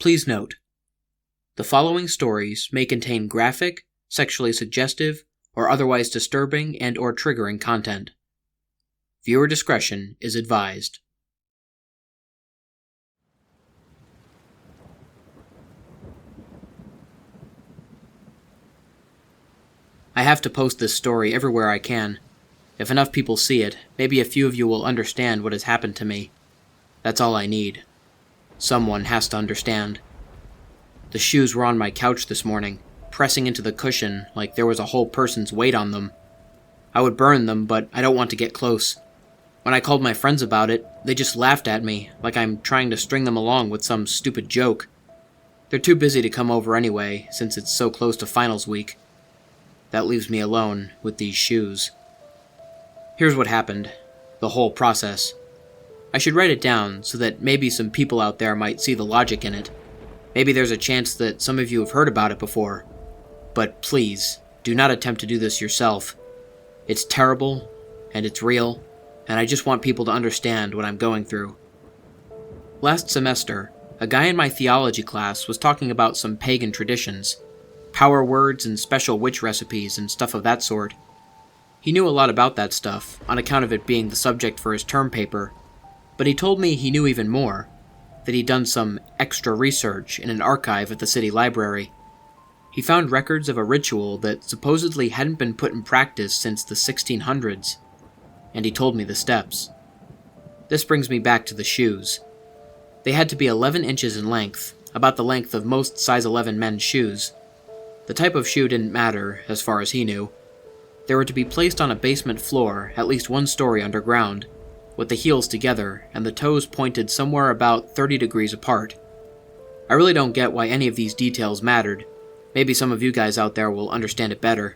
Please note, the following stories may contain graphic, sexually suggestive, or otherwise disturbing and or triggering content. Viewer discretion is advised. I have to post this story everywhere I can. If enough people see it, maybe a few of you will understand what has happened to me. That's all I need. Someone has to understand. The shoes were on my couch this morning, pressing into the cushion like there was a whole person's weight on them. I would burn them, but I don't want to get close. When I called my friends about it, they just laughed at me, like I'm trying to string them along with some stupid joke. They're too busy to come over anyway, since it's so close to finals week. That leaves me alone with these shoes. Here's what happened. The whole process. I should write it down so that maybe some people out there might see the logic in it. Maybe there's a chance that some of you have heard about it before. But please, do not attempt to do this yourself. It's terrible, and it's real, and I just want people to understand what I'm going through. Last semester, a guy in my theology class was talking about some pagan traditions, power words and special witch recipes and stuff of that sort. He knew a lot about that stuff, on account of it being the subject for his term paper, but he told me he knew even more, that he'd done some extra research in an archive at the city library. He found records of a ritual that supposedly hadn't been put in practice since the 1600s, and he told me the steps. This brings me back to the shoes. They had to be 11 inches in length, about the length of most size 11 men's shoes. The type of shoe didn't matter, as far as he knew. They were to be placed on a basement floor, at least 1 story underground, with the heels together and the toes pointed somewhere about 30 degrees apart. I really don't get why any of these details mattered. Maybe some of you guys out there will understand it better.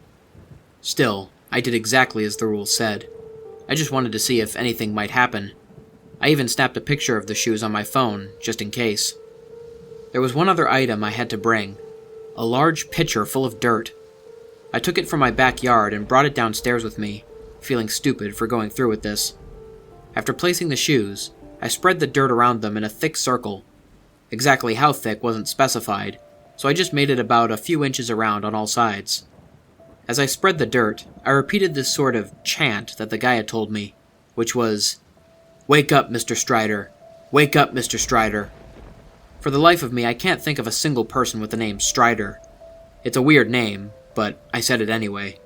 Still, I did exactly as the rules said. I just wanted to see if anything might happen. I even snapped a picture of the shoes on my phone, just in case. There was one other item I had to bring. A large pitcher full of dirt. I took it from my backyard and brought it downstairs with me, feeling stupid for going through with this. After placing the shoes, I spread the dirt around them in a thick circle. Exactly how thick wasn't specified, so I just made it about a few inches around on all sides. As I spread the dirt, I repeated this sort of chant that the guy had told me, which was, "Wake up, Mr. Strider! Wake up, Mr. Strider!" For the life of me, I can't think of a single person with the name Strider. It's a weird name, but I said it anyway.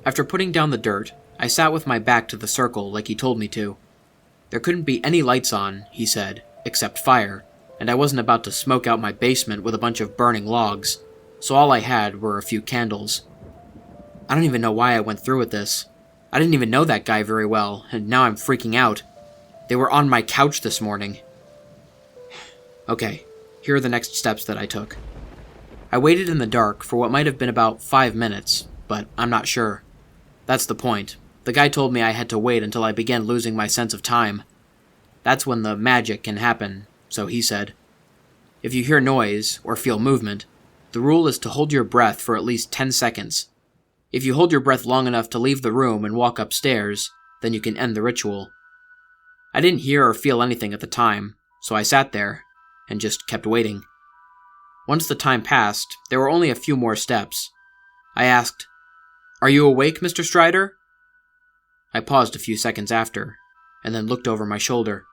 After putting down the dirt, I sat with my back to the circle like he told me to. There couldn't be any lights on, he said, except fire, and I wasn't about to smoke out my basement with a bunch of burning logs, so all I had were a few candles. I don't even know why I went through with this. I didn't even know that guy very well, and now I'm freaking out. They were on my couch this morning. Okay, here are the next steps that I took. I waited in the dark for what might have been about 5 minutes, but I'm not sure. That's the point. The guy told me I had to wait until I began losing my sense of time. That's when the magic can happen, so he said. If you hear noise, or feel movement, the rule is to hold your breath for at least 10 seconds. If you hold your breath long enough to leave the room and walk upstairs, then you can end the ritual. I didn't hear or feel anything at the time, so I sat there, and just kept waiting. Once the time passed, there were only a few more steps. I asked, "Are you awake, Mr. Strider?" I paused a few seconds after, and then looked over my shoulder.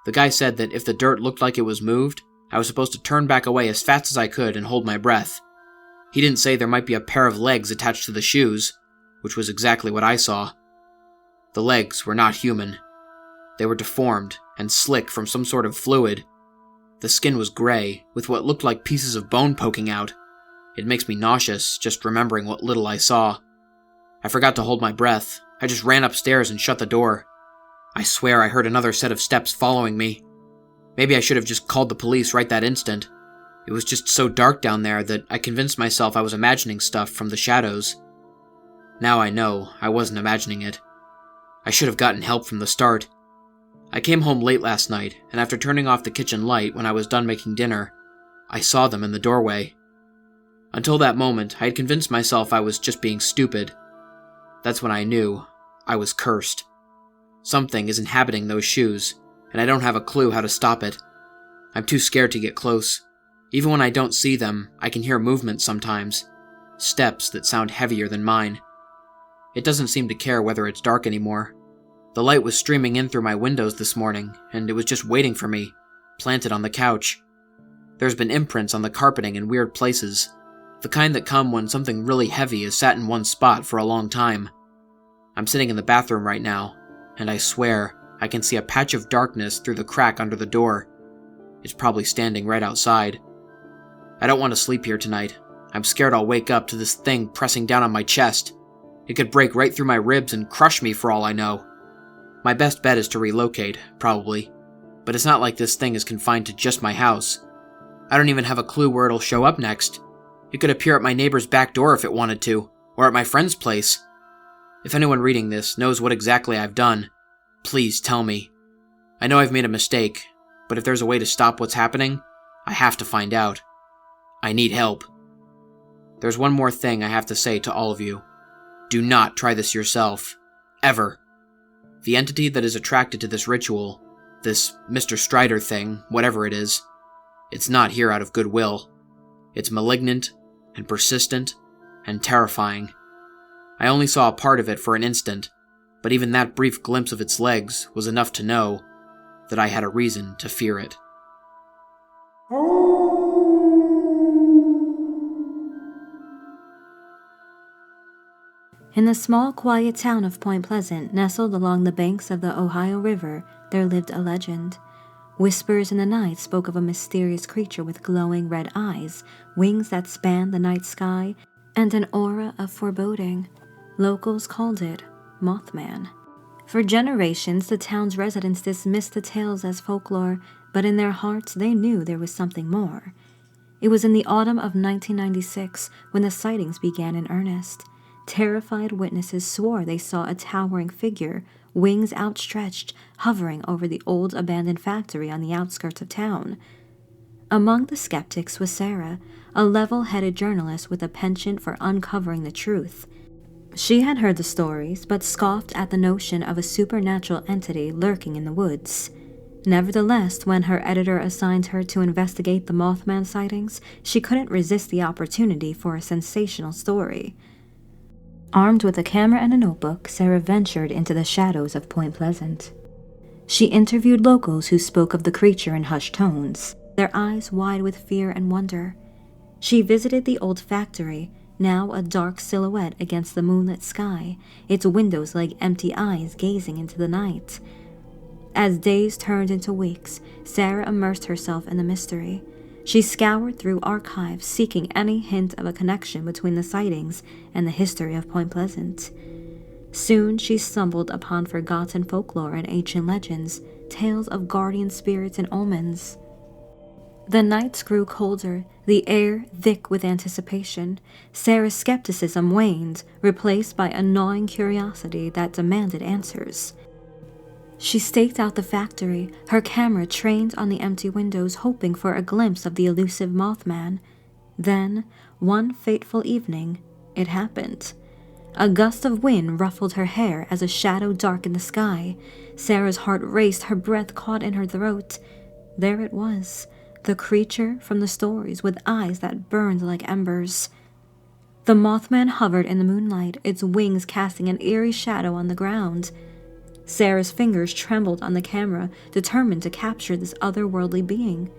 The guy said that if the dirt looked like it was moved, I was supposed to turn back away as fast as I could and hold my breath. He didn't say there might be a pair of legs attached to the shoes, which was exactly what I saw. The legs were not human. They were deformed and slick from some sort of fluid. The skin was gray, with what looked like pieces of bone poking out. It makes me nauseous just remembering what little I saw. I forgot to hold my breath. I just ran upstairs and shut the door. I swear I heard another set of steps following me. Maybe I should have just called the police right that instant. It was just so dark down there that I convinced myself I was imagining stuff from the shadows. Now I know I wasn't imagining it. I should have gotten help from the start. I came home late last night, and after turning off the kitchen light when I was done making dinner, I saw them in the doorway. Until that moment, I had convinced myself I was just being stupid. That's when I knew I was cursed. Something is inhabiting those shoes, and I don't have a clue how to stop it. I'm too scared to get close. Even when I don't see them, I can hear movement sometimes. Steps that sound heavier than mine. It doesn't seem to care whether it's dark anymore. The light was streaming in through my windows this morning, and it was just waiting for me, planted on the couch. There's been imprints on the carpeting in weird places, the kind that come when something really heavy is sat in one spot for a long time. I'm sitting in the bathroom right now, and I swear I can see a patch of darkness through the crack under the door. It's probably standing right outside. I don't want to sleep here tonight. I'm scared I'll wake up to this thing pressing down on my chest. It could break right through my ribs and crush me for all I know. My best bet is to relocate, probably, but it's not like this thing is confined to just my house. I don't even have a clue where it'll show up next. It could appear at my neighbor's back door if it wanted to, or at my friend's place. If anyone reading this knows what exactly I've done, please tell me. I know I've made a mistake, but if there's a way to stop what's happening, I have to find out. I need help. There's one more thing I have to say to all of you. Do not try this yourself. Ever. The entity that is attracted to this ritual, this Mr. Strider thing, whatever it is, it's not here out of goodwill. It's malignant, and persistent, and terrifying. I only saw a part of it for an instant, but even that brief glimpse of its legs was enough to know that I had a reason to fear it. In the small, quiet town of Point Pleasant, nestled along the banks of the Ohio River, there lived a legend. Whispers in the night spoke of a mysterious creature with glowing red eyes, wings that spanned the night sky, and an aura of foreboding. Locals called it Mothman. For generations, the town's residents dismissed the tales as folklore, but in their hearts they knew there was something more. It was in the autumn of 1996 when the sightings began in earnest. Terrified witnesses swore they saw a towering figure, wings outstretched, hovering over the old abandoned factory on the outskirts of town. Among the skeptics was Sarah, a level-headed journalist with a penchant for uncovering the truth. She had heard the stories, but scoffed at the notion of a supernatural entity lurking in the woods. Nevertheless, when her editor assigned her to investigate the Mothman sightings, she couldn't resist the opportunity for a sensational story. Armed with a camera and a notebook, Sarah ventured into the shadows of Point Pleasant. She interviewed locals who spoke of the creature in hushed tones, their eyes wide with fear and wonder. She visited the old factory, now a dark silhouette against the moonlit sky, its windows like empty eyes gazing into the night. As days turned into weeks, Sarah immersed herself in the mystery. She scoured through archives, seeking any hint of a connection between the sightings and the history of Point Pleasant. Soon she stumbled upon forgotten folklore and ancient legends, tales of guardian spirits and omens. The nights grew colder, the air thick with anticipation. Sarah's skepticism waned, replaced by a gnawing curiosity that demanded answers. She staked out the factory, her camera trained on the empty windows, hoping for a glimpse of the elusive Mothman. Then, one fateful evening, it happened. A gust of wind ruffled her hair as a shadow darkened the sky. Sarah's heart raced, her breath caught in her throat. There it was, the creature from the stories with eyes that burned like embers. The Mothman hovered in the moonlight, its wings casting an eerie shadow on the ground. Sarah's fingers trembled on the camera, determined to capture this otherworldly being.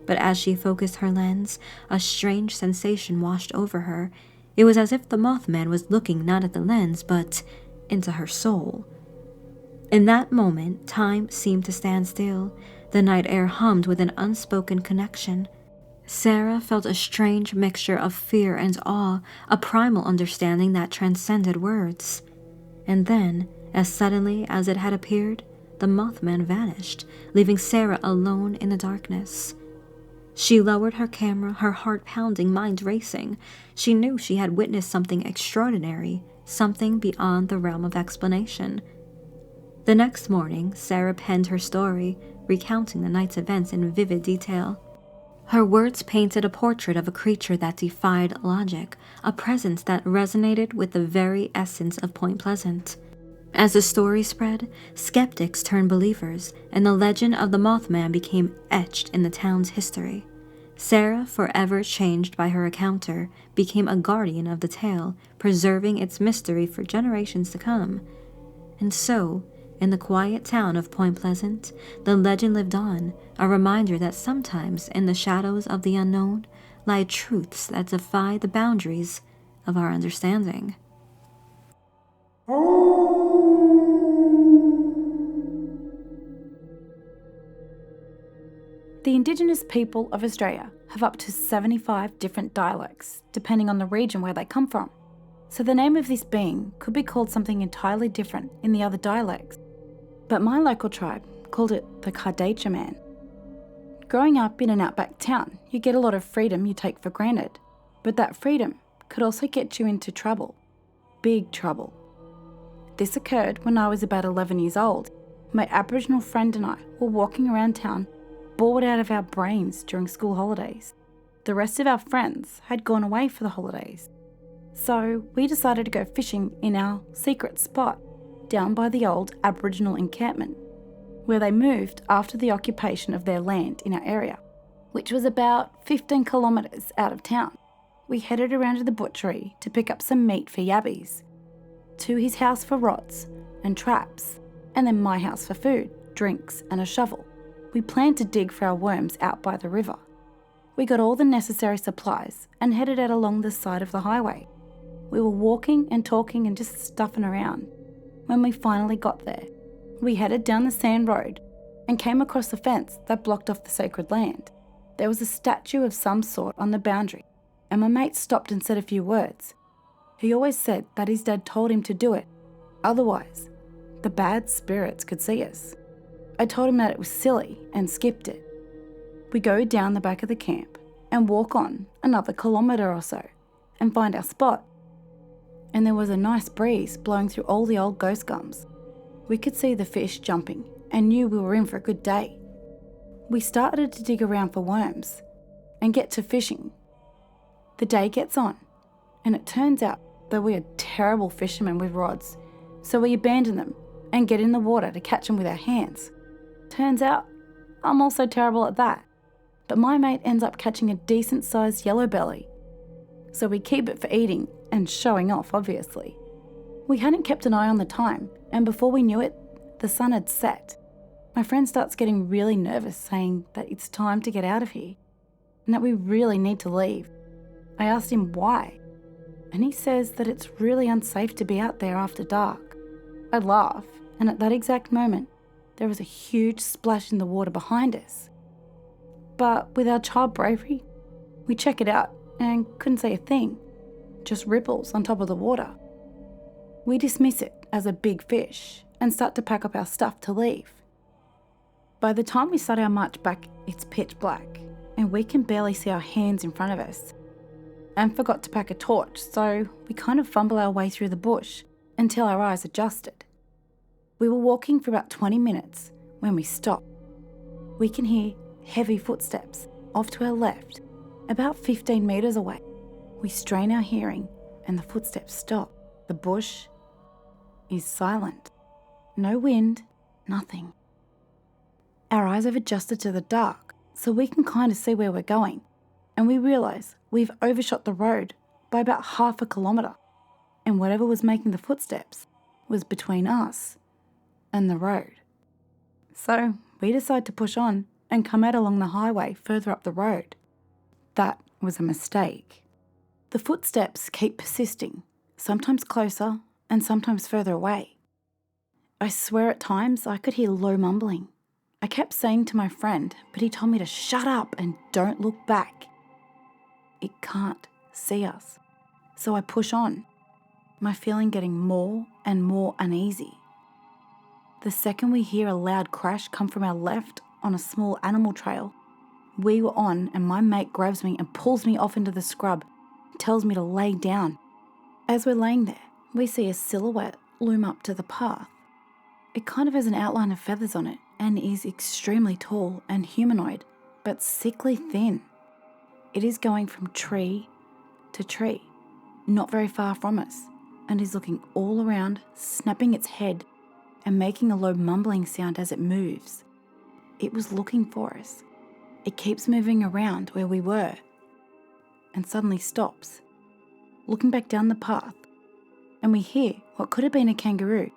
But as she focused her lens, a strange sensation washed over her. It was as if the Mothman was looking not at the lens, but into her soul. In that moment, time seemed to stand still. The night air hummed with an unspoken connection. Sarah felt a strange mixture of fear and awe, a primal understanding that transcended words. And then, as suddenly as it had appeared, the Mothman vanished, leaving Sarah alone in the darkness. She lowered her camera, her heart pounding, mind racing. She knew she had witnessed something extraordinary, something beyond the realm of explanation. The next morning, Sarah penned her story, recounting the night's events in vivid detail. Her words painted a portrait of a creature that defied logic, a presence that resonated with the very essence of Point Pleasant. As the story spread, skeptics turned believers, and the legend of the Mothman became etched in the town's history. Sarah, forever changed by her encounter, became a guardian of the tale, preserving its mystery for generations to come. And so, in the quiet town of Point Pleasant, the legend lived on, a reminder that sometimes in the shadows of the unknown lie truths that defy the boundaries of our understanding. The Indigenous people of Australia have up to 75 different dialects, depending on the region where they come from. So the name of this being could be called something entirely different in the other dialects. But my local tribe called it the Kurdaitcha Man. Growing up in an outback town, you get a lot of freedom you take for granted. But that freedom could also get you into trouble. Big trouble. This occurred when I was about 11 years old. My Aboriginal friend and I were walking around town, bored out of our brains during school holidays. The rest of our friends had gone away for the holidays. So we decided to go fishing in our secret spot down by the old Aboriginal encampment, where they moved after the occupation of their land in our area, which was about 15 kilometres out of town. We headed around to the butchery to pick up some meat for Yabbies, to his house for rods and traps, and then my house for food, drinks and a shovel. We planned to dig for our worms out by the river. We got all the necessary supplies and headed out along the side of the highway. We were walking and talking and just stuffing around. When we finally got there, we headed down the sand road and came across a fence that blocked off the sacred land. There was a statue of some sort on the boundary, and my mate stopped and said a few words. He always said that his dad told him to do it, otherwise the bad spirits could see us. I told him that it was silly and skipped it. We go down the back of the camp and walk on another kilometre or so and find our spot. And there was a nice breeze blowing through all the old ghost gums. We could see the fish jumping and knew we were in for a good day. We started to dig around for worms and get to fishing. The day gets on, and it turns out that we are terrible fishermen with rods, so we abandon them and get in the water to catch them with our hands. Turns out I'm also terrible at that, but my mate ends up catching a decent sized yellow belly. So we keep it for eating and showing off, obviously. We hadn't kept an eye on the time, and before we knew it, the sun had set. My friend starts getting really nervous, saying that it's time to get out of here and that we really need to leave. I asked him why, and he says that it's really unsafe to be out there after dark. I laugh, and at that exact moment, there was a huge splash in the water behind us. But with our child bravery, we check it out and couldn't say a thing, just ripples on top of the water. We dismiss it as a big fish and start to pack up our stuff to leave. By the time we start our march back, it's pitch black and we can barely see our hands in front of us. And forgot to pack a torch, so we kind of fumble our way through the bush until our eyes adjusted. We were walking for about 20 minutes when we stopped. We can hear heavy footsteps off to our left, about 15 metres away. We strain our hearing and the footsteps stop. The bush is silent. No wind, nothing. Our eyes have adjusted to the dark, so we can kind of see where we're going, and we realise we've overshot the road by about half a kilometre, and whatever was making the footsteps was between us and the road. So we decide to push on and come out along the highway further up the road. That was a mistake. The footsteps keep persisting, sometimes closer and sometimes further away. I swear at times I could hear low mumbling. I kept saying to my friend, but he told me to shut up and don't look back. It can't see us. So I push on, my feeling getting more and more uneasy. The second we hear a loud crash come from our left on a small animal trail, we were on and my mate grabs me and pulls me off into the scrub and tells me to lay down. As we're laying there, we see a silhouette loom up to the path. It kind of has an outline of feathers on it and is extremely tall and humanoid, but sickly thin. It is going from tree to tree, not very far from us, and is looking all around, snapping its head and making a low mumbling sound as it moves. It was looking for us. It keeps moving around where we were and suddenly stops, looking back down the path, and we hear what could have been a kangaroo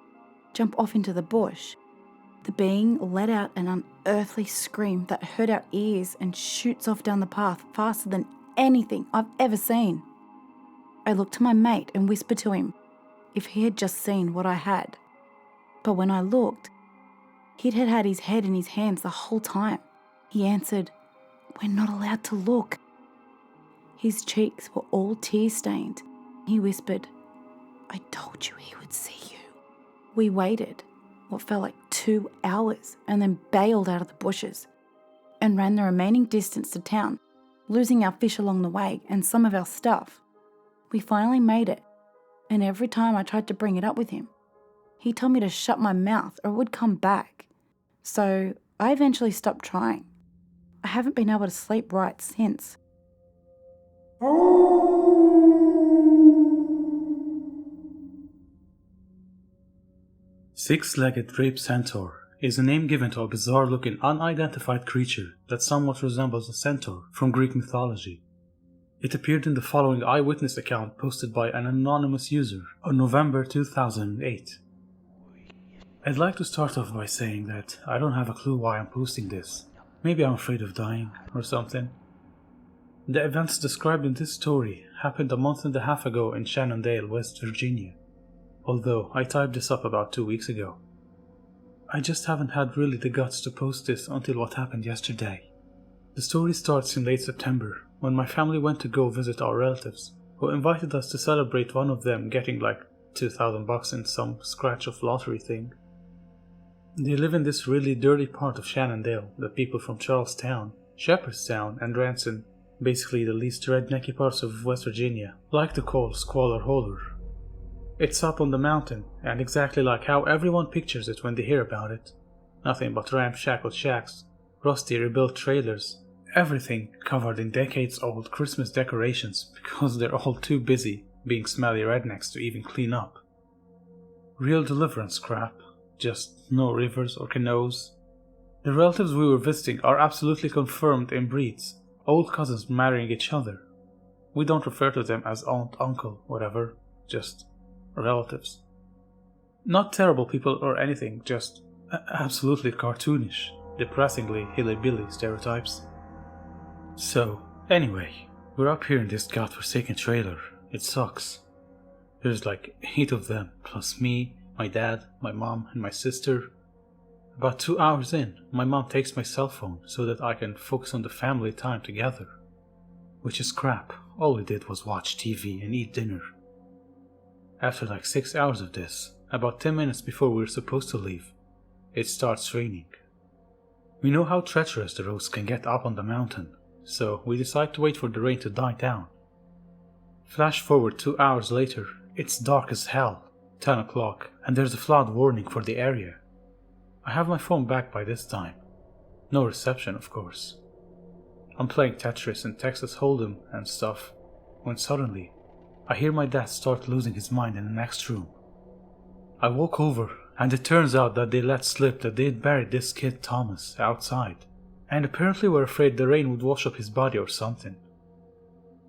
jump off into the bush. The being let out an unearthly scream that hurt our ears and shoots off down the path faster than anything I've ever seen. I looked to my mate and whispered to him if he had just seen what I had. But when I looked, he'd had his head in his hands the whole time. He answered, "We're not allowed to look." His cheeks were all tear-stained. He whispered, "I told you he would see you." We waited what felt like 2 hours and then bailed out of the bushes and ran the remaining distance to town, losing our fish along the way and some of our stuff. We finally made it, and every time I tried to bring it up with him, he told me to shut my mouth or it would come back. So I eventually stopped trying. I haven't been able to sleep right since. Six-Legged Centaur is a name given to a bizarre-looking unidentified creature that somewhat resembles a centaur from Greek mythology. It appeared in the following eyewitness account posted by an anonymous user on November 2008. I'd like to start off by saying that I don't have a clue why I'm posting this. Maybe I'm afraid of dying or something. The events described in this story happened a month and a half ago in Shenandoah, West Virginia, although I typed this up about 2 weeks ago. I just haven't had really the guts to post this until what happened yesterday. The story starts in late September, when my family went to go visit our relatives, who invited us to celebrate one of them getting like $2,000 in some scratch-off lottery thing. They live in this really dirty part of Shenandoah that people from Charlestown, Shepherdstown, and Ranson, basically the least rednecky parts of West Virginia, like to call Squalor Hollow. It's up on the mountain, and exactly like how everyone pictures it when they hear about it. Nothing but ramshackle shacks, rusty rebuilt trailers, everything covered in decades-old Christmas decorations because they're all too busy being smelly rednecks to even clean up. Real deliverance crap, just no rivers or canoes. The relatives we were visiting are absolutely confirmed inbreeds, old cousins marrying each other. We don't refer to them as aunt, uncle, whatever, just relatives. Not terrible people or anything, just absolutely cartoonish, depressingly hilly-billy stereotypes. So, anyway, we're up here in this godforsaken trailer. It sucks. There's like 8 of them, plus me, my dad, my mom, and my sister. About 2 hours in, my mom takes my cell phone so that I can focus on the family time together. Which is crap. All we did was watch TV and eat dinner. After like 6 hours of this, about 10 minutes before we were supposed to leave, it starts raining. We know how treacherous the roads can get up on the mountain, so we decide to wait for the rain to die down. Flash forward 2 hours later, it's dark as hell, 10 o'clock, and there's a flood warning for the area. I have my phone back by this time. No reception, of course. I'm playing Tetris and Texas Hold'em and stuff, when suddenly, I hear my dad start losing his mind in the next room. I walk over, and it turns out that they let slip that they'd buried this kid Thomas outside, and apparently were afraid the rain would wash up his body or something.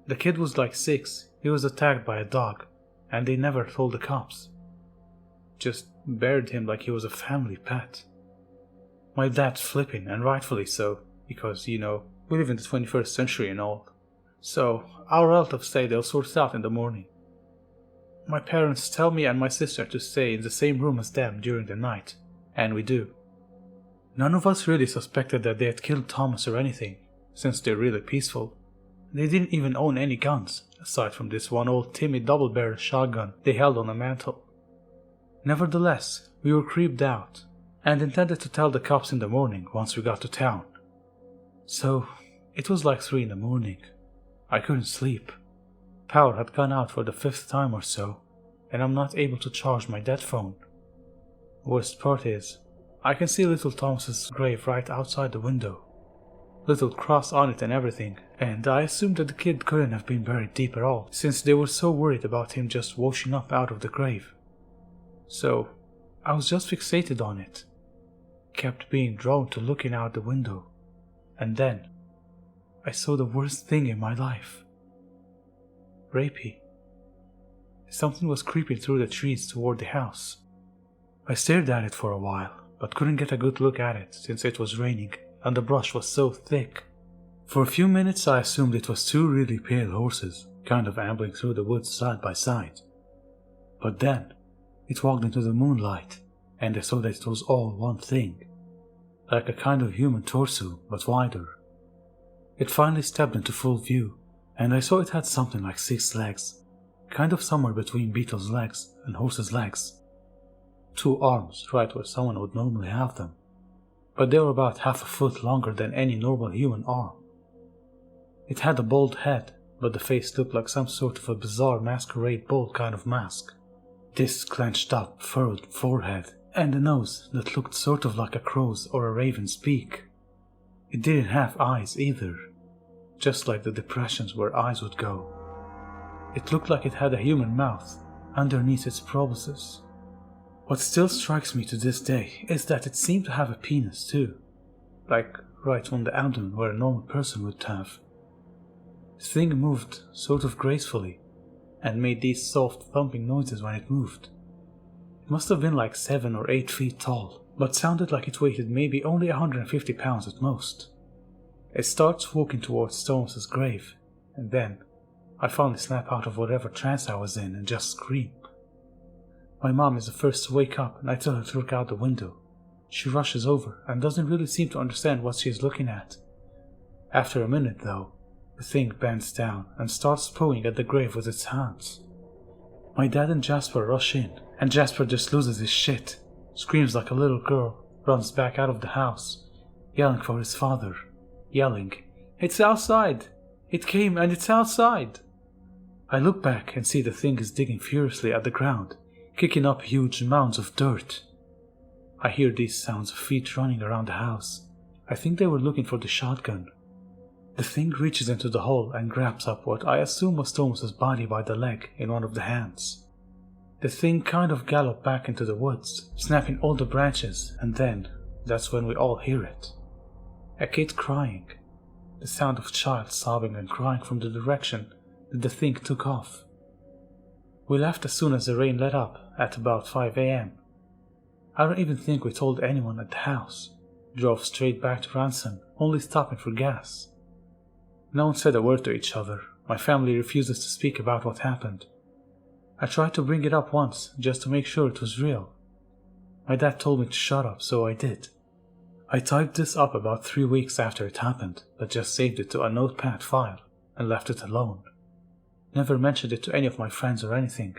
The kid was like 6, he was attacked by a dog, and they never told the cops. Just buried him like he was a family pet. My dad's flipping, and rightfully so, because, you know, we live in the 21st century and all. So, our relatives say they'll sort it out in the morning. My parents tell me and my sister to stay in the same room as them during the night, and we do. None of us really suspected that they had killed Thomas or anything, since they're really peaceful. They didn't even own any guns, aside from this one old Timmy double-barrel shotgun they held on a mantle. Nevertheless, we were creeped out, and intended to tell the cops in the morning once we got to town. So, it was like 3 in the morning. I couldn't sleep. Power had gone out for the 5th time or so, and I'm not able to charge my dead phone. Worst part is, I can see little Thomas's grave right outside the window. little cross on it and everything, and I assumed that the kid couldn't have been buried deep at all, since they were so worried about him just washing up out of the grave. So, I was just fixated on it, kept being drawn to looking out the window, and then I saw the worst thing in my life. Rapey. Something was creeping through the trees toward the house. I stared at it for a while, but couldn't get a good look at it since it was raining and the brush was so thick. For a few minutes I assumed it was two really pale horses, kind of ambling through the woods side by side. But then, it walked into the moonlight, and I saw that it was all one thing, like a kind of human torso, but wider. It finally stepped into full view, and I saw it had something like 6 legs, kind of somewhere between beetle's legs and horse's legs. 2 arms right where someone would normally have them, but they were about half a foot longer than any normal human arm. It had a bald head, but the face looked like some sort of a bizarre masquerade ball kind of mask. This clenched up, furrowed forehead, and a nose that looked sort of like a crow's or a raven's beak. It didn't have eyes either, just like the depressions where eyes would go. It looked like it had a human mouth underneath its proboscis. What still strikes me to this day is that it seemed to have a penis too, like right on the abdomen where a normal person would have. The thing moved sort of gracefully and made these soft thumping noises when it moved. It must have been like 7 or 8 feet tall, but sounded like it weighed maybe only 150 pounds at most. It starts walking towards Thomas's grave, and then I finally snap out of whatever trance I was in and just scream. My mom is the first to wake up, and I tell her to look out the window. She rushes over and doesn't really seem to understand what she is looking at. After a minute though, the thing bends down and starts pawing at the grave with its hands. My dad and Jasper rush in, and Jasper just loses his shit, screams like a little girl, runs back out of the house, yelling for his father, yelling, "It's outside! It came and it's outside!" I look back and see the thing is digging furiously at the ground, kicking up huge mounds of dirt. I hear these sounds of feet running around the house. I think they were looking for the shotgun. The thing reaches into the hole and grabs up what I assume was Thomas's body by the leg in one of the hands. The thing kind of galloped back into the woods, snapping all the branches, and then that's when we all hear it. A kid crying. The sound of a child sobbing and crying from the direction that the thing took off. We left as soon as the rain let up at about 5 a.m. I don't even think we told anyone at the house. Drove straight back to Ransom, only stopping for gas. No one said a word to each other. My family refuses to speak about what happened. I tried to bring it up once, just to make sure it was real. My dad told me to shut up, so I did. I typed this up about 3 weeks after it happened, but just saved it to a notepad file and left it alone. Never mentioned it to any of my friends or anything.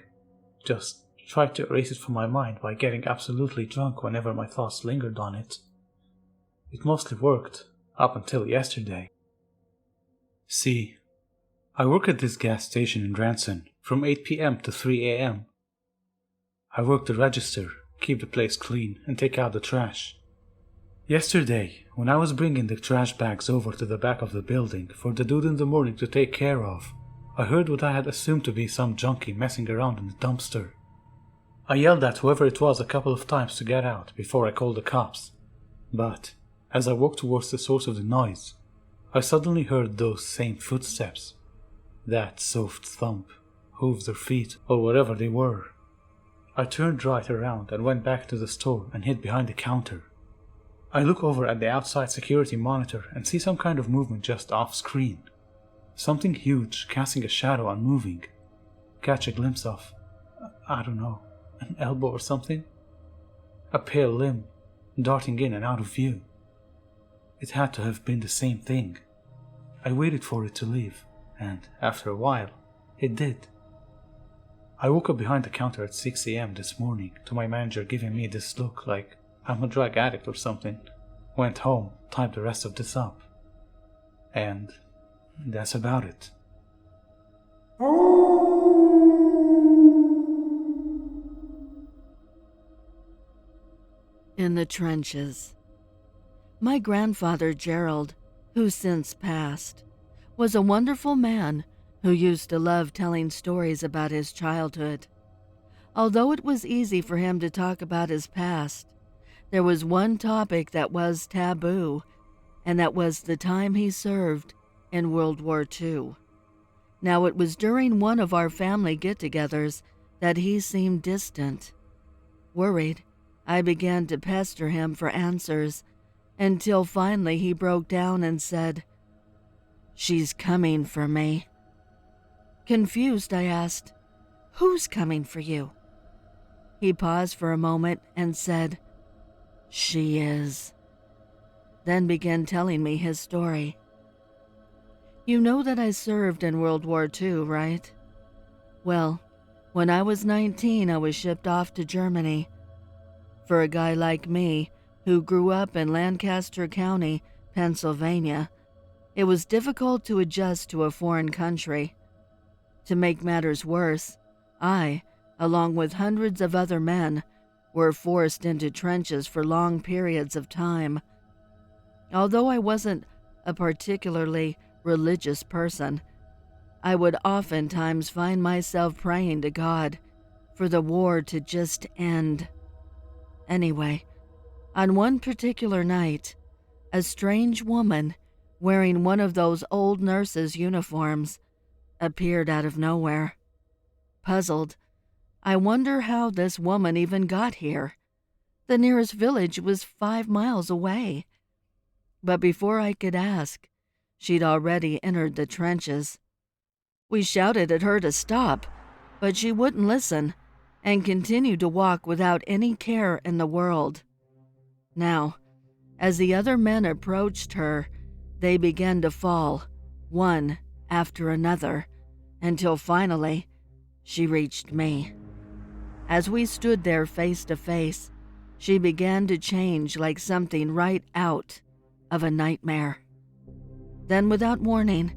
Just tried to erase it from my mind by getting absolutely drunk whenever my thoughts lingered on it. It mostly worked, up until yesterday. See, I work at this gas station in Ranson from 8 p.m. to 3 a.m. I work the register, keep the place clean, and take out the trash. Yesterday, when I was bringing the trash bags over to the back of the building for the dude in the morning to take care of, I heard what I had assumed to be some junkie messing around in the dumpster. I yelled at whoever it was a couple of times to get out before I called the cops, but as I walked towards the source of the noise, I suddenly heard those same footsteps. That soft thump, hooves or feet, or whatever they were. I turned right around and went back to the store and hid behind the counter. I look over at the outside security monitor and see some kind of movement just off screen. Something huge casting a shadow and moving. Catch a glimpse of, I don't know, an elbow or something? A pale limb, darting in and out of view. It had to have been the same thing. I waited for it to leave, and after a while, it did. I woke up behind the counter at 6 a.m. this morning to my manager giving me this look like I'm a drug addict or something. Went home, typed the rest of this up. And that's about it. In the trenches. My grandfather, Gerald, who since passed, was a wonderful man who used to love telling stories about his childhood. Although it was easy for him to talk about his past, there was one topic that was taboo, and that was the time he served in World War II. Now, it was during one of our family get-togethers that he seemed distant. Worried, I began to pester him for answers, until finally he broke down and said, "She's coming for me." Confused, I asked, "Who's coming for you?" He paused for a moment and said, "She is." Then began telling me his story. You know that I served in World War II, right? Well, when I was 19, I was shipped off to Germany. For a guy like me, who grew up in Lancaster County, Pennsylvania, it was difficult to adjust to a foreign country. To make matters worse, I, along with hundreds of other men, were forced into trenches for long periods of time. Although I wasn't a particularly religious person, I would oftentimes find myself praying to God for the war to just end. Anyway, on one particular night, a strange woman wearing one of those old nurses' uniforms appeared out of nowhere. Puzzled, I wonder how this woman even got here. The nearest village was 5 miles away. But before I could ask, she'd already entered the trenches. We shouted at her to stop, but she wouldn't listen and continued to walk without any care in the world. Now, as the other men approached her, they began to fall, one after another, until finally she reached me. As we stood there face to face, she began to change like something right out of a nightmare. Then, without warning,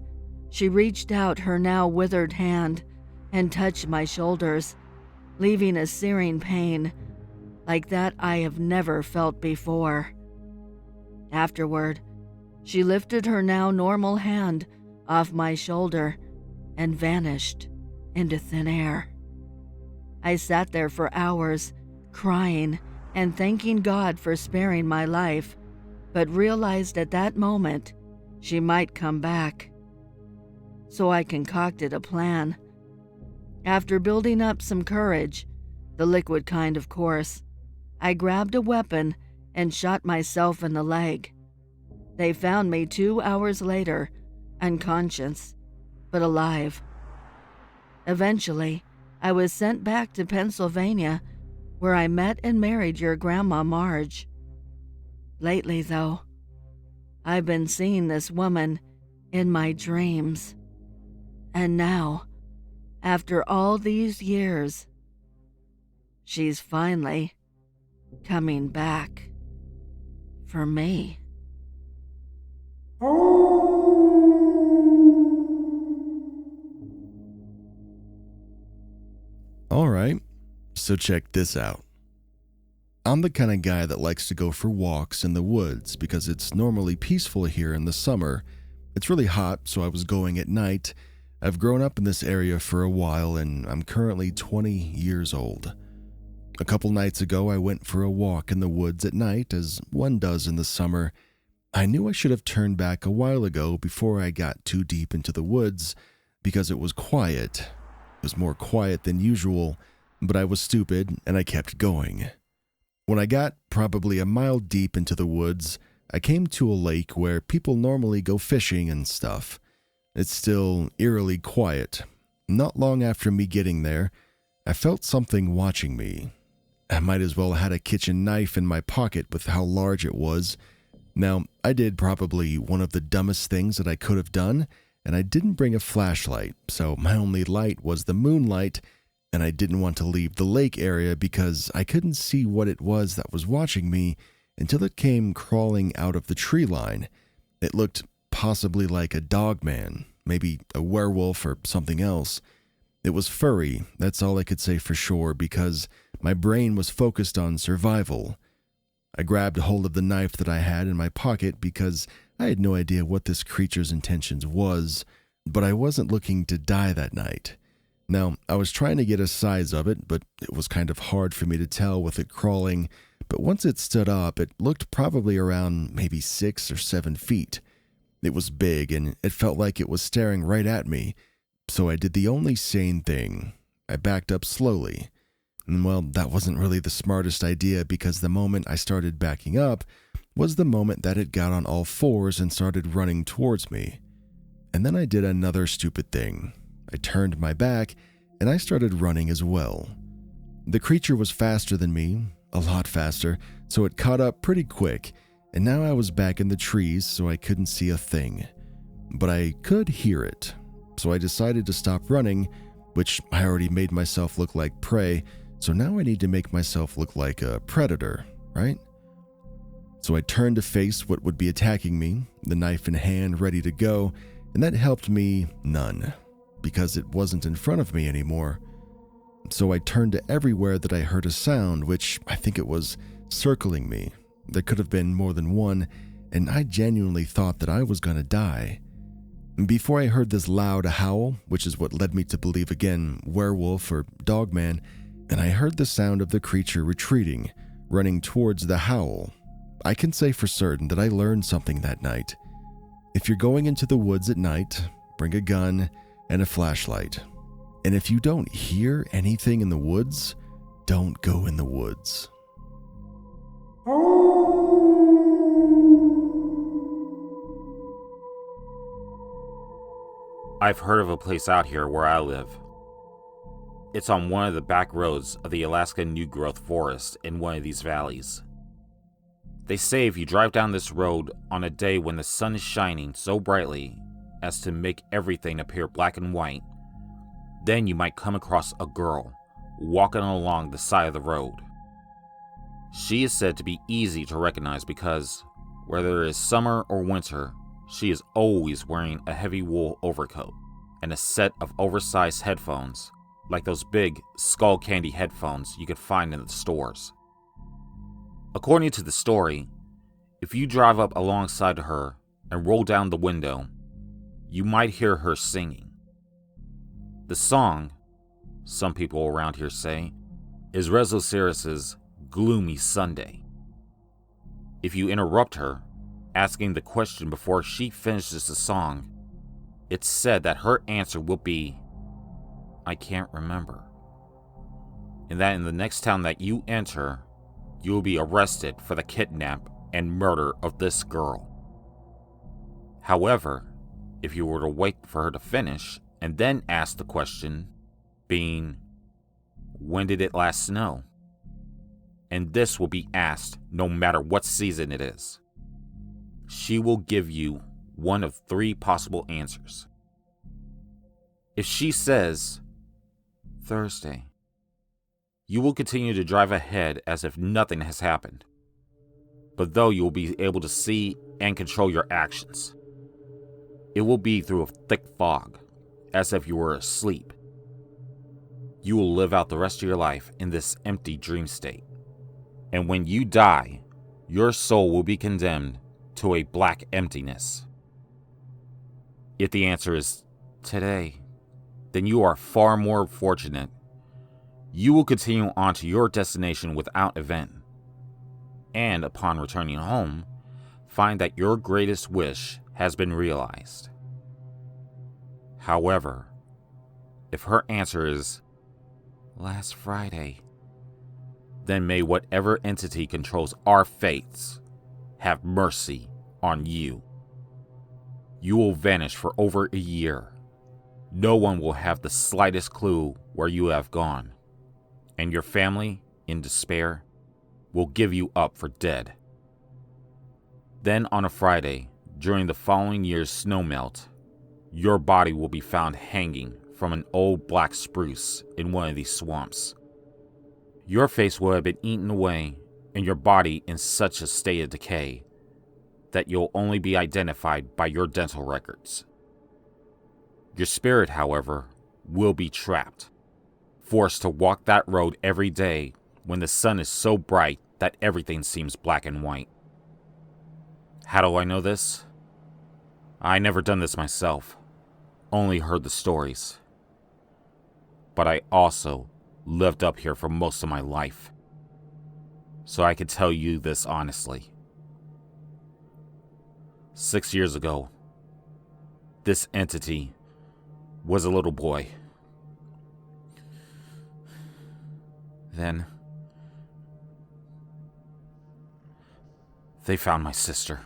she reached out her now withered hand and touched my shoulders, leaving a searing pain like that I have never felt before. Afterward, she lifted her now normal hand off my shoulder and vanished into thin air. I sat there for hours, crying and thanking God for sparing my life, but realized at that moment she might come back. So I concocted a plan. After building up some courage, the liquid kind of course, I grabbed a weapon and shot myself in the leg. They found me 2 hours later, unconscious, but alive. Eventually, I was sent back to Pennsylvania, where I met and married your Grandma Marge. Lately, though, I've been seeing this woman in my dreams. And now, after all these years, she's finally coming back for me. Alright, so check this out. I'm the kind of guy that likes to go for walks in the woods because it's normally peaceful here in the summer. It's really hot, so I was going at night. I've grown up in this area for a while and I'm currently 20 years old. A couple nights ago, I went for a walk in the woods at night, as one does in the summer. I knew I should have turned back a while ago before I got too deep into the woods because it was quiet. It was more quiet than usual, but I was stupid and I kept going. When I got probably a mile deep into the woods, I came to a lake where people normally go fishing and stuff. It's still eerily quiet. Not long after me getting there, I felt something watching me. I might as well have had a kitchen knife in my pocket with how large it was. Now, I did probably one of the dumbest things that I could have done, and I didn't bring a flashlight, so my only light was the moonlight, and I didn't want to leave the lake area because I couldn't see what it was that was watching me until it came crawling out of the tree line. It looked possibly like a dog man, maybe a werewolf or something else. It was furry, that's all I could say for sure, because my brain was focused on survival. I grabbed hold of the knife that I had in my pocket because I had no idea what this creature's intentions was, but I wasn't looking to die that night. Now, I was trying to get a size of it, but it was kind of hard for me to tell with it crawling, but once it stood up, it looked probably around maybe 6 or 7 feet. It was big, and it felt like it was staring right at me, so I did the only sane thing. I backed up slowly. And well, that wasn't really the smartest idea, because the moment I started backing up was the moment that it got on all fours and started running towards me. And then I did another stupid thing. I turned my back, and I started running as well. The creature was faster than me, a lot faster, so it caught up pretty quick, and now I was back in the trees, so I couldn't see a thing. But I could hear it, so I decided to stop running, which I already made myself look like prey, so now I need to make myself look like a predator, right? So I turned to face what would be attacking me, the knife in hand ready to go, and that helped me none, because it wasn't in front of me anymore. So I turned to everywhere that I heard a sound, which I think it was circling me. There could have been more than one, and I genuinely thought that I was going to die. Before I heard this loud howl, which is what led me to believe again werewolf or dogman, and I heard the sound of the creature retreating, running towards the howl. I can say for certain that I learned something that night. If you're going into the woods at night, bring a gun and a flashlight. And if you don't hear anything in the woods, don't go in the woods. I've heard of a place out here where I live. It's on one of the back roads of the Alaska New Growth Forest in one of these valleys. They say if you drive down this road on a day when the sun is shining so brightly as to make everything appear black and white, then you might come across a girl walking along the side of the road. She is said to be easy to recognize because, whether it is summer or winter, she is always wearing a heavy wool overcoat and a set of oversized headphones, like those big skull candy headphones you could find in the stores. According to the story, if you drive up alongside her and roll down the window, you might hear her singing. The song, some people around here say, is Rezo Sirius's Gloomy Sunday. If you interrupt her, asking the question before she finishes the song, it's said that her answer will be, I can't remember. And that in the next town that you enter, you will be arrested for the kidnap and murder of this girl. However, if you were to wait for her to finish and then ask the question, being, when did it last snow? And this will be asked no matter what season it is. She will give you one of 3 possible answers. If she says, Thursday, you will continue to drive ahead as if nothing has happened. But though you will be able to see and control your actions, it will be through a thick fog, as if you were asleep. You will live out the rest of your life in this empty dream state. And when you die, your soul will be condemned to a black emptiness. If the answer is today, then you are far more fortunate. You will continue on to your destination without event, and upon returning home, find that your greatest wish has been realized. However, if her answer is last Friday, then may whatever entity controls our fates have mercy on you. You will vanish for over a year. No one will have the slightest clue where you have gone, and your family, in despair, will give you up for dead. Then on a Friday, during the following year's snowmelt, your body will be found hanging from an old black spruce in one of these swamps. Your face will have been eaten away, and your body in such a state of decay that you'll only be identified by your dental records. Your spirit, however, will be trapped, forced to walk that road every day when the sun is so bright that everything seems black and white. How do I know this? I never done this myself, only heard the stories. But I also lived up here for most of my life, so I can tell you this honestly. 6 years ago, this entity was a little boy. Then, they found my sister.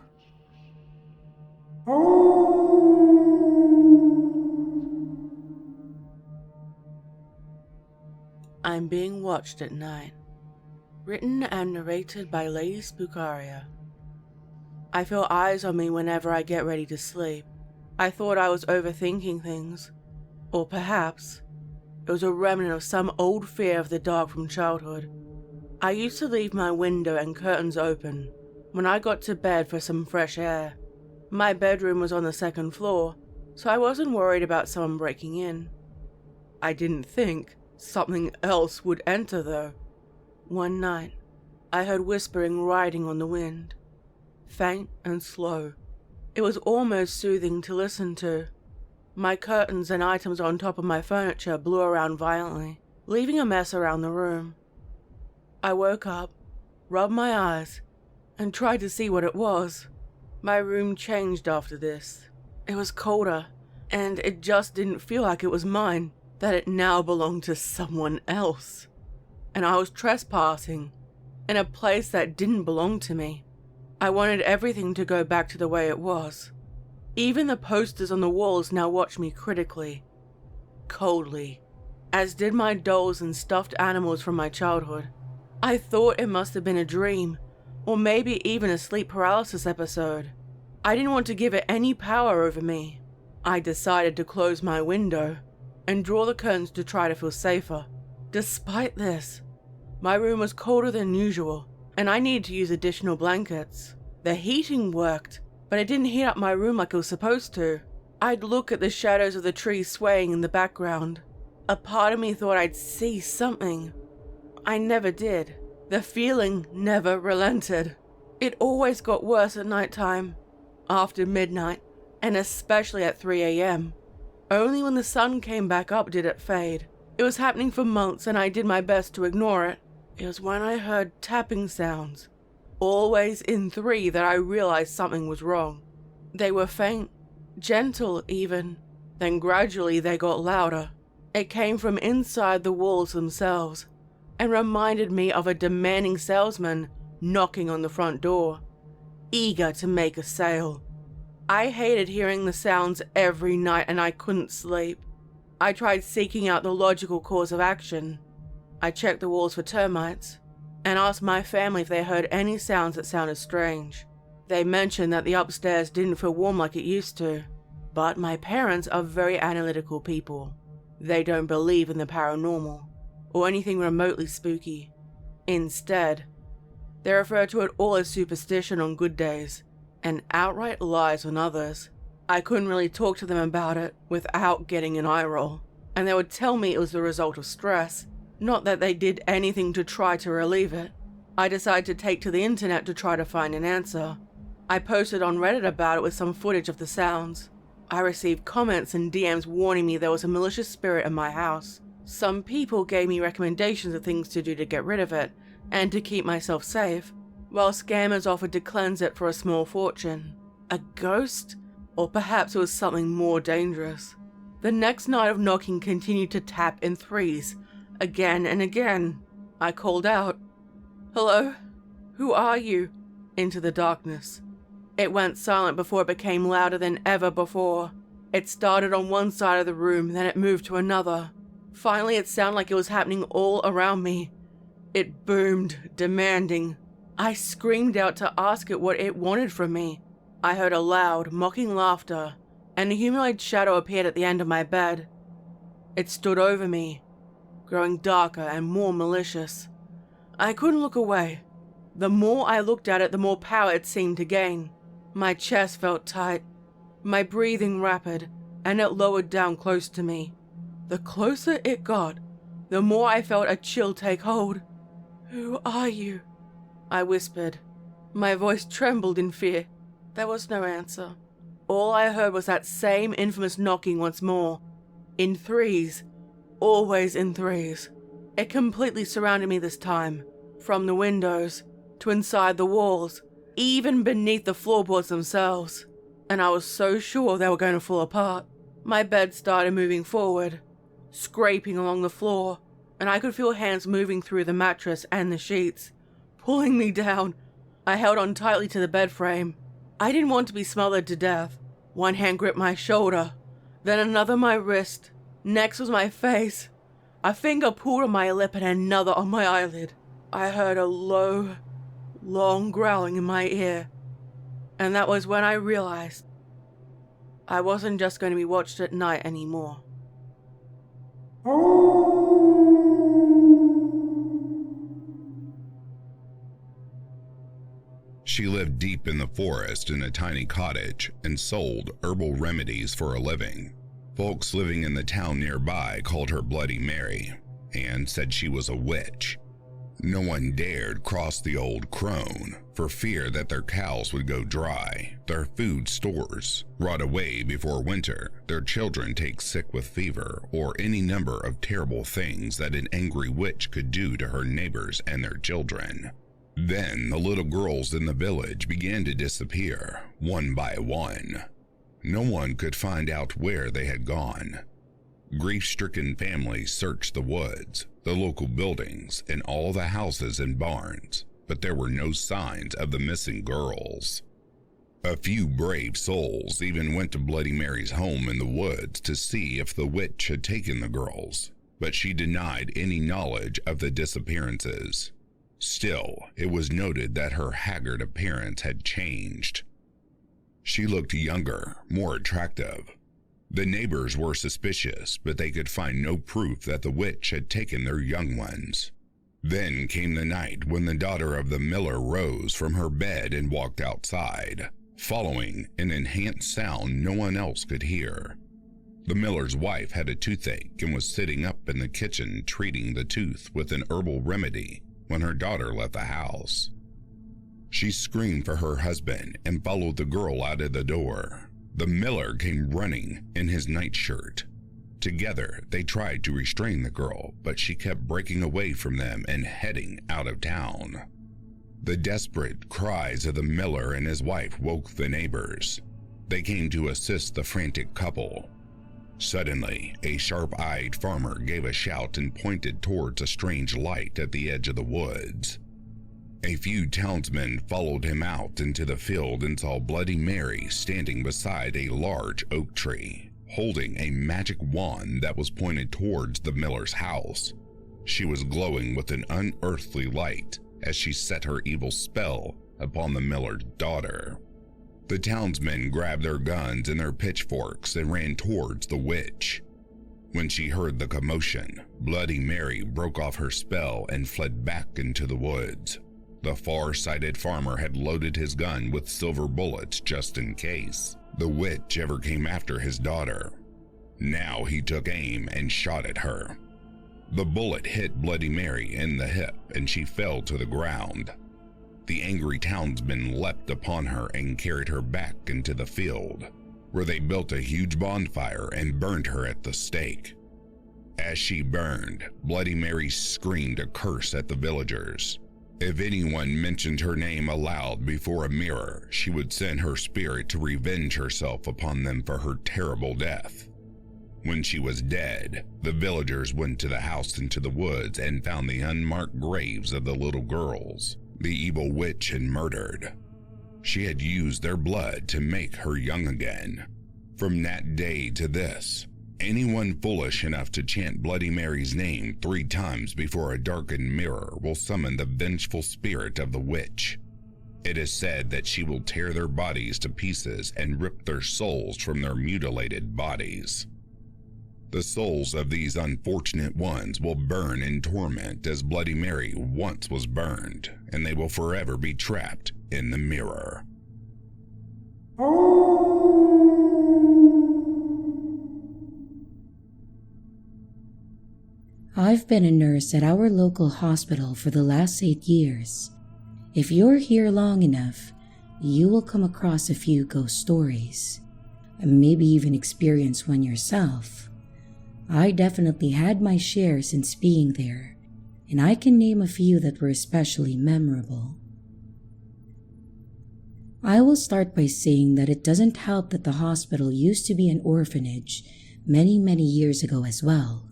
I'm Being Watched at Night. Written and narrated by Lady Spookaria. I feel eyes on me whenever I get ready to sleep. I thought I was overthinking things. Or perhaps it was a remnant of some old fear of the dark from childhood. I used to leave my window and curtains open when I got to bed for some fresh air. My bedroom was on the second floor, so I wasn't worried about someone breaking in. I didn't think something else would enter though. One night, I heard whispering riding on the wind. Faint and slow. It was almost soothing to listen to. My curtains and items on top of my furniture blew around violently, leaving a mess around the room. I woke up, rubbed my eyes, and tried to see what it was. My room changed after this. It was colder, and it just didn't feel like it was mine, that it now belonged to someone else. And I was trespassing in a place that didn't belong to me. I wanted everything to go back to the way it was. Even the posters on the walls now watched me critically, coldly, as did my dolls and stuffed animals from my childhood. I thought it must have been a dream, or maybe even a sleep paralysis episode. I didn't want to give it any power over me. I decided to close my window and draw the curtains to try to feel safer. Despite this, my room was colder than usual, and I needed to use additional blankets. The heating worked, but it didn't heat up my room like it was supposed to. I'd look at the shadows of the trees swaying in the background. A part of me thought I'd see something. I never did. The feeling never relented. It always got worse at nighttime, after midnight, and especially at 3 a.m. Only when the sun came back up did it fade. It was happening for months and I did my best to ignore it. It was when I heard tapping sounds, always in 3, that I realized something was wrong. They were faint, gentle even, then gradually they got louder. It came from inside the walls themselves, and reminded me of a demanding salesman knocking on the front door, eager to make a sale. I hated hearing the sounds every night and I couldn't sleep. I tried seeking out the logical course of action. I checked the walls for termites, and asked my family if they heard any sounds that sounded strange. They mentioned that the upstairs didn't feel warm like it used to, but my parents are very analytical people. They don't believe in the paranormal, or anything remotely spooky. Instead, they refer to it all as superstition on good days, and outright lies on others. I couldn't really talk to them about it without getting an eye roll, and they would tell me it was the result of stress, not that they did anything to try to relieve it. I decided to take to the internet to try to find an answer. I posted on Reddit about it with some footage of the sounds. I received comments and DMs warning me there was a malicious spirit in my house. Some people gave me recommendations of things to do to get rid of it, and to keep myself safe, while scammers offered to cleanse it for a small fortune. A ghost? Or perhaps it was something more dangerous. The next night of knocking continued to tap in 3s, again and again. I called out, "Hello? Who are you?" into the darkness. It went silent before it became louder than ever before. It started on one side of the room, then it moved to another. Finally, it sounded like it was happening all around me. It boomed, demanding. I screamed out to ask it what it wanted from me. I heard a loud, mocking laughter, and a humanoid shadow appeared at the end of my bed. It stood over me, growing darker and more malicious. I couldn't look away. The more I looked at it, the more power it seemed to gain. My chest felt tight, my breathing rapid, and it lowered down close to me. The closer it got, the more I felt a chill take hold. "Who are you?" I whispered. My voice trembled in fear. There was no answer. All I heard was that same infamous knocking once more. In threes. Always in threes. It completely surrounded me this time. From the windows, to inside the walls, even beneath the floorboards themselves. And I was so sure they were going to fall apart. My bed started moving forward, scraping along the floor, and I could feel hands moving through the mattress and the sheets, pulling me down. I held on tightly to the bed frame. I didn't want to be smothered to death. One hand gripped my shoulder, then another my wrist. Next was my face. A finger pulled on my lip and another on my eyelid. I heard a low, long growling in my ear. And that was when I realized I wasn't just going to be watched at night anymore. She lived deep in the forest in a tiny cottage and sold herbal remedies for a living. Folks living in the town nearby called her Bloody Mary and said she was a witch. No one dared cross the old crone for fear that their cows would go dry, their food stores rot away before winter, their children take sick with fever, or any number of terrible things that an angry witch could do to her neighbors and their children. Then the little girls in the village began to disappear, one by one. No one could find out where they had gone. Grief-stricken families searched the woods, the local buildings, and all the houses and barns, but there were no signs of the missing girls. A few brave souls even went to Bloody Mary's home in the woods to see if the witch had taken the girls, but she denied any knowledge of the disappearances. Still, it was noted that her haggard appearance had changed. She looked younger, more attractive. The neighbors were suspicious, but they could find no proof that the witch had taken their young ones. Then came the night when the daughter of the miller rose from her bed and walked outside, following an enhanced sound no one else could hear. The miller's wife had a toothache and was sitting up in the kitchen treating the tooth with an herbal remedy when her daughter left the house. She screamed for her husband and followed the girl out of the door. The miller came running in his nightshirt. Together, they tried to restrain the girl, but she kept breaking away from them and heading out of town. The desperate cries of the miller and his wife woke the neighbors. They came to assist the frantic couple. Suddenly, a sharp-eyed farmer gave a shout and pointed towards a strange light at the edge of the woods. A few townsmen followed him out into the field and saw Bloody Mary standing beside a large oak tree, holding a magic wand that was pointed towards the miller's house. She was glowing with an unearthly light as she set her evil spell upon the miller's daughter. The townsmen grabbed their guns and their pitchforks and ran towards the witch. When she heard the commotion, Bloody Mary broke off her spell and fled back into the woods. The far-sighted farmer had loaded his gun with silver bullets just in case the witch ever came after his daughter. Now he took aim and shot at her. The bullet hit Bloody Mary in the hip and she fell to the ground. The angry townsmen leapt upon her and carried her back into the field, where they built a huge bonfire and burned her at the stake. As she burned, Bloody Mary screamed a curse at the villagers. If anyone mentioned her name aloud before a mirror, she would send her spirit to revenge herself upon them for her terrible death. When she was dead, the villagers went to the house into the woods and found the unmarked graves of the little girls the evil witch had murdered. She had used their blood to make her young again. From that day to this, anyone foolish enough to chant Bloody Mary's name 3 times before a darkened mirror will summon the vengeful spirit of the witch. It is said that she will tear their bodies to pieces and rip their souls from their mutilated bodies. The souls of these unfortunate ones will burn in torment as Bloody Mary once was burned, and they will forever be trapped in the mirror. I've been a nurse at our local hospital for the last 8 years. If you're here long enough, you will come across a few ghost stories. and maybe even experienced one yourself. I definitely had my share since being there, and I can name a few that were especially memorable. I will start by saying that it doesn't help that the hospital used to be an orphanage many years ago as well.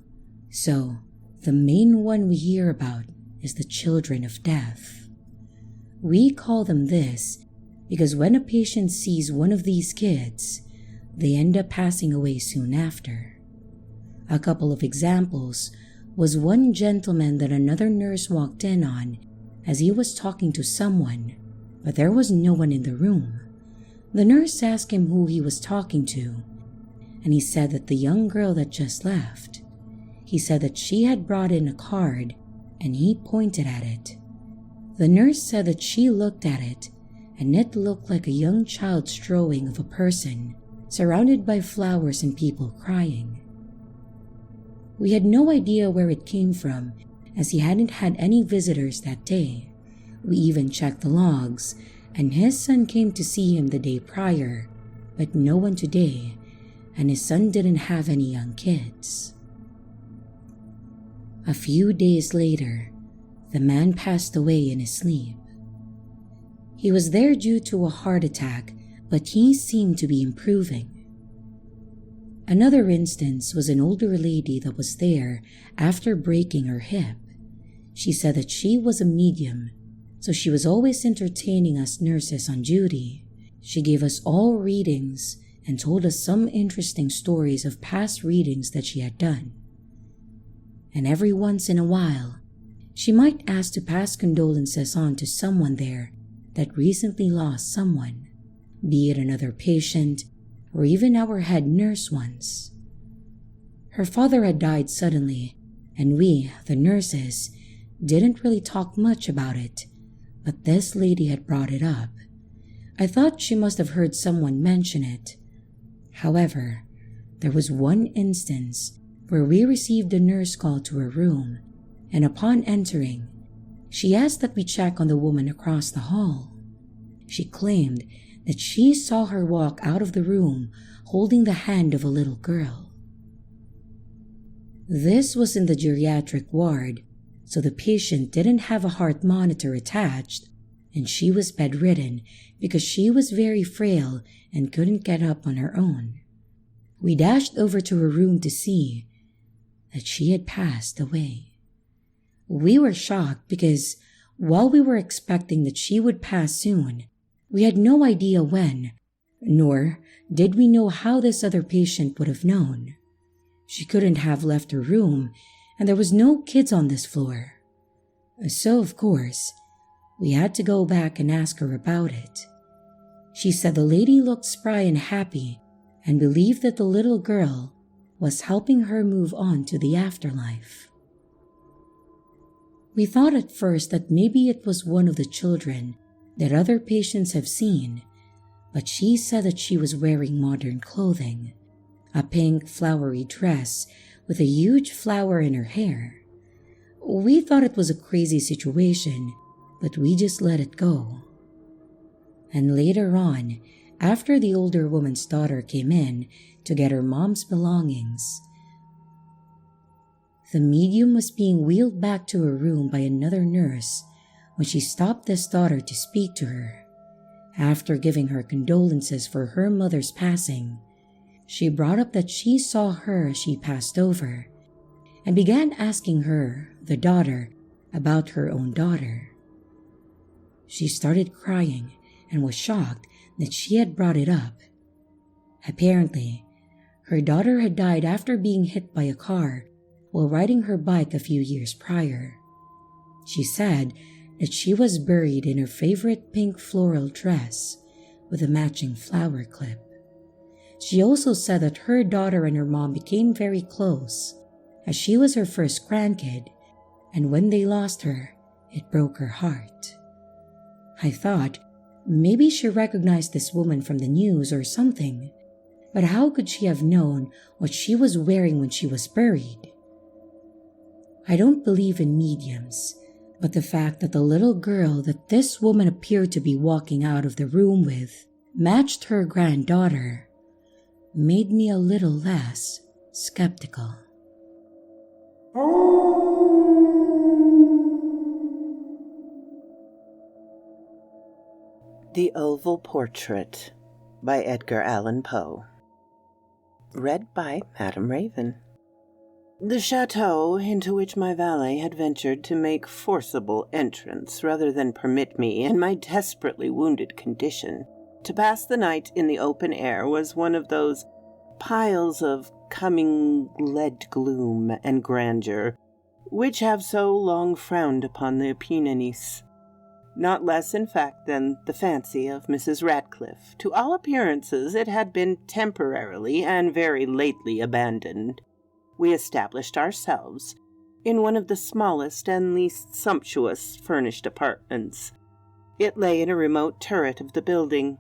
So, the main one we hear about is the children of death. We call them this because when a patient sees one of these kids, they end up passing away soon after. A couple of examples was one gentleman that another nurse walked in on as he was talking to someone, but there was no one in the room. The nurse asked him who he was talking to, and he said that the young girl that just left. He said that she had brought in a card, and he pointed at it. The nurse said that she looked at it, and it looked like a young child's drawing of a person, surrounded by flowers and people crying. We had no idea where it came from, as he hadn't had any visitors that day. We even checked the logs, and his son came to see him the day prior, but no one today, and his son didn't have any young kids. A few days later, the man passed away in his sleep. He was there due to a heart attack, but he seemed to be improving. Another instance was an older lady that was there after breaking her hip. She said that she was a medium, so she was always entertaining us nurses on duty. She gave us all readings and told us some interesting stories of past readings that she had done. And every once in a while, she might ask to pass condolences on to someone there that recently lost someone, be it another patient or even our head nurse once. Her father had died suddenly, and we, the nurses, didn't really talk much about it, but this lady had brought it up. I thought she must have heard someone mention it. However, there was one instance where we received a nurse call to her room, and upon entering, she asked that we check on the woman across the hall. She claimed that she saw her walk out of the room holding the hand of a little girl. This was in the geriatric ward, so the patient didn't have a heart monitor attached, and she was bedridden because she was very frail and couldn't get up on her own. We dashed over to her room to see that she had passed away. We were shocked because while we were expecting that she would pass soon, we had no idea when, nor did we know how this other patient would have known. She couldn't have left her room, and there was no kids on this floor. So, of course, we had to go back and ask her about it. She said the lady looked spry and happy and believed that the little girl was helping her move on to the afterlife. We thought at first that maybe it was one of the children that other patients have seen, but she said that she was wearing modern clothing, a pink flowery dress with a huge flower in her hair. We thought it was a crazy situation, but we just let it go. And later on, after the older woman's daughter came in to get her mom's belongings, the medium was being wheeled back to her room by another nurse when she stopped this daughter to speak to her. After giving her condolences for her mother's passing, she brought up that she saw her as she passed over and began asking her, the daughter, about her own daughter. She started crying and was shocked that she had brought it up. Apparently, her daughter had died after being hit by a car while riding her bike a few years prior. She said that she was buried in her favorite pink floral dress with a matching flower clip. She also said that her daughter and her mom became very close, as she was her first grandkid, and when they lost her, it broke her heart. I thought maybe she recognized this woman from the news or something, but how could she have known what she was wearing when she was buried? I don't believe in mediums, but the fact that the little girl that this woman appeared to be walking out of the room with matched her granddaughter, made me a little less skeptical. The Oval Portrait by Edgar Allan Poe. Read by Madame Raven. The chateau into which my valet had ventured to make forcible entrance rather than permit me, in my desperately wounded condition, to pass the night in the open air was one of those piles of coming lead gloom and grandeur which have so long frowned upon the Apennines. Not less, in fact, than the fancy of Mrs. Radcliffe. To all appearances, it had been temporarily and very lately abandoned. We established ourselves in one of the smallest and least sumptuous furnished apartments. It lay in a remote turret of the building.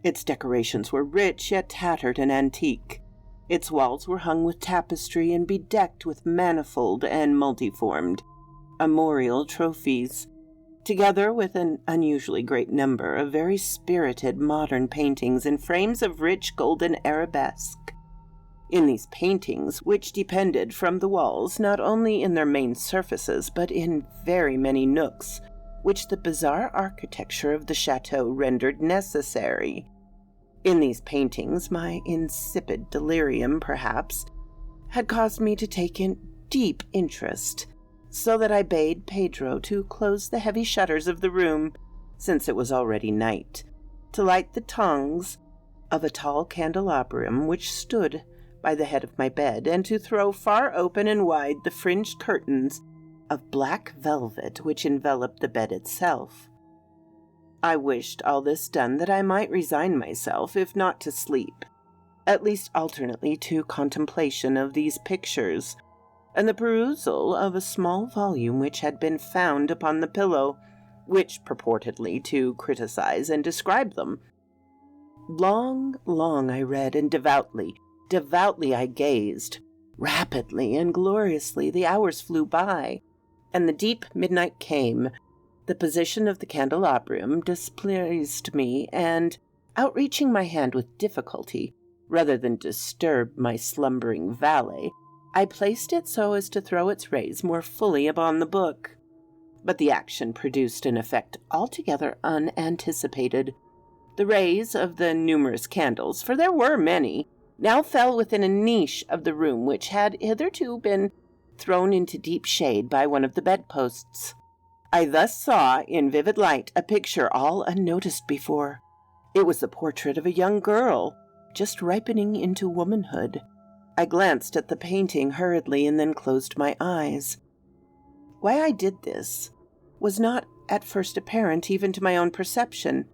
Its decorations were rich, yet tattered and antique. Its walls were hung with tapestry and bedecked with manifold and multiformed armorial trophies, together with an unusually great number of very spirited modern paintings in frames of rich golden arabesque. In these paintings, which depended from the walls not only in their main surfaces, but in very many nooks, which the bizarre architecture of the chateau rendered necessary. In these paintings, my insipid delirium, perhaps, had caused me to take in deep interest, so that I bade Pedro to close the heavy shutters of the room, since it was already night, to light the tongs of a tall candelabrum which stood by the head of my bed, and to throw far open and wide the fringed curtains of black velvet which enveloped the bed itself. I wished all this done that I might resign myself, if not to sleep, at least alternately to contemplation of these pictures, and the perusal of a small volume which had been found upon the pillow, which purportedly to criticize and describe them. Long, long I read, and devoutly I gazed. Rapidly and gloriously the hours flew by, and the deep midnight came. The position of the candelabrum displeased me, and, outreaching my hand with difficulty, rather than disturb my slumbering valet, I placed it so as to throw its rays more fully upon the book. But the action produced an effect altogether unanticipated. The rays of the numerous candles, for there were many, now fell within a niche of the room which had hitherto been thrown into deep shade by one of the bedposts. I thus saw, in vivid light, a picture all unnoticed before. It was the portrait of a young girl, just ripening into womanhood. I glanced at the painting hurriedly and then closed my eyes. Why I did this was not at first apparent even to my own perception,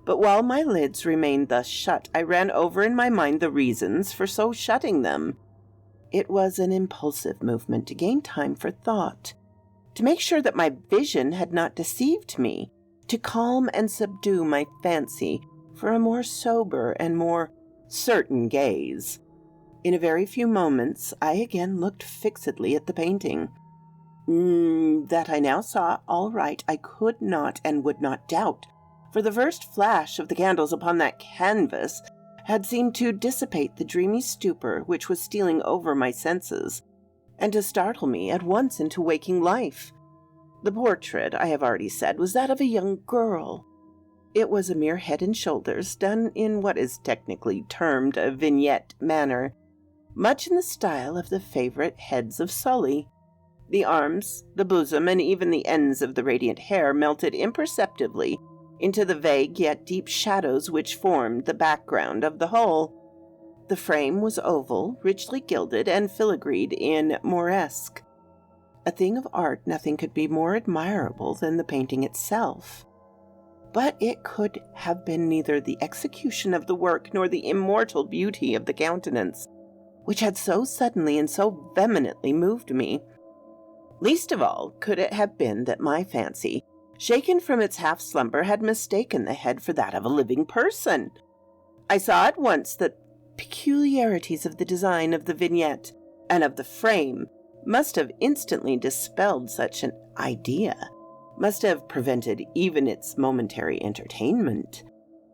but while my lids remained thus shut, I ran over in my mind the reasons for so shutting them. It was an impulsive movement to gain time for thought, to make sure that my vision had not deceived me, to calm and subdue my fancy for a more sober and more certain gaze. In a very few moments, I again looked fixedly at the painting. That I now saw all right I could not and would not doubt, for the first flash of the candles upon that canvas had seemed to dissipate the dreamy stupor which was stealing over my senses, and to startle me at once into waking life. The portrait, I have already said, was that of a young girl. It was a mere head and shoulders, done in what is technically termed a vignette manner, much in the style of the favorite heads of Sully. The arms, the bosom, and even the ends of the radiant hair melted imperceptibly into the vague yet deep shadows which formed the background of the whole. The frame was oval, richly gilded, and filigreed in Moresque. A thing of art, nothing could be more admirable than the painting itself. But it could have been neither the execution of the work nor the immortal beauty of the countenance, which had so suddenly and so vehemently moved me. Least of all could it have been that my fancy, shaken from its half-slumber, had mistaken the head for that of a living person. I saw at once that peculiarities of the design of the vignette and of the frame must have instantly dispelled such an idea, must have prevented even its momentary entertainment.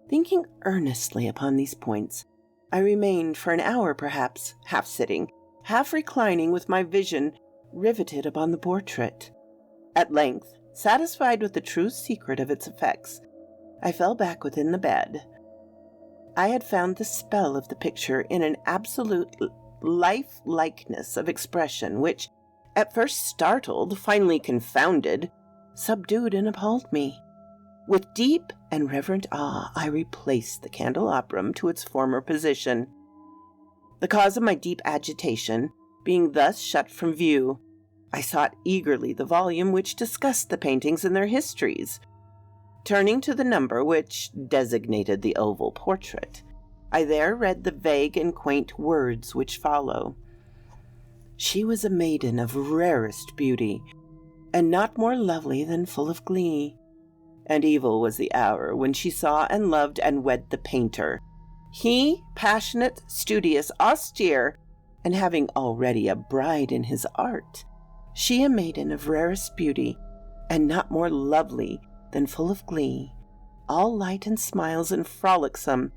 Thinking earnestly upon these points, I remained for an hour perhaps, half sitting, half reclining with my vision riveted upon the portrait. At length, satisfied with the true secret of its effects, I fell back within the bed. I had found the spell of the picture in an absolute life-likeness of expression which, at first startled, finally confounded, subdued and appalled me. With deep and reverent awe, I replaced the candelabrum to its former position. The cause of my deep agitation being thus shut from view, I sought eagerly the volume which discussed the paintings and their histories. Turning to the number which designated the oval portrait, I there read the vague and quaint words which follow. She was a maiden of rarest beauty, and not more lovely than full of glee. And evil was the hour when she saw and loved and wed the painter. He, passionate, studious, austere, and having already a bride in his art. She a maiden of rarest beauty, and not more lovely than full of glee, all light and smiles and frolicsome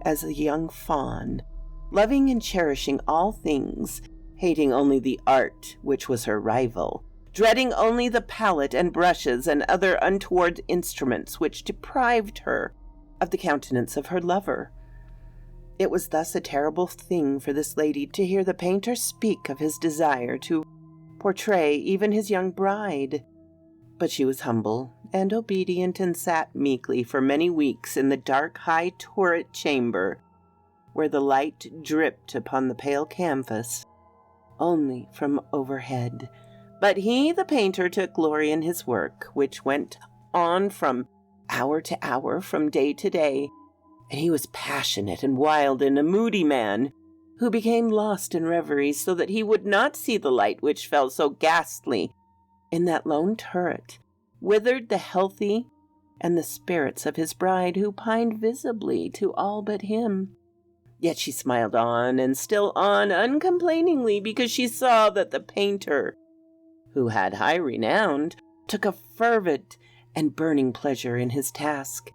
as a young fawn, loving and cherishing all things, hating only the art which was her rival, dreading only the palette and brushes and other untoward instruments which deprived her of the countenance of her lover. It was thus a terrible thing for this lady to hear the painter speak of his desire to portray even his young bride. But she was humble and obedient and sat meekly for many weeks in the dark high turret chamber, where the light dripped upon the pale canvas, only from overhead. But he, the painter, took glory in his work, which went on from hour to hour, from day to day, and he was passionate and wild and a moody man, who became lost in reveries, so that he would not see the light which fell so ghastly in that lone turret, withered the healthy and the spirits of his bride, who pined visibly to all but him. Yet she smiled on and still on uncomplainingly, because she saw that the painter, who had high renown, took a fervent and burning pleasure in his task,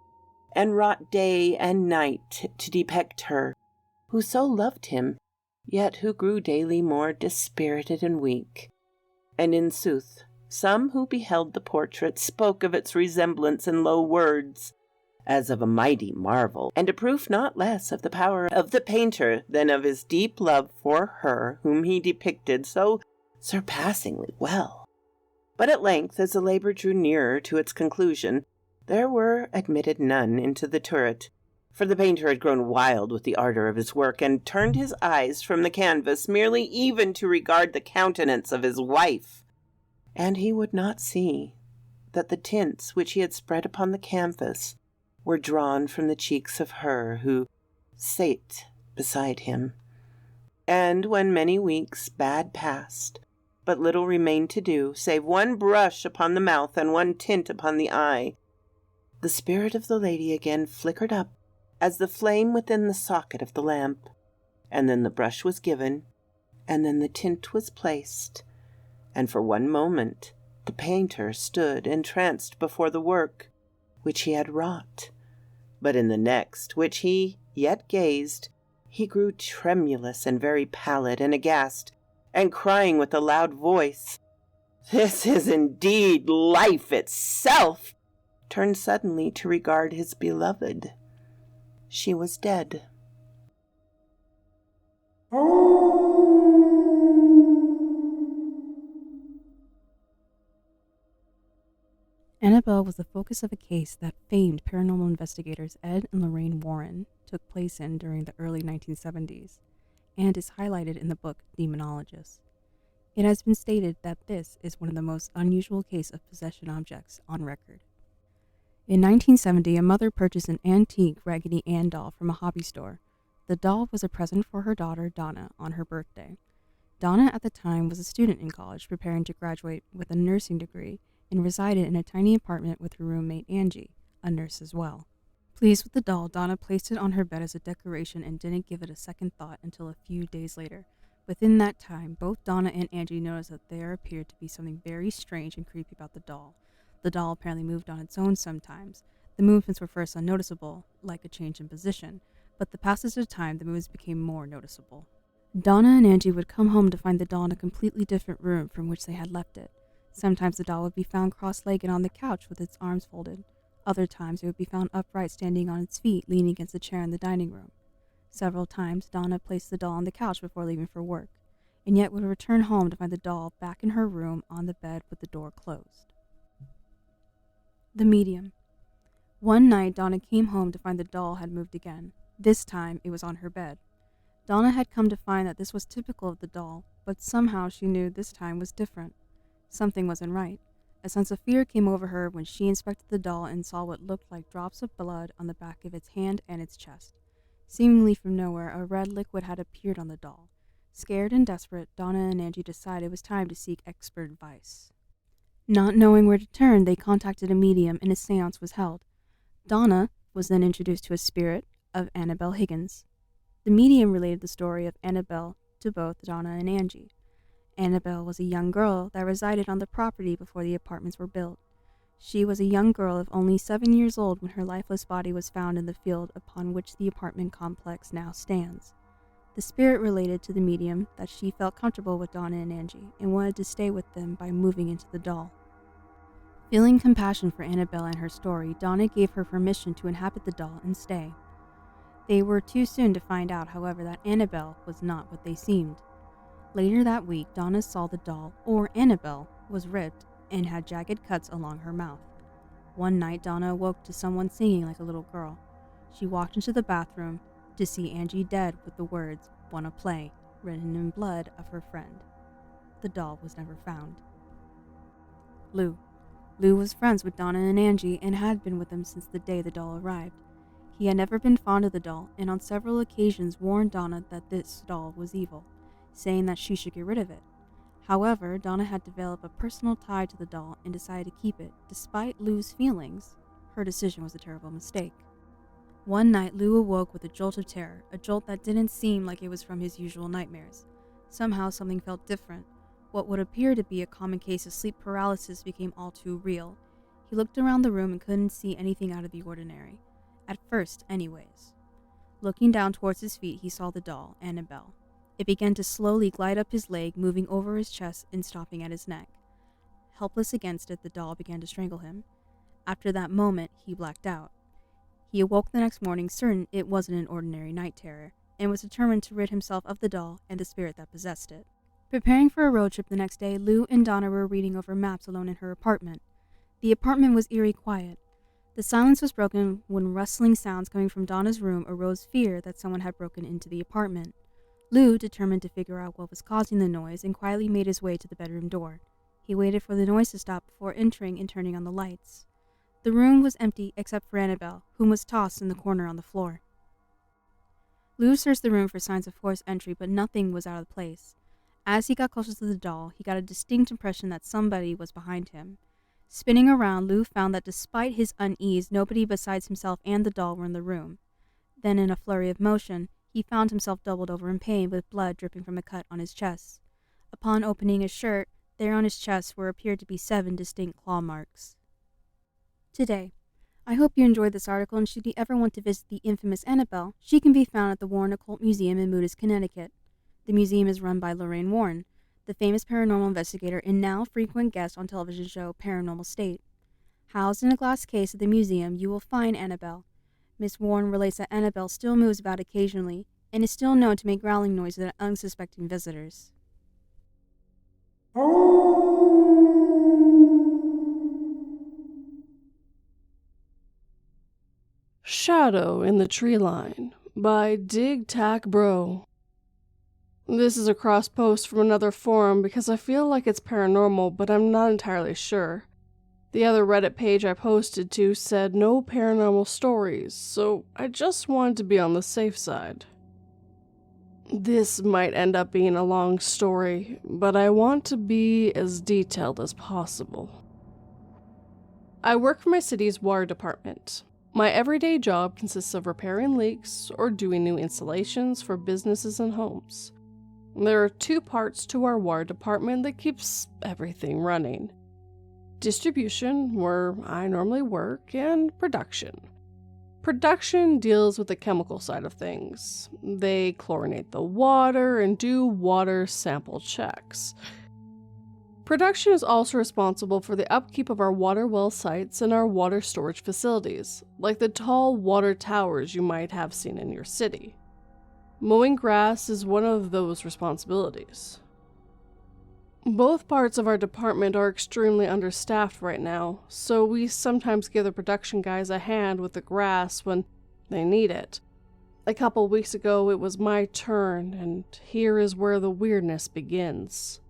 and wrought day and night to depict her, who so loved him, yet who grew daily more dispirited and weak. And in sooth, some who beheld the portrait spoke of its resemblance in low words, as of a mighty marvel, and a proof not less of the power of the painter than of his deep love for her whom he depicted so surpassingly well. But at length, as the labor drew nearer to its conclusion, there were admitted none into the turret, for the painter had grown wild with the ardor of his work, and turned his eyes from the canvas merely even to regard the countenance of his wife. And he would not see that the tints which he had spread upon the canvas were drawn from the cheeks of her who sate beside him. And when many weeks bad past, but little remained to do, save one brush upon the mouth and one tint upon the eye, the spirit of the lady again flickered up as the flame within the socket of the lamp, and then the brush was given, and then the tint was placed, and for one moment the painter stood entranced before the work which he had wrought. But in the next, which he yet gazed, he grew tremulous and very pallid and aghast, and crying with a loud voice, "This is indeed life itself!" turned suddenly to regard his beloved. She was dead. Annabelle was the focus of a case that famed paranormal investigators Ed and Lorraine Warren took place in during the early 1970s, and is highlighted in the book Demonologist. It has been stated that this is one of the most unusual cases of possession objects on record. In 1970, a mother purchased an antique Raggedy Ann doll from a hobby store. The doll was a present for her daughter, Donna, on her birthday. Donna, at the time, was a student in college preparing to graduate with a nursing degree and resided in a tiny apartment with her roommate, Angie, a nurse as well. Pleased with the doll, Donna placed it on her bed as a decoration and didn't give it a second thought until a few days later. Within that time, both Donna and Angie noticed that there appeared to be something very strange and creepy about the doll. The doll apparently moved on its own sometimes. The movements were first unnoticeable, like a change in position, but the passage of time, the moves became more noticeable. Donna and Angie would come home to find the doll in a completely different room from which they had left it. Sometimes the doll would be found cross-legged on the couch with its arms folded. Other times it would be found upright, standing on its feet, leaning against a chair in the dining room. Several times Donna placed the doll on the couch before leaving for work, and yet would return home to find the doll back in her room on the bed with the door closed. The medium. One night Donna came home to find the doll had moved again. This time it was on her bed. Donna had come to find that this was typical of the doll, but somehow she knew this time was different. Something wasn't right. A sense of fear came over her when she inspected the doll and saw what looked like drops of blood on the back of its hand and its chest. Seemingly from nowhere, a red liquid had appeared on the doll. Scared and desperate, Donna and Angie decided it was time to seek expert advice. Not knowing where to turn, they contacted a medium and a seance was held. Donna was then introduced to a spirit of Annabelle Higgins. The medium related the story of Annabelle to both Donna and Angie. Annabelle was a young girl that resided on the property before the apartments were built. She was a young girl of only 7 years old when her lifeless body was found in the field upon which the apartment complex now stands. The spirit related to the medium that she felt comfortable with Donna and Angie and wanted to stay with them by moving into the doll. Feeling compassion for Annabelle and her story, Donna gave her permission to inhabit the doll and stay. They were too soon to find out, however, that Annabelle was not what they seemed. Later that week, Donna saw the doll, or Annabelle, was ripped and had jagged cuts along her mouth. One night, Donna awoke to someone singing like a little girl. She walked into the bathroom to see Angie dead with the words, "Wanna play," written in blood of her friend. The doll was never found. Lou. Lou was friends with Donna and Angie and had been with them since the day the doll arrived. He had never been fond of the doll and on several occasions warned Donna that this doll was evil, saying that she should get rid of it. However, Donna had developed a personal tie to the doll and decided to keep it. Despite Lou's feelings, her decision was a terrible mistake. One night, Lou awoke with a jolt of terror, a jolt that didn't seem like it was from his usual nightmares. Somehow, something felt different. What would appear to be a common case of sleep paralysis became all too real. He looked around the room and couldn't see anything out of the ordinary. At first, anyways. Looking down towards his feet, he saw the doll, Annabelle. It began to slowly glide up his leg, moving over his chest and stopping at his neck. Helpless against it, the doll began to strangle him. After that moment, he blacked out. He awoke the next morning certain it wasn't an ordinary night terror, and was determined to rid himself of the doll and the spirit that possessed it. Preparing for a road trip the next day, Lou and Donna were reading over maps alone in her apartment. The apartment was eerie quiet. The silence was broken when rustling sounds coming from Donna's room arose fear that someone had broken into the apartment. Lou, determined to figure out what was causing the noise, and quietly made his way to the bedroom door. He waited for the noise to stop before entering and turning on the lights. The room was empty except for Annabelle, whom was tossed in the corner on the floor. Lou searched the room for signs of forced entry, but nothing was out of place. As he got closer to the doll, he got a distinct impression that somebody was behind him. Spinning around, Lou found that despite his unease, nobody besides himself and the doll were in the room. Then, in a flurry of motion, he found himself doubled over in pain with blood dripping from a cut on his chest. Upon opening his shirt, there on his chest were appeared to be 7 distinct claw marks. Today, I hope you enjoyed this article, and should you ever want to visit the infamous Annabelle, she can be found at the Warren Occult Museum in Moodus, Connecticut. The museum is run by Lorraine Warren, the famous paranormal investigator and now frequent guest on television show Paranormal State. Housed in a glass case at the museum, you will find Annabelle. Miss Warren relates that Annabelle still moves about occasionally and is still known to make growling noises at unsuspecting visitors. Shadow in the Tree Line by Dig Tac Bro. This is a cross post from another forum because I feel like it's paranormal, but I'm not entirely sure. The other Reddit page I posted to said no paranormal stories, so I just wanted to be on the safe side. This might end up being a long story, but I want to be as detailed as possible. I work for my city's water department. My everyday job consists of repairing leaks or doing new installations for businesses and homes. There are 2 parts to our water department that keeps everything running. Distribution, where I normally work, and production. Production deals with the chemical side of things. They chlorinate the water and do water sample checks. Production is also responsible for the upkeep of our water well sites and our water storage facilities, like the tall water towers you might have seen in your city. Mowing grass is one of those responsibilities. Both parts of our department are extremely understaffed right now, so we sometimes give the production guys a hand with the grass when they need it. A couple weeks ago, it was my turn, and here is where the weirdness begins.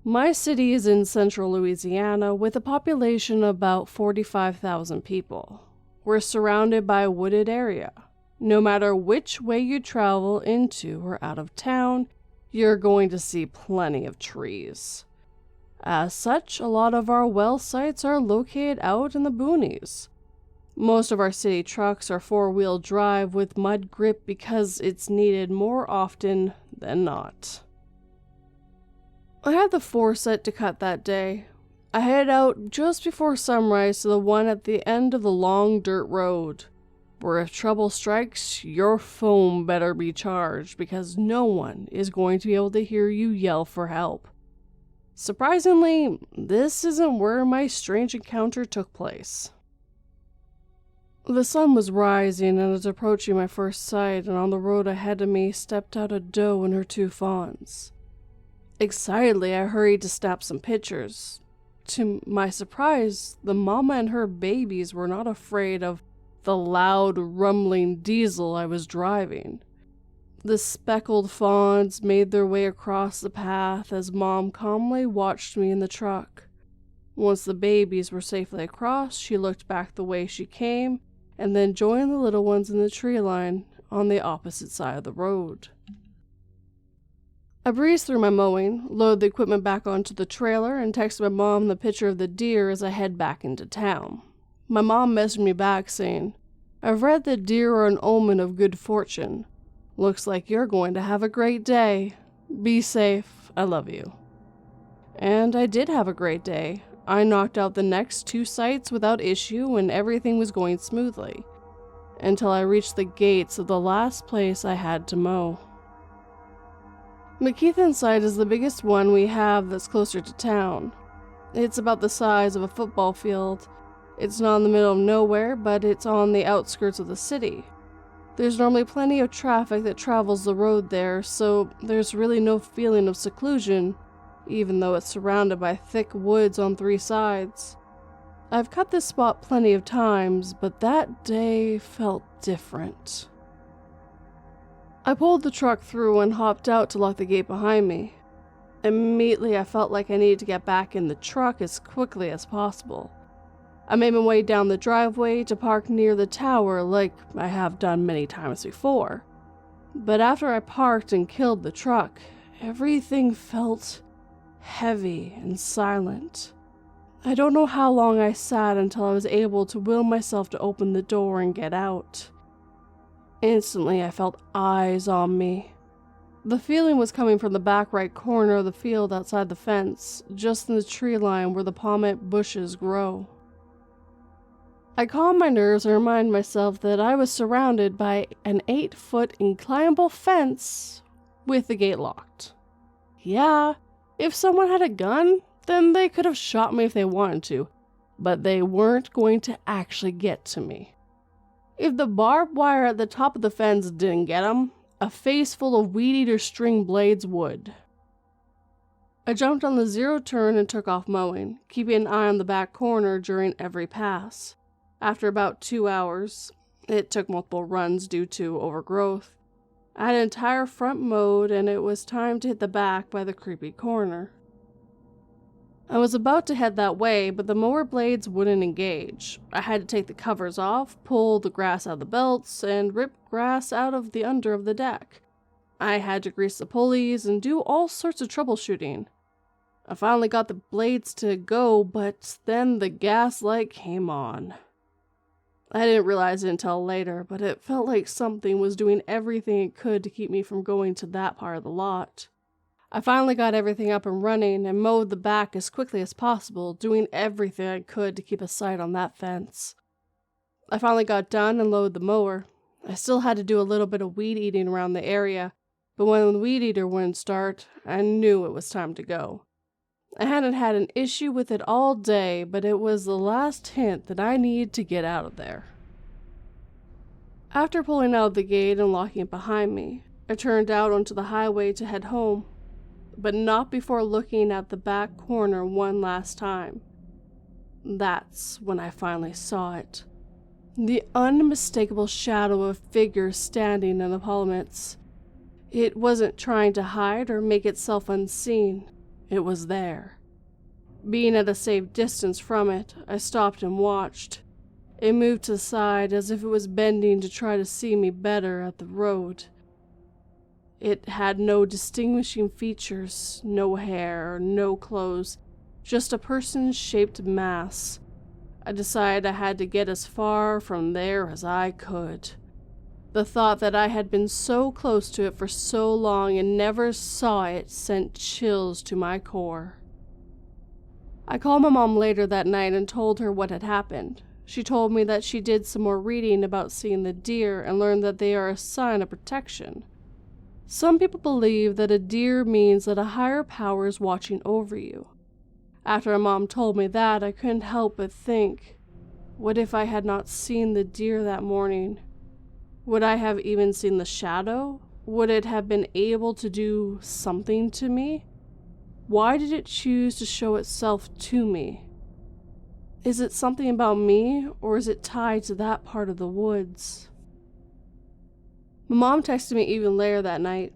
My city is in central Louisiana with a population of about 45,000 people. We're surrounded by a wooded area. No matter which way you travel into or out of town, you're going to see plenty of trees. As such, a lot of our well sites are located out in the boonies. Most of our city trucks are four-wheel drive with mud grip because it's needed more often than not. I had the foresight to cut that day. I headed out just before sunrise to the one at the end of the long dirt road, where if trouble strikes, your phone better be charged because no one is going to be able to hear you yell for help. Surprisingly, this isn't where my strange encounter took place. The sun was rising and was approaching my first sight, and on the road ahead of me stepped out a doe and her two fawns. Excitedly, I hurried to snap some pictures. To my surprise, the mama and her babies were not afraid of the loud, rumbling diesel I was driving. The speckled fawns made their way across the path as Mom calmly watched me in the truck. Once the babies were safely across, she looked back the way she came, and then joined the little ones in the tree line on the opposite side of the road. I breezed through my mowing, loaded the equipment back onto the trailer, and texted my mom the picture of the deer as I head back into town. My mom messaged me back saying, "I've read that deer are an omen of good fortune. Looks like you're going to have a great day. Be safe. I love you." And I did have a great day. I knocked out the next 2 sites without issue and everything was going smoothly, until I reached the gates of the last place I had to mow. McKeithen site is the biggest one we have that's closer to town. It's about the size of a football field. It's not in the middle of nowhere, but it's on the outskirts of the city. There's normally plenty of traffic that travels the road there, so there's really no feeling of seclusion, even though it's surrounded by thick woods on 3 sides. I've cut this spot plenty of times, but that day felt different. I pulled the truck through and hopped out to lock the gate behind me. Immediately, I felt like I needed to get back in the truck as quickly as possible. I made my way down the driveway to park near the tower like I have done many times before. But after I parked and killed the truck, everything felt heavy and silent. I don't know how long I sat until I was able to will myself to open the door and get out. Instantly, I felt eyes on me. The feeling was coming from the back right corner of the field outside the fence, just in the tree line where the pommet bushes grow. I calmed my nerves and reminded myself that I was surrounded by an 8-foot inclinable fence with the gate locked. Yeah, if someone had a gun, then they could have shot me if they wanted to, but they weren't going to actually get to me. If the barbed wire at the top of the fence didn't get them, a face full of weed-eater string blades would. I jumped on the 0 turn and took off mowing, keeping an eye on the back corner during every pass. After about 2 hours, it took multiple runs due to overgrowth, I had an entire front mowed and it was time to hit the back by the creepy corner. I was about to head that way, but the mower blades wouldn't engage. I had to take the covers off, pull the grass out of the belts, and rip grass out of the under of the deck. I had to grease the pulleys and do all sorts of troubleshooting. I finally got the blades to go, but then the gas light came on. I didn't realize it until later, but it felt like something was doing everything it could to keep me from going to that part of the lot. I finally got everything up and running and mowed the back as quickly as possible, doing everything I could to keep a sight on that fence. I finally got done and loaded the mower. I still had to do a little bit of weed eating around the area, but when the weed eater wouldn't start, I knew it was time to go. I hadn't had an issue with it all day, but it was the last hint that I needed to get out of there. After pulling out of the gate and locking it behind me, I turned out onto the highway to head home, but not before looking at the back corner one last time. That's when I finally saw it. The unmistakable shadow of a figure standing in the palmetts. It wasn't trying to hide or make itself unseen. It was there. Being at a safe distance from it, I stopped and watched. It moved to the side as if it was bending to try to see me better at the road. It had no distinguishing features, no hair, no clothes, just a person-shaped mass. I decided I had to get as far from there as I could. The thought that I had been so close to it for so long and never saw it sent chills to my core. I called my mom later that night and told her what had happened. She told me that she did some more reading about seeing the deer and learned that they are a sign of protection. Some people believe that a deer means that a higher power is watching over you. After my mom told me that, I couldn't help but think, what if I had not seen the deer that morning? Would I have even seen the shadow? Would it have been able to do something to me? Why did it choose to show itself to me? Is it something about me, or is it tied to that part of the woods? My mom texted me even later that night.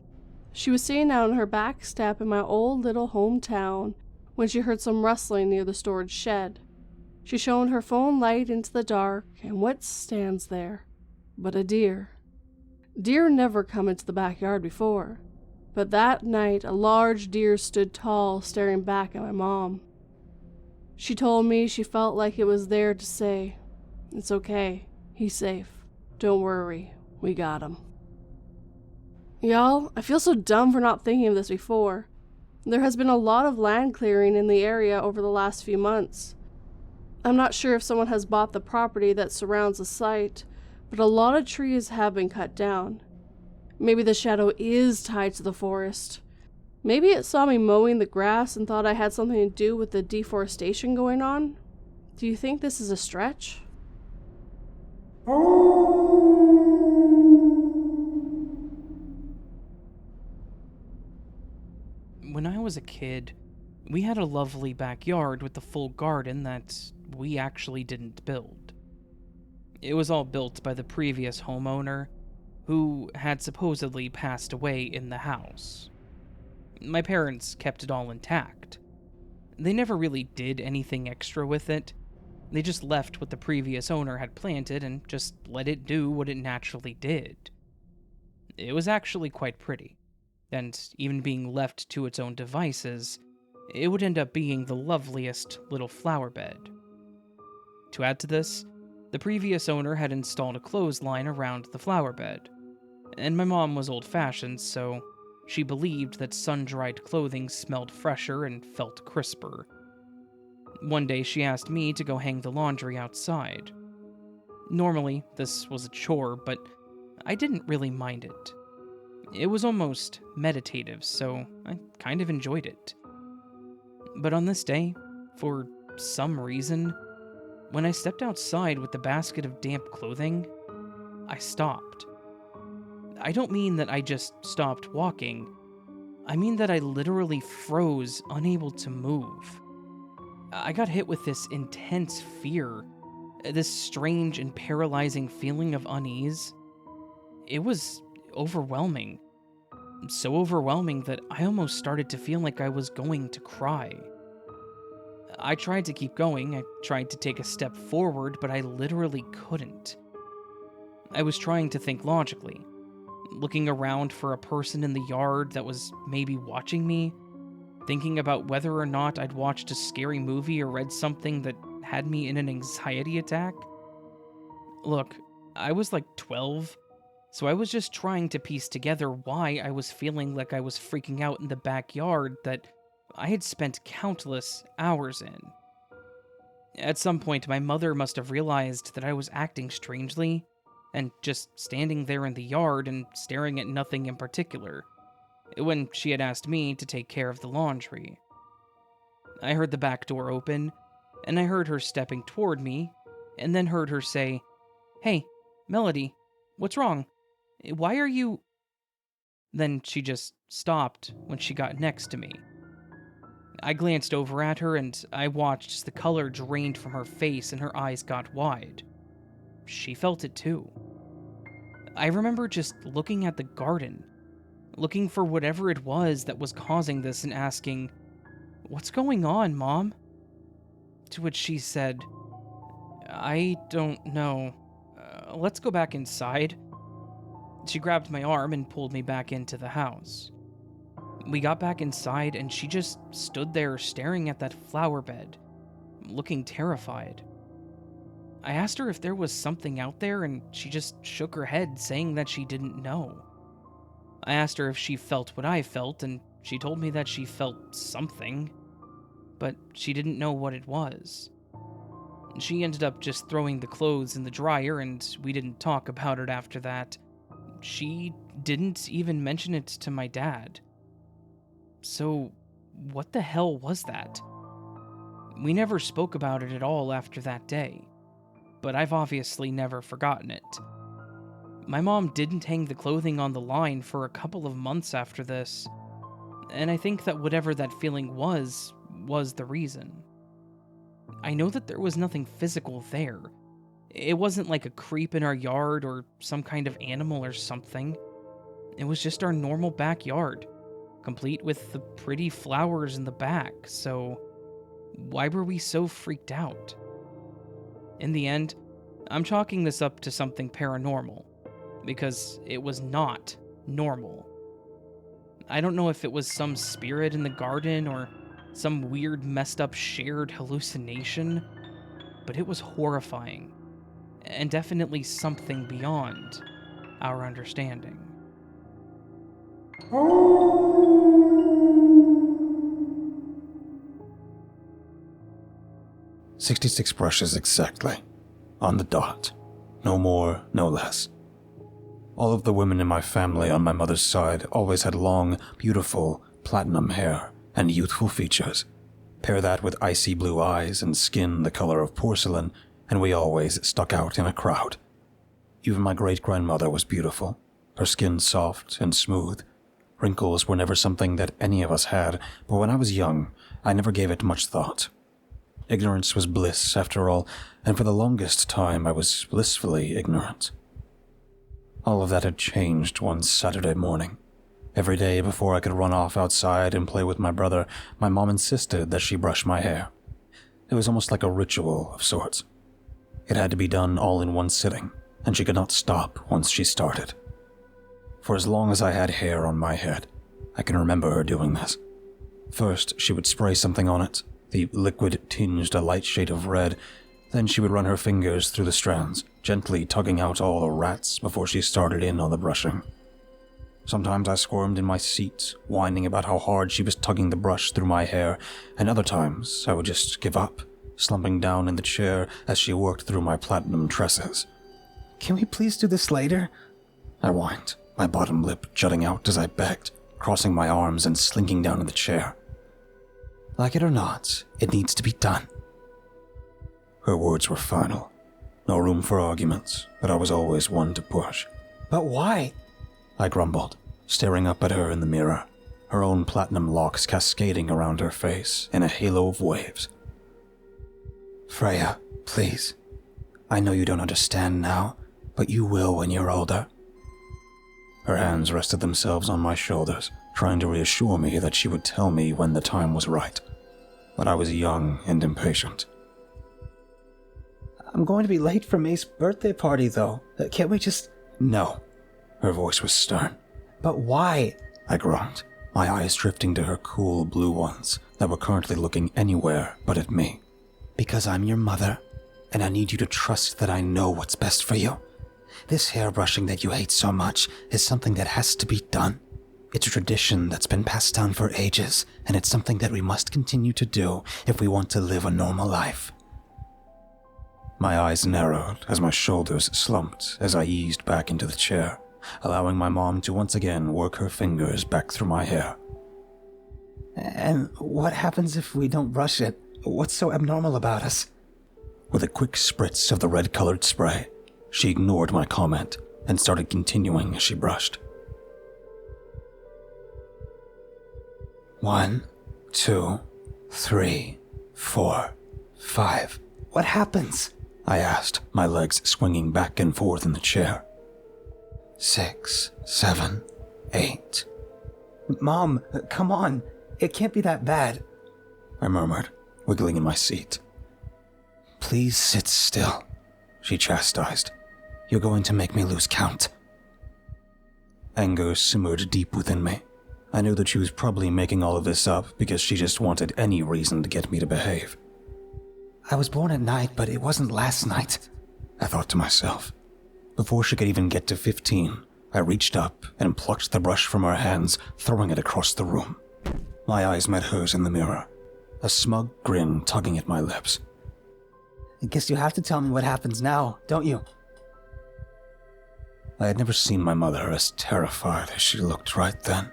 She was sitting out on her back step in my old little hometown when she heard some rustling near the storage shed. She shone her phone light into the dark, and what stands there but a deer? Deer never come into the backyard before, but that night a large deer stood tall, staring back at my mom. She told me she felt like it was there to say, "It's okay, he's safe, don't worry, we got him." Y'all, I feel so dumb for not thinking of this before. There has been a lot of land clearing in the area over the last few months. I'm not sure if someone has bought the property that surrounds the site, but a lot of trees have been cut down. Maybe the shadow is tied to the forest. Maybe it saw me mowing the grass and thought I had something to do with the deforestation going on. Do you think this is a stretch? When I was a kid, we had a lovely backyard with a full garden that we actually didn't build. It was all built by the previous homeowner, who had supposedly passed away in the house. My parents kept it all intact. They never really did anything extra with it. They just left what the previous owner had planted and just let it do what it naturally did. It was actually quite pretty, and even being left to its own devices, it would end up being the loveliest little flower bed. To add to this, the previous owner had installed a clothesline around the flower bed, and my mom was old-fashioned, so she believed that sun-dried clothing smelled fresher and felt crisper. One day she asked me to go hang the laundry outside. Normally, this was a chore, but I didn't really mind it. It was almost meditative, so I kind of enjoyed it. But on this day, for some reason, when I stepped outside with the basket of damp clothing, I stopped. I don't mean that I just stopped walking. I mean that I literally froze, unable to move. I got hit with this intense fear, this strange and paralyzing feeling of unease. It was overwhelming. So overwhelming that I almost started to feel like I was going to cry. I tried to keep going, I tried to take a step forward, but I literally couldn't. I was trying to think logically, looking around for a person in the yard that was maybe watching me, thinking about whether or not I'd watched a scary movie or read something that had me in an anxiety attack. Look, I was like 12, so I was just trying to piece together why I was feeling like I was freaking out in the backyard that I had spent countless hours in. At some point, my mother must have realized that I was acting strangely, and just standing there in the yard and staring at nothing in particular, when she had asked me to take care of the laundry. I heard the back door open, and I heard her stepping toward me, and then heard her say, "Hey, Melody, what's wrong? Why are you..." Then she just stopped when she got next to me. I glanced over at her, and I watched as the color drained from her face and her eyes got wide. She felt it too. I remember just looking at the garden, looking for whatever it was that was causing this and asking, "What's going on, Mom?" To which she said, "I don't know. Let's go back inside." She grabbed my arm and pulled me back into the house. We got back inside, and she just stood there staring at that flower bed, looking terrified. I asked her if there was something out there, and she just shook her head, saying that she didn't know. I asked her if she felt what I felt, and she told me that she felt something, but she didn't know what it was. She ended up just throwing the clothes in the dryer, and we didn't talk about it after that. She didn't even mention it to my dad. So, what the hell was that? We never spoke about it at all after that day, but I've obviously never forgotten it. My mom didn't hang the clothing on the line for a couple of months after this, and I think that whatever that feeling was the reason. I know that there was nothing physical there. It wasn't like a creep in our yard or some kind of animal or something. It was just our normal backyard, complete with the pretty flowers in the back, so why were we so freaked out? In the end, I'm chalking this up to something paranormal, because it was not normal. I don't know if it was some spirit in the garden or some weird messed up shared hallucination, but it was horrifying, and definitely something beyond our understanding. 66 brushes exactly. On the dot. No more, no less. All of the women in my family on my mother's side always had long, beautiful, platinum hair and youthful features. Pair that with icy blue eyes and skin the color of porcelain, and we always stuck out in a crowd. Even my great-grandmother was beautiful, her skin soft and smooth. Wrinkles were never something that any of us had, but when I was young, I never gave it much thought. Ignorance was bliss, after all, and for the longest time I was blissfully ignorant. All of that had changed one Saturday morning. Every day before I could run off outside and play with my brother, my mom insisted that she brush my hair. It was almost like a ritual of sorts. It had to be done all in one sitting, and she could not stop once she started. For as long as I had hair on my head, I can remember her doing this. First, she would spray something on it. The liquid tinged a light shade of red. Then she would run her fingers through the strands, gently tugging out all the rats before she started in on the brushing. Sometimes I squirmed in my seat, whining about how hard she was tugging the brush through my hair, and other times I would just give up, slumping down in the chair as she worked through my platinum tresses. "Can we please do this later?" I whined, my bottom lip jutting out as I begged, crossing my arms and slinking down in the chair. "Like it or not, it needs to be done." Her words were final. No room for arguments, but I was always one to push. "But why?" I grumbled, staring up at her in the mirror, her own platinum locks cascading around her face in a halo of waves. "Freya, please. I know you don't understand now, but you will when you're older." Her hands rested themselves on my shoulders, trying to reassure me that she would tell me when the time was right. But I was young and impatient. "I'm going to be late for May's birthday party, though. Can't we just..." "No." Her voice was stern. "But why?" I groaned, my eyes drifting to her cool blue ones that were currently looking anywhere but at me. "Because I'm your mother, and I need you to trust that I know what's best for you. This hairbrushing that you hate so much is something that has to be done. It's a tradition that's been passed down for ages, and it's something that we must continue to do if we want to live a normal life. My eyes narrowed as my shoulders slumped as I eased back into the chair, allowing my mom to once again work her fingers back through my hair. And what happens if we don't brush it? What's so abnormal about us? With a quick spritz of the red-colored spray, she ignored my comment and started continuing as she brushed. 1, 2, 3, 4, 5. What happens? I asked, my legs swinging back and forth in the chair. 6, 7, 8. Mom, come on. It can't be that bad, I murmured, wiggling in my seat. Please sit still, she chastised. You're going to make me lose count. Anger simmered deep within me. I knew that she was probably making all of this up because she just wanted any reason to get me to behave. I was born at night, but it wasn't last night, I thought to myself. Before she could even get to 15, I reached up and plucked the brush from her hands, throwing it across the room. My eyes met hers in the mirror, a smug grin tugging at my lips. I guess you have to tell me what happens now, don't you? I had never seen my mother as terrified as she looked right then.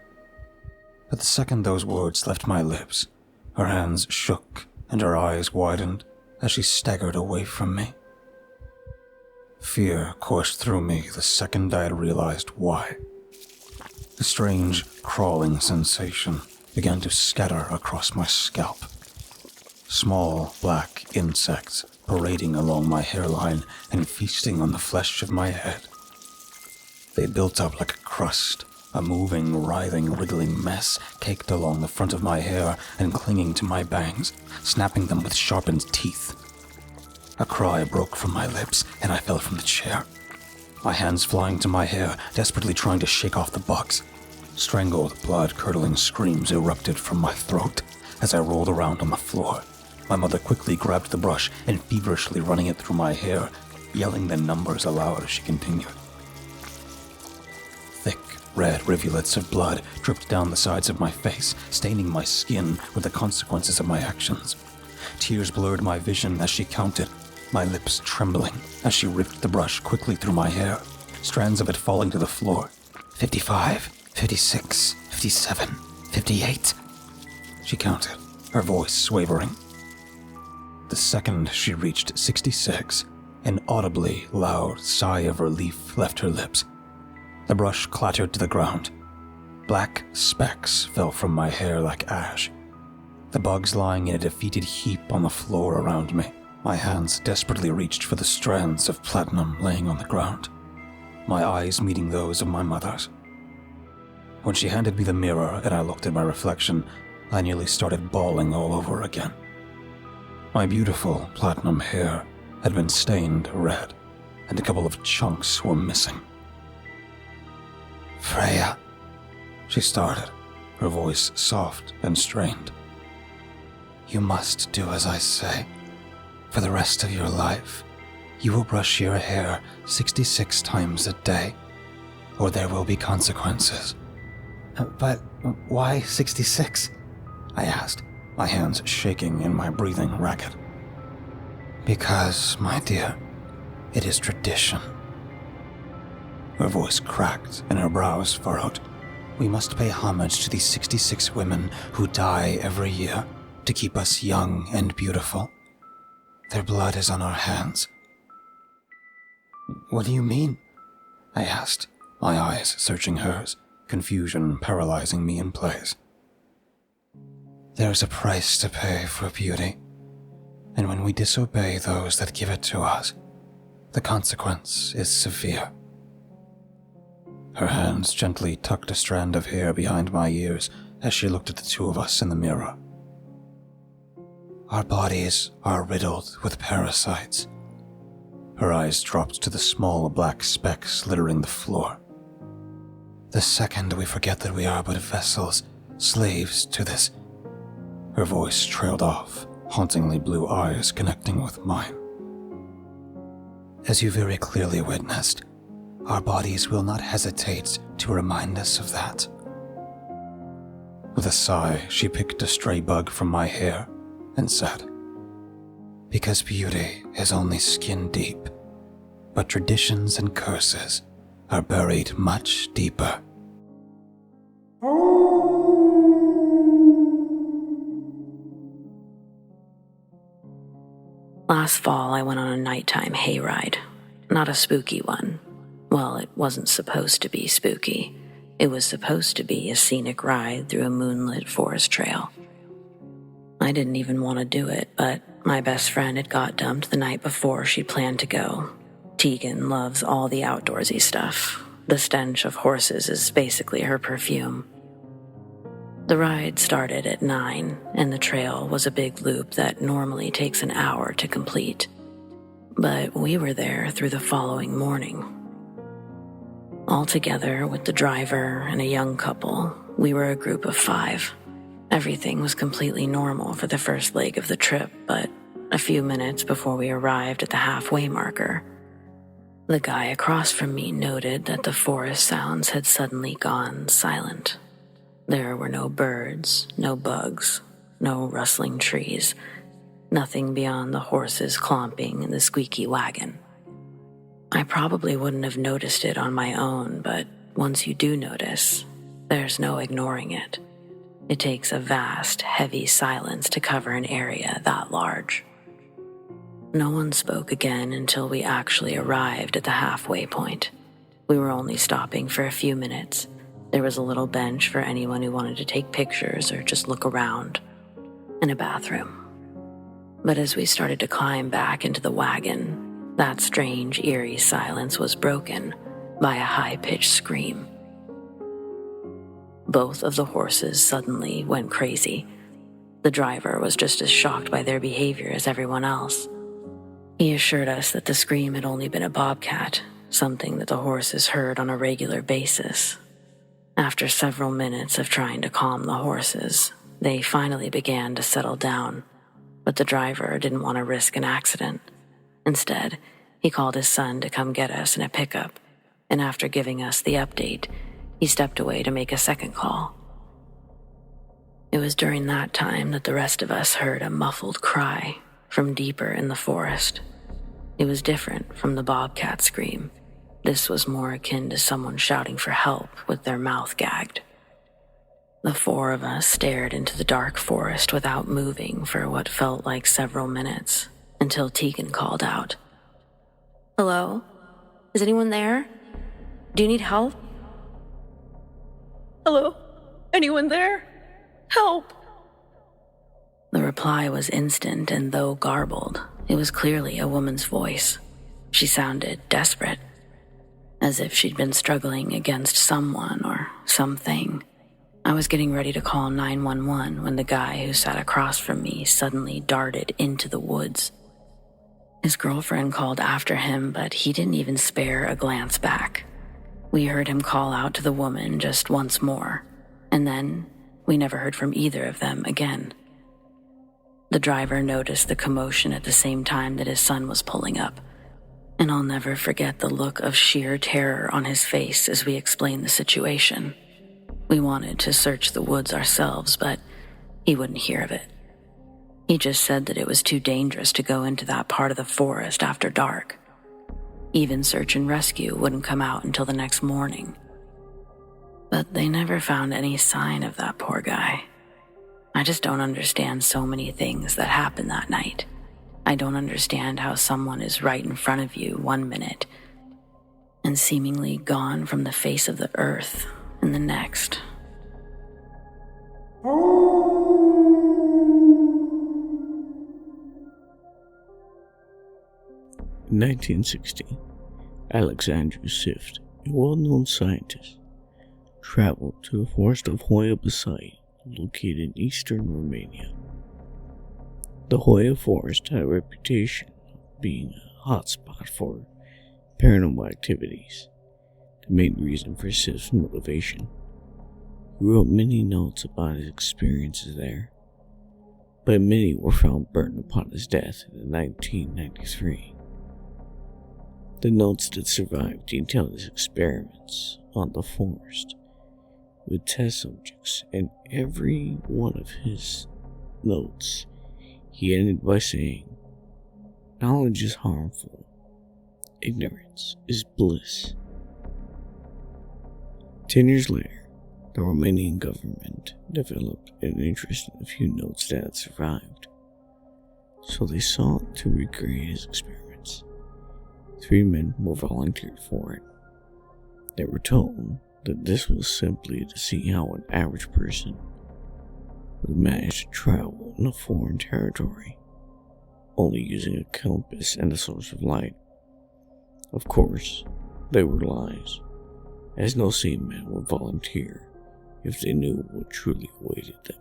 But the second those words left my lips, her hands shook and her eyes widened as she staggered away from me. Fear coursed through me the second I had realized why. A strange, crawling sensation began to scatter across my scalp. Small, black insects parading along my hairline and feasting on the flesh of my head. They built up like a crust, a moving, writhing, wriggling mess caked along the front of my hair and clinging to my bangs, snapping them with sharpened teeth. A cry broke from my lips, and I fell from the chair, my hands flying to my hair, desperately trying to shake off the bugs. Strangled, blood-curdling screams erupted from my throat as I rolled around on the floor. My mother quickly grabbed the brush and feverishly running it through my hair, yelling the numbers aloud as she continued. Thick, red rivulets of blood dripped down the sides of my face, staining my skin with the consequences of my actions. Tears blurred my vision as she counted, my lips trembling as she ripped the brush quickly through my hair, strands of it falling to the floor. 55, 56, 57, 58. She counted, her voice wavering. The second she reached 66, an audibly loud sigh of relief left her lips. The brush clattered to the ground. Black specks fell from my hair like ash. The bugs lying in a defeated heap on the floor around me. My hands desperately reached for the strands of platinum laying on the ground, my eyes meeting those of my mother's. When she handed me the mirror and I looked at my reflection, I nearly started bawling all over again. My beautiful platinum hair had been stained red, and a couple of chunks were missing. Freya, she started, her voice soft and strained. You must do as I say. For the rest of your life, you will brush your hair 66 times a day, or there will be consequences. But why 66? I asked, my hands shaking and my breathing ragged. Because, my dear, it is tradition. Her voice cracked and her brows furrowed. We must pay homage to these 66 women who die every year to keep us young and beautiful. Their blood is on our hands. What do you mean? I asked, my eyes searching hers, confusion paralyzing me in place. There's a price to pay for beauty, and when we disobey those that give it to us, the consequence is severe. Her hands gently tucked a strand of hair behind my ears as she looked at the two of us in the mirror. Our bodies are riddled with parasites. Her eyes dropped to the small black specks littering the floor. The second we forget that we are but vessels, slaves to this. Her voice trailed off, hauntingly blue eyes connecting with mine. As you very clearly witnessed, our bodies will not hesitate to remind us of that. With a sigh, she picked a stray bug from my hair and said, because beauty is only skin deep, but traditions and curses are buried much deeper. Last fall, I went on a nighttime hayride. Not a spooky one. Well, it wasn't supposed to be spooky. It was supposed to be a scenic ride through a moonlit forest trail. I didn't even want to do it, but my best friend had got dumped the night before she planned to go. Tegan loves all the outdoorsy stuff. The stench of horses is basically her perfume. The ride started at 9, and the trail was a big loop that normally takes an hour to complete. But we were there through the following morning. All together with the driver and a young couple, we were a group of 5. Everything was completely normal for the first leg of the trip, but a few minutes before we arrived at the halfway marker, the guy across from me noted that the forest sounds had suddenly gone silent. There were no birds, no bugs, no rustling trees, nothing beyond the horses clomping in the squeaky wagon. I probably wouldn't have noticed it on my own, but once you do notice, there's no ignoring it. It takes a vast, heavy silence to cover an area that large. No one spoke again until we actually arrived at the halfway point. We were only stopping for a few minutes. There was a little bench for anyone who wanted to take pictures or just look around, and a bathroom. But as we started to climb back into the wagon, that strange, eerie silence was broken by a high-pitched scream. Both of the horses suddenly went crazy. The driver was just as shocked by their behavior as everyone else. He assured us that the scream had only been a bobcat, something that the horses heard on a regular basis. After several minutes of trying to calm the horses, they finally began to settle down, but the driver didn't want to risk an accident. Instead, he called his son to come get us in a pickup, and after giving us the update, he stepped away to make a second call. It was during that time that the rest of us heard a muffled cry from deeper in the forest. It was different from the bobcat scream. This was more akin to someone shouting for help with their mouth gagged. The 4 of us stared into the dark forest without moving for what felt like several minutes, until Tegan called out, "Hello? Is anyone there? Do you need help? Hello? Anyone there? Help!" The reply was instant, and though garbled, it was clearly a woman's voice. She sounded desperate, as if she'd been struggling against someone or something. I was getting ready to call 911 when the guy who sat across from me suddenly darted into the woods. His girlfriend called after him, but he didn't even spare a glance back. We heard him call out to the woman just once more, and then we never heard from either of them again. The driver noticed the commotion at the same time that his son was pulling up, and I'll never forget the look of sheer terror on his face as we explained the situation. We wanted to search the woods ourselves, but he wouldn't hear of it. He just said that it was too dangerous to go into that part of the forest after dark. Even search and rescue wouldn't come out until the next morning. But they never found any sign of that poor guy. I just don't understand so many things that happened that night. I don't understand how someone is right in front of you one minute and seemingly gone from the face of the earth in the next. 1960, Alexandru Sift, a well-known scientist, traveled to the forest of Hoia Basai, located in eastern Romania. The Hoia forest had a reputation of being a hotspot for paranormal activities, the main reason for Sift's motivation. He wrote many notes about his experiences there, but many were found burned upon his death in 1993. The notes that survived detailed his experiments on the forest with test subjects, and every one of his notes he ended by saying, Knowledge is harmful. Ignorance is bliss. 10 years later, the Romanian government developed an interest in a few notes that had survived, so they sought to recreate his experiments. 3 men were volunteered for it. They were told that this was simply to see how an average person would manage to travel in a foreign territory, only using a compass and a source of light. Of course, they were lies, as no seaman would volunteer if they knew what truly awaited them.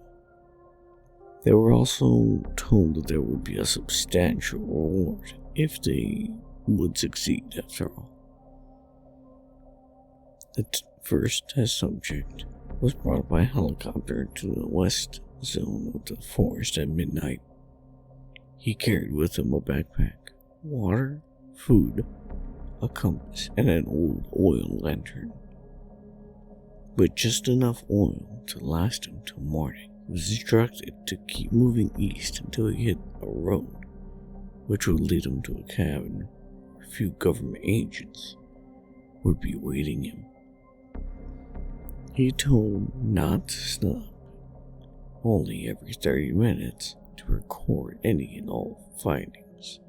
They were also told that there would be a substantial reward if they would succeed after all. The first test subject was brought by helicopter to the west zone of the forest at midnight. He carried with him a backpack, water, food, a compass, and an old oil lantern. With just enough oil to last him till morning, he was instructed to keep moving east until he hit a road, which would lead him to a cabin where a few government agents would be awaiting him. He told him not to stop, only every 30 minutes to record any and all findings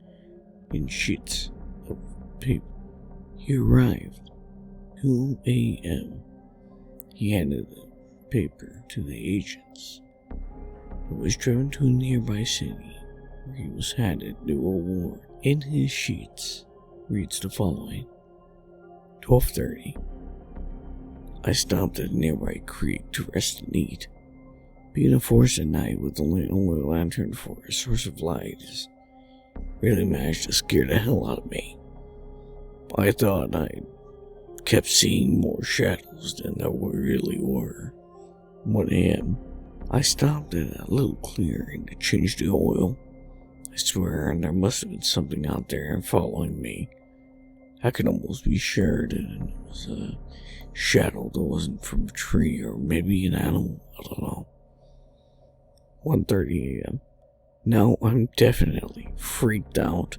in sheets of paper. He arrived 2 a.m. He handed the paper to the agents. He was driven to a nearby city where he was handed the reward. In his sheets reads the following: 12:30. I stopped at a nearby creek to rest and eat. Being a forest at night with only an oil lantern for a source of light has really managed to scare the hell out of me. I thought I kept seeing more shadows than there really were. 1 a.m. I stopped at a little clearing to change the oil. I swear there must have been something out there following me. I could almost be sure that it was a shadow that wasn't from a tree or maybe an animal. I don't know. 1:30 a.m. Now I'm definitely freaked out.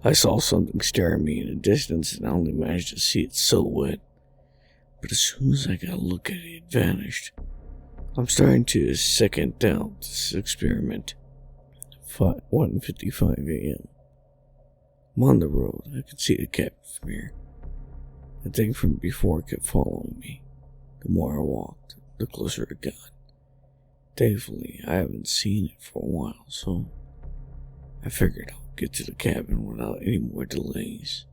I saw something staring me in the distance and I only managed to see its silhouette. But as soon as I got a look at it, it vanished. I'm starting to second doubt this experiment. 1:55 a.m. I'm on the road. I can see the cabin from here. The thing from before kept following me. The more I walked, the closer it got. Thankfully, I haven't seen it for a while, so I figured I'll get to the cabin without any more delays.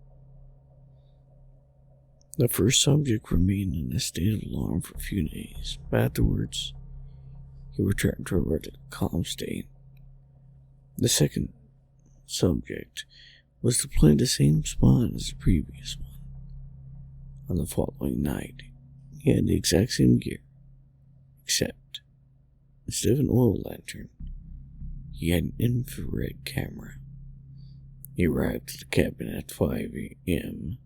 The first subject remained in a state of alarm for a few days, but afterwards, he returned to a regular calm state. The second subject was to play the same spot as the previous one. On the following night, he had the exact same gear, except instead of an oil lantern, he had an infrared camera. He arrived at the cabin at 5 a.m.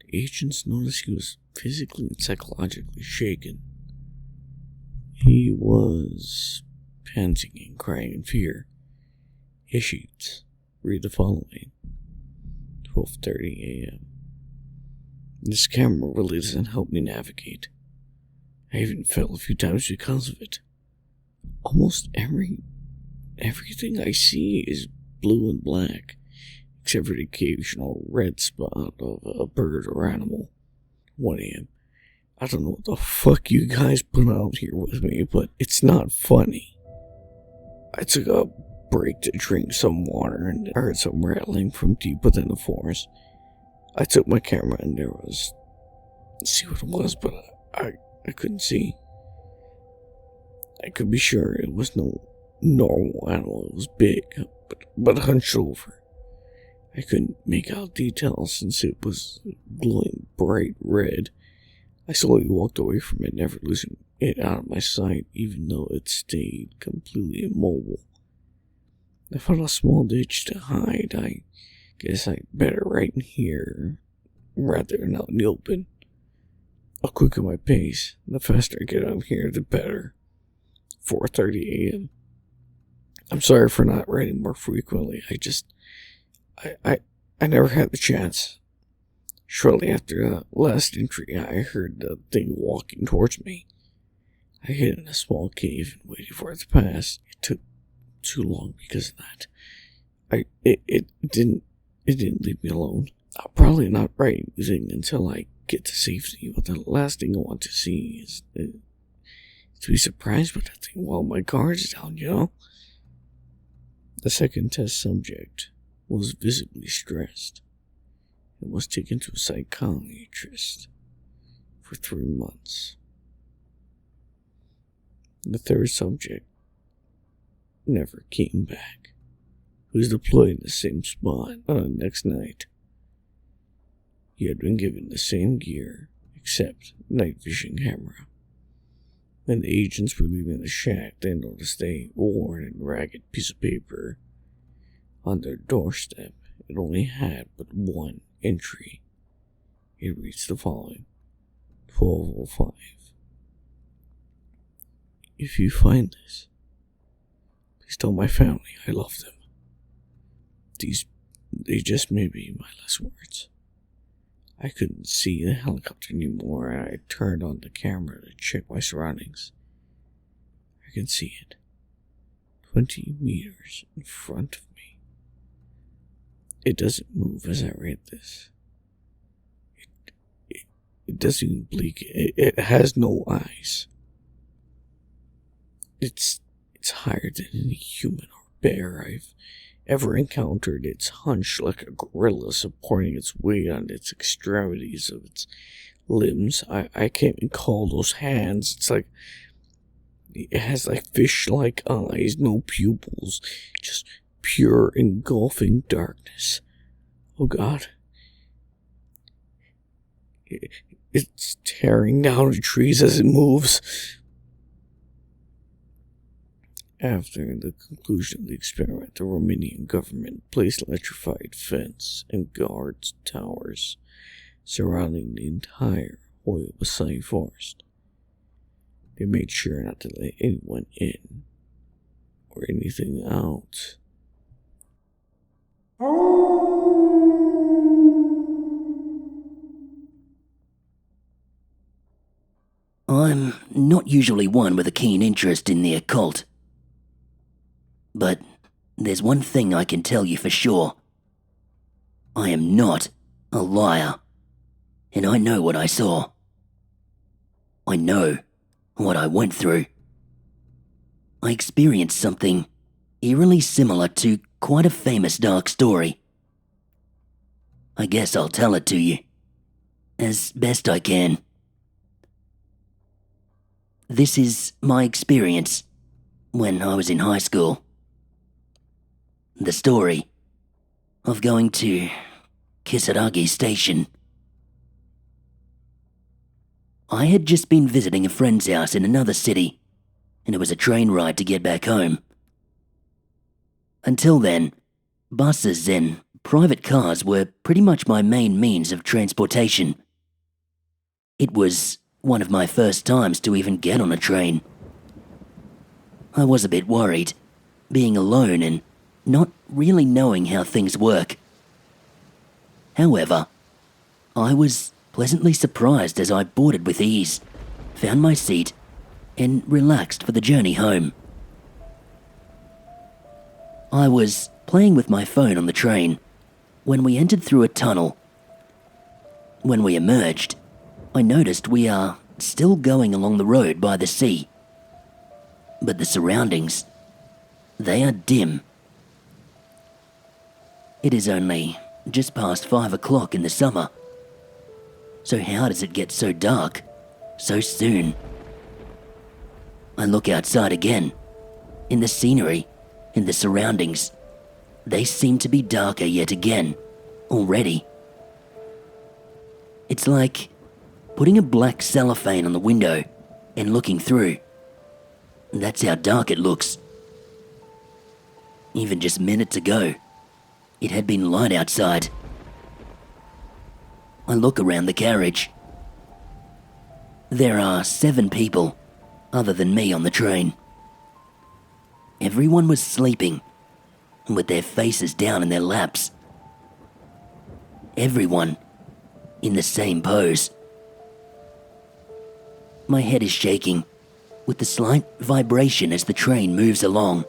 The agents noticed he was physically and psychologically shaken. He was panting and crying in fear. His sheets read the following: 12:30 a.m. This camera really doesn't help me navigate. I even fell a few times because of it. Almost everything I see is blue and black, except for the occasional red spot of a bird or animal. 1 a.m. I don't know what the fuck you guys put out here with me, but it's not funny. I took a break to drink some water and I heard some rattling from deep within the forest. I took my camera and there was... see what it was, but I couldn't see. I could be sure it was no normal animal. It was big, but hunched over. I couldn't make out details since it was glowing bright red. I slowly walked away from it, never losing it out of my sight, even though it stayed completely immobile. I found a small ditch to hide. I guess I'd better right in here rather than out in the open. I'll quicken my pace. The faster I get out here, the better. 4:30 a.m. I'm sorry for not writing more frequently. I never had the chance. Shortly after the last entry, I heard the thing walking towards me. I hid in a small cave and waited for it to pass. It took too long because of that. It didn't leave me alone. I'll probably not write anything until I get to safety, but the last thing I want to see is to be surprised with that thing while my guard's down, you know? The second test subject was visibly stressed and was taken to a psychiatrist for 3 months. The third subject never came back. He was deployed in the same spot on the next night. He had been given the same gear, except night vision camera. When the agents were leaving the shack, they noticed a worn and ragged piece of paper on their doorstep. It only had but one entry. It reads the following: 12:05. If you find this, please tell my family I love them. They just may be my last words. I couldn't see the helicopter anymore, and I turned on the camera to check my surroundings. I can see it, 20 meters in front of me. It doesn't move as I read this. It doesn't even blink. It has no eyes. It's higher than any human or bear I've ever encountered. It's hunched like a gorilla, supporting its weight on its extremities of its limbs. I can't even call those hands. It's like it has like fish-like eyes, no pupils, just pure engulfing darkness. Oh God. It's tearing down the trees as it moves. After the conclusion of the experiment, the Romanian government placed electrified fence and guards towers surrounding the entire Hoya Basai forest. They made sure not to let anyone in or anything out. I'm not usually one with a keen interest in the occult. But there's one thing I can tell you for sure. I am not a liar. And I know what I saw. I know what I went through. I experienced something eerily similar to quite a famous dark story. I guess I'll tell it to you, as best I can. This is my experience when I was in high school. The story of going to Kisaragi Station. I had just been visiting a friend's house in another city, and it was a train ride to get back home. Until then, buses and private cars were pretty much my main means of transportation. It was one of my first times to even get on a train. I was a bit worried, being alone and not really knowing how things work. However, I was pleasantly surprised as I boarded with ease, found my seat, and relaxed for the journey home. I was playing with my phone on the train when we entered through a tunnel. When we emerged, I noticed we are still going along the road by the sea. But the surroundings, they are dim. It is only just past 5 o'clock in the summer. So how does it get so dark so soon? I look outside again. In the scenery, in the surroundings, they seem to be darker yet again, already. It's like putting a black cellophane on the window and looking through. That's how dark it looks. Even just minutes ago, it had been light outside. I look around the carriage. There are 7 people, other than me, on the train. Everyone was sleeping, with their faces down in their laps, everyone in the same pose. My head is shaking with the slight vibration as the train moves along.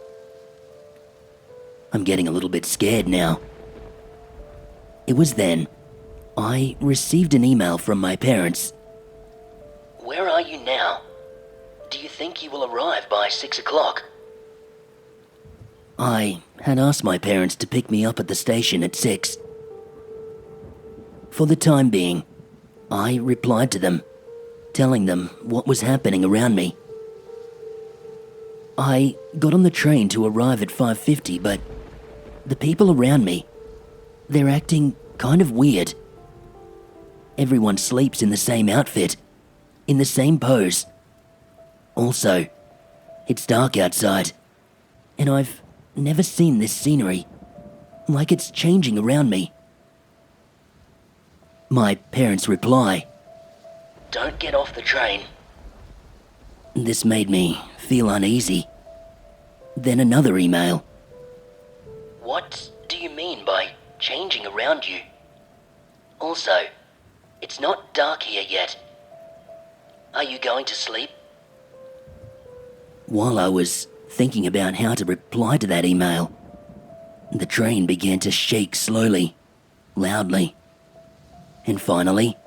I'm getting a little bit scared now. It was then I received an email from my parents. Where are you now? Do you think you will arrive by 6 o'clock? I had asked my parents to pick me up at the station at 6. For the time being, I replied to them, telling them what was happening around me. I got on the train to arrive at 5:50, but the people around me, they're acting kind of weird. Everyone sleeps in the same outfit, in the same pose. Also, it's dark outside, and I've never seen this scenery, like it's changing around me. My parents reply, "Don't get off the train." This made me feel uneasy. Then another email. What do you mean by changing around you? Also, it's not dark here yet. Are you going to sleep? While I was thinking about how to reply to that email, the train began to shake slowly, loudly, and finally,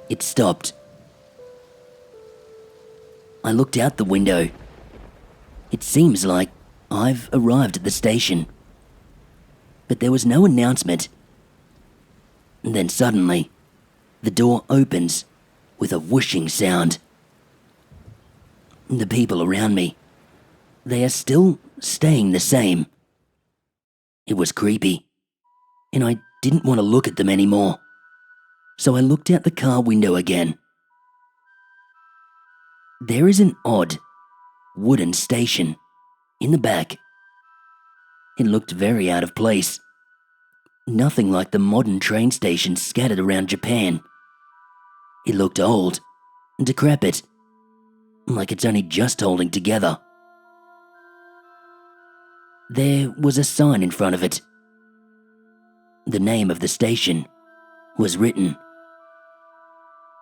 it stopped. I looked out the window. It seems like I've arrived at the station, but there was no announcement. Then suddenly, the door opens with a whooshing sound. The people around me, they are still staying the same. It was creepy, and I didn't want to look at them anymore, so I looked out the car window again. There is an odd wooden station in the back. It looked very out of place. Nothing like the modern train stations scattered around Japan. It looked old, decrepit, like it's only just holding together. There was a sign in front of it. The name of the station was written,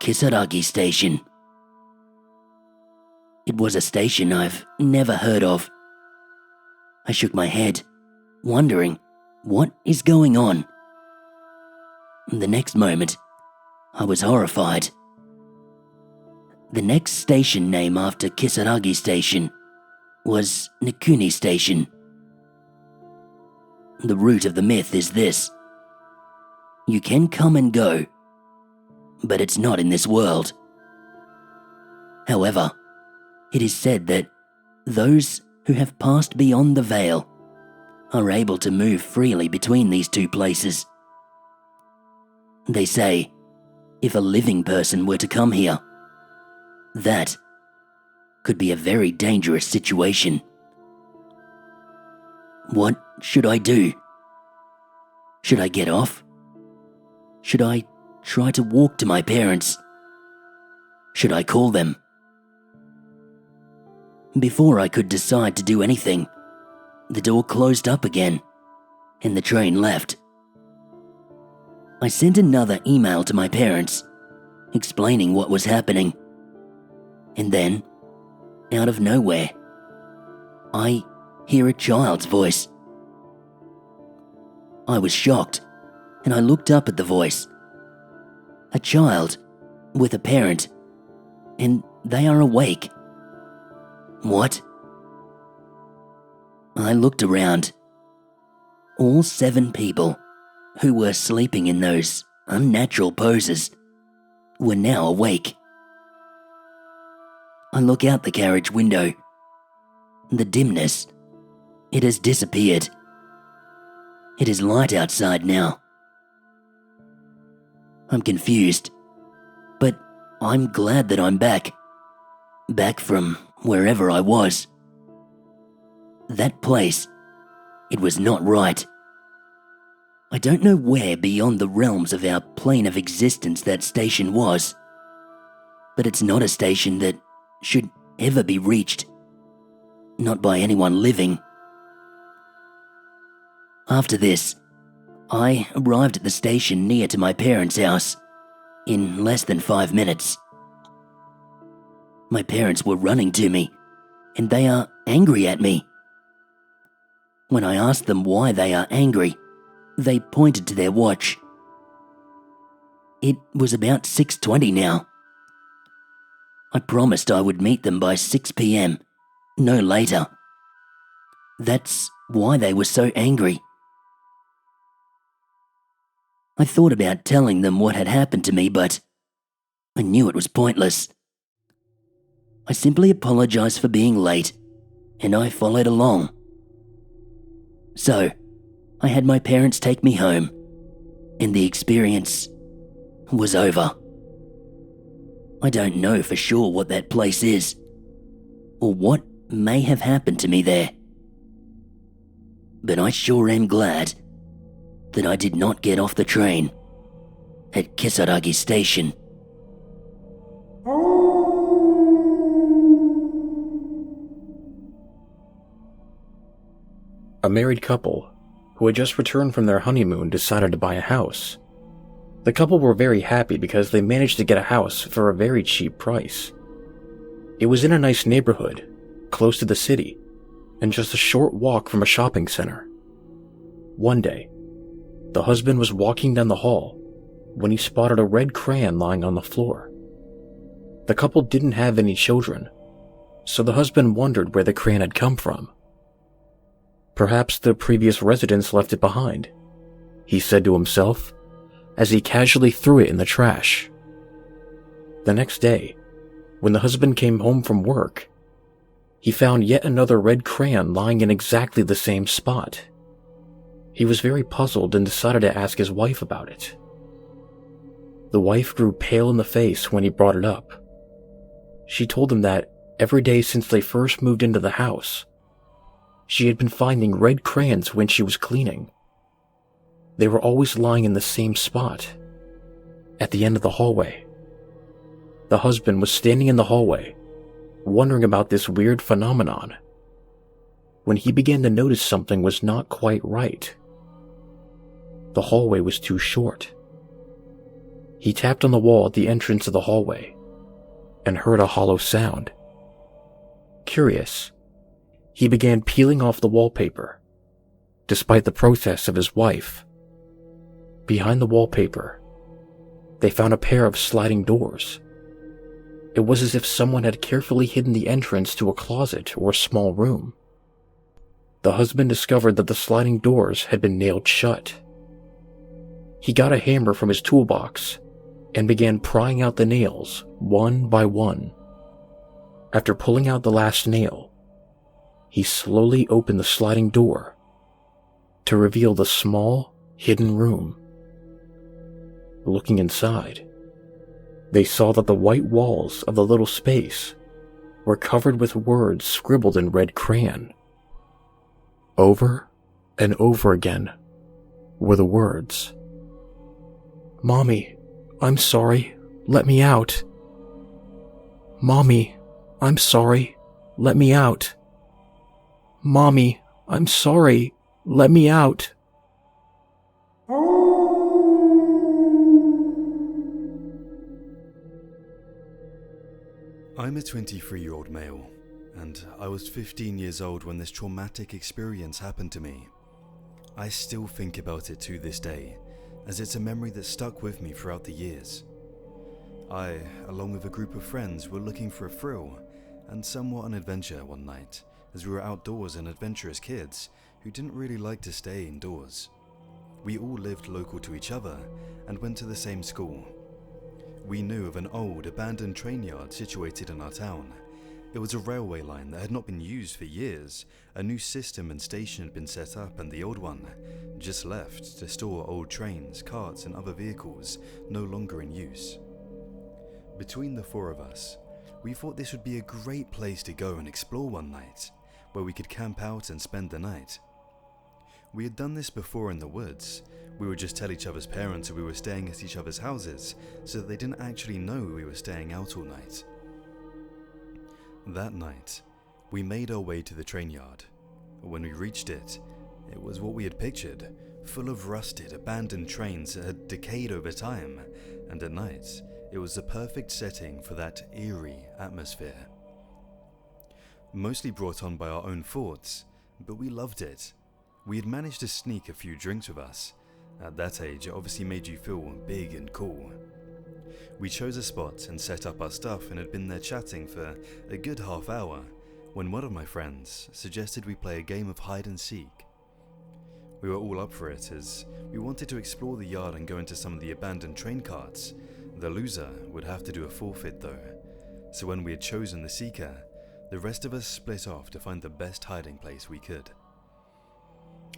Kisaragi Station. It was a station I've never heard of. I shook my head, wondering what is going on. The next moment, I was horrified. The next station name after Kisaragi Station was Nikuni Station. The root of the myth is this. You can come and go, but it's not in this world. However, it is said that those who have passed beyond the veil are able to move freely between these two places. They say, if a living person were to come here, that could be a very dangerous situation. What should I do? Should I get off? Should I try to walk to my parents? Should I call them? Before I could decide to do anything, the door closed up again, and the train left. I sent another email to my parents, explaining what was happening. And then, out of nowhere, I hear a child's voice. I was shocked, and I looked up at the voice. A child with a parent, and they are awake. What? I looked around. All 7 people who were sleeping in those unnatural poses were now awake. I look out the carriage window. The dimness, it has disappeared. It is light outside now. I'm confused, but I'm glad that I'm back. Back from wherever I was. That place, it was not right. I don't know where beyond the realms of our plane of existence that station was, but it's not a station that should ever be reached. Not by anyone living. After this, I arrived at the station near to my parents' house in less than 5 minutes. My parents were running to me, and they are angry at me. When I asked them why they are angry, they pointed to their watch. It was about 6:20 now. I promised I would meet them by 6 p.m, no later. That's why they were so angry. I thought about telling them what had happened to me, but I knew it was pointless. I simply apologized for being late, and I followed along. So, I had my parents take me home, and the experience was over. I don't know for sure what that place is, or what may have happened to me there. But I sure am glad that I did not get off the train at Kisaragi Station. A married couple who had just returned from their honeymoon decided to buy a house. The couple were very happy because they managed to get a house for a very cheap price. It was in a nice neighborhood, close to the city, and just a short walk from a shopping center. One day, the husband was walking down the hall when he spotted a red crayon lying on the floor. The couple didn't have any children, so the husband wondered where the crayon had come from. Perhaps the previous residents left it behind, he said to himself, as he casually threw it in the trash. The next day, when the husband came home from work, he found yet another red crayon lying in exactly the same spot. He was very puzzled and decided to ask his wife about it. The wife grew pale in the face when he brought it up. She told him that every day since they first moved into the house, she had been finding red crayons when she was cleaning. They were always lying in the same spot, at the end of the hallway. The husband was standing in the hallway, wondering about this weird phenomenon, when he began to notice something was not quite right. The hallway was too short. He tapped on the wall at the entrance of the hallway and heard a hollow sound. Curious, he began peeling off the wallpaper, despite the protest of his wife. Behind the wallpaper, they found a pair of sliding doors. It was as if someone had carefully hidden the entrance to a closet or a small room. The husband discovered that the sliding doors had been nailed shut. He got a hammer from his toolbox and began prying out the nails one by one. After pulling out the last nail, he slowly opened the sliding door to reveal the small, hidden room. Looking inside, they saw that the white walls of the little space were covered with words scribbled in red crayon. Over and over again were the words, "Mommy, I'm sorry, let me out. Mommy, I'm sorry, let me out. Mommy, I'm sorry, let me out." I'm a 23-year-old male, and I was 15 years old when this traumatic experience happened to me. I still think about it to this day, as it's a memory that stuck with me throughout the years. I, along with a group of friends, were looking for a thrill and somewhat an adventure one night, as we were outdoors and adventurous kids who didn't really like to stay indoors. We all lived local to each other and went to the same school. We knew of an old, abandoned train yard situated in our town. It was a railway line that had not been used for years. A new system and station had been set up, and the old one just left to store old trains, carts, and other vehicles no longer in use. Between the four of us, we thought this would be a great place to go and explore one night, where we could camp out and spend the night. We had done this before in the woods. We would just tell each other's parents we were staying at each other's houses, so that they didn't actually know we were staying out all night. That night, we made our way to the train yard. When we reached it, it was what we had pictured, full of rusted, abandoned trains that had decayed over time, and at night, it was the perfect setting for that eerie atmosphere. Mostly brought on by our own thoughts, but we loved it. We had managed to sneak a few drinks with us. At that age, it obviously made you feel big and cool. We chose a spot and set up our stuff and had been there chatting for a good half hour when one of my friends suggested we play a game of hide and seek. We were all up for it as we wanted to explore the yard and go into some of the abandoned train carts. The loser would have to do a forfeit though, so when we had chosen the seeker, the rest of us split off to find the best hiding place we could.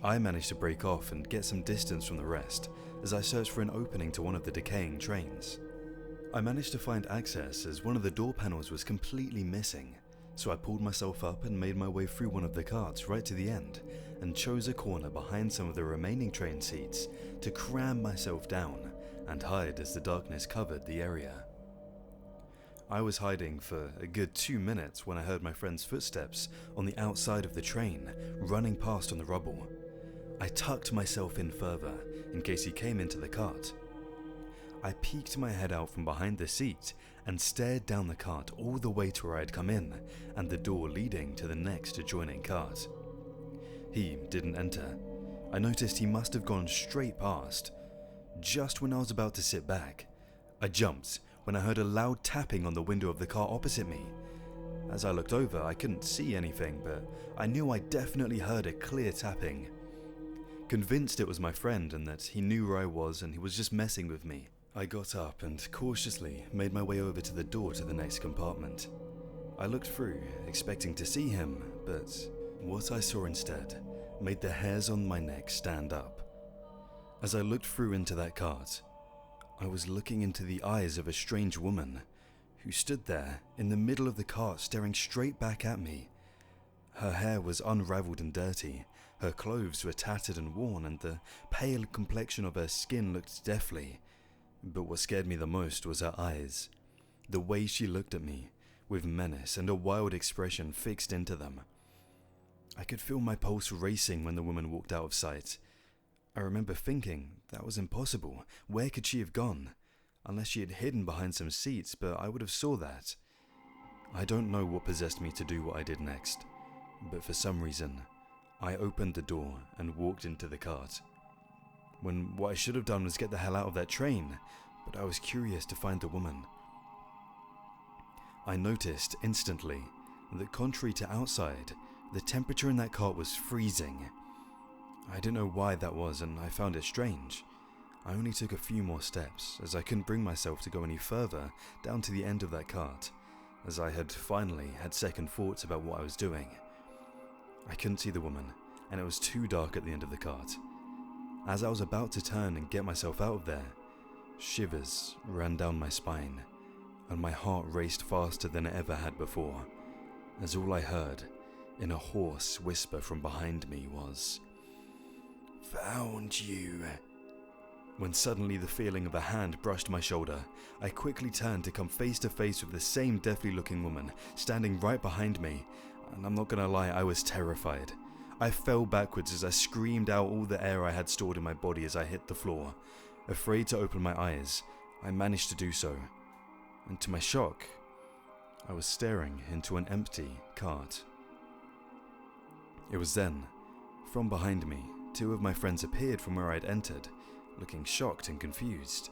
I managed to break off and get some distance from the rest as I searched for an opening to one of the decaying trains. I managed to find access as one of the door panels was completely missing, so I pulled myself up and made my way through one of the carts right to the end and chose a corner behind some of the remaining train seats to cram myself down and hide as the darkness covered the area. I was hiding for a good 2 minutes when I heard my friend's footsteps on the outside of the train running past on the rubble. I tucked myself in further in case he came into the cart. I peeked my head out from behind the seat and stared down the cart all the way to where I'd come in and the door leading to the next adjoining cart. He didn't enter. I noticed he must have gone straight past. Just when I was about to sit back, I jumped when I heard a loud tapping on the window of the car opposite me. As I looked over, I couldn't see anything, but I knew I definitely heard a clear tapping. Convinced it was my friend and that he knew where I was and he was just messing with me, I got up and cautiously made my way over to the door to the next compartment. I looked through, expecting to see him, but what I saw instead made the hairs on my neck stand up. As I looked through into that cart, I was looking into the eyes of a strange woman who stood there in the middle of the cart staring straight back at me. Her hair was unraveled and dirty, her clothes were tattered and worn, and the pale complexion of her skin looked deathly. But what scared me the most was her eyes. The way she looked at me, with menace and a wild expression fixed into them. I could feel my pulse racing when the woman walked out of sight. I remember thinking that was impossible. Where could she have gone? Unless she had hidden behind some seats, but I would have saw that. I don't know what possessed me to do what I did next, but for some reason, I opened the door and walked into the cart. When what I should have done was get the hell out of that train, but I was curious to find the woman. I noticed instantly that contrary to outside, the temperature in that cart was freezing. I didn't know why that was and I found it strange. I only took a few more steps as I couldn't bring myself to go any further down to the end of that cart, as I had finally had second thoughts about what I was doing. I couldn't see the woman and it was too dark at the end of the cart. As I was about to turn and get myself out of there, shivers ran down my spine and my heart raced faster than it ever had before, as all I heard in a hoarse whisper from behind me was, "Found you." When suddenly the feeling of a hand brushed my shoulder, I quickly turned to come face to face with the same deathly looking woman standing right behind me, and I'm not gonna lie, I was terrified. I fell backwards as I screamed out all the air I had stored in my body as I hit the floor. Afraid to open my eyes, I managed to do so, and to my shock, I was staring into an empty cart. It was then, from behind me, two of my friends appeared from where I'd entered, looking shocked and confused.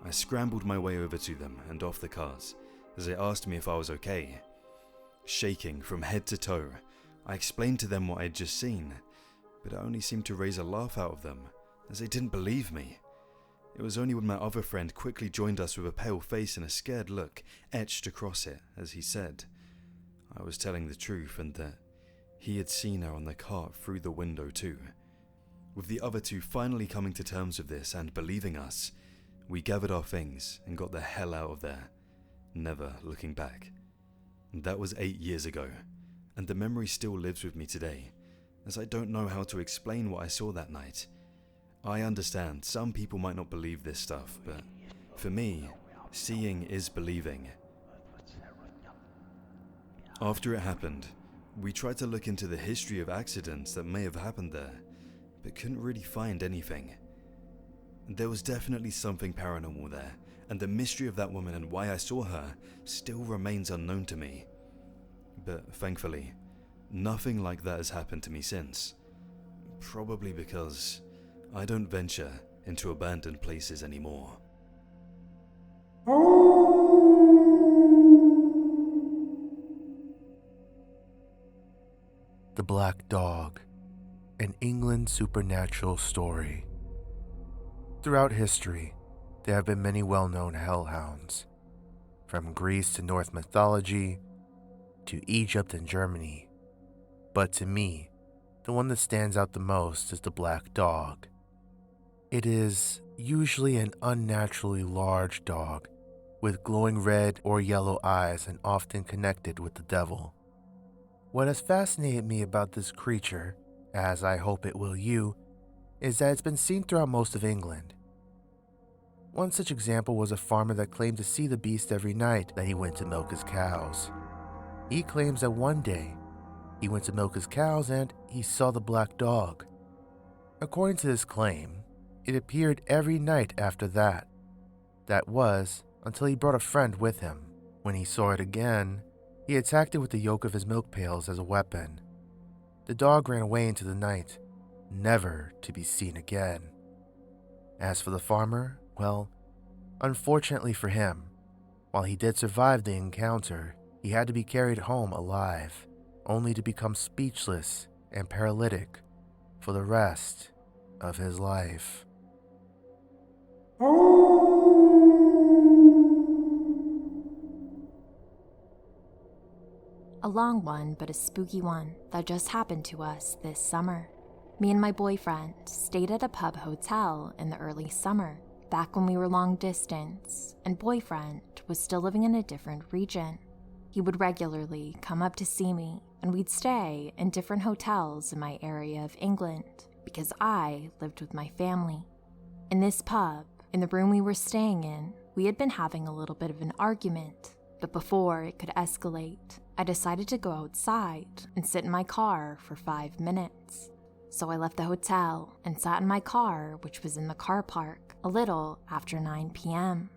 I scrambled my way over to them and off the cart as they asked me if I was okay. Shaking from head to toe, I explained to them what I had just seen, but it only seemed to raise a laugh out of them, as they didn't believe me. It was only when my other friend quickly joined us with a pale face and a scared look etched across it as he said I was telling the truth and that he had seen her on the cart through the window too. With the other two finally coming to terms with this and believing us, we gathered our things and got the hell out of there, never looking back. That was 8 years ago, and the memory still lives with me today, as I don't know how to explain what I saw that night. I understand some people might not believe this stuff, but for me, seeing is believing. After it happened, we tried to look into the history of accidents that may have happened there, but couldn't really find anything. There was definitely something paranormal there, and the mystery of that woman and why I saw her still remains unknown to me. But thankfully, nothing like that has happened to me since. Probably because I don't venture into abandoned places anymore. The Black Dog, an England supernatural story. Throughout history, there have been many well-known hellhounds, from Greece to Norse mythology, to Egypt and Germany. But to me, the one that stands out the most is the Black Dog. It is usually an unnaturally large dog with glowing red or yellow eyes and often connected with the devil. What has fascinated me about this creature, as I hope it will you, is that it's been seen throughout most of England. One such example was a farmer that claimed to see the beast every night that he went to milk his cows. He claims that one day, he went to milk his cows and he saw the Black Dog. According to this claim, it appeared every night after that. That was until he brought a friend with him. When he saw it again, he attacked it with the yoke of his milk pails as a weapon. The dog ran away into the night, never to be seen again. As for the farmer, well, unfortunately for him, while he did survive the encounter, he had to be carried home alive, only to become speechless and paralytic for the rest of his life. A long one, but a spooky one that just happened to us this summer. Me and my boyfriend stayed at a pub hotel in the early summer, back when we were long distance, and boyfriend was still living in a different region. He would regularly come up to see me, and we'd stay in different hotels in my area of England, because I lived with my family. In this pub, in the room we were staying in, we had been having a little bit of an argument, but before it could escalate, I decided to go outside and sit in my car for 5 minutes. So I left the hotel and sat in my car, which was in the car park, a little after 9 p.m.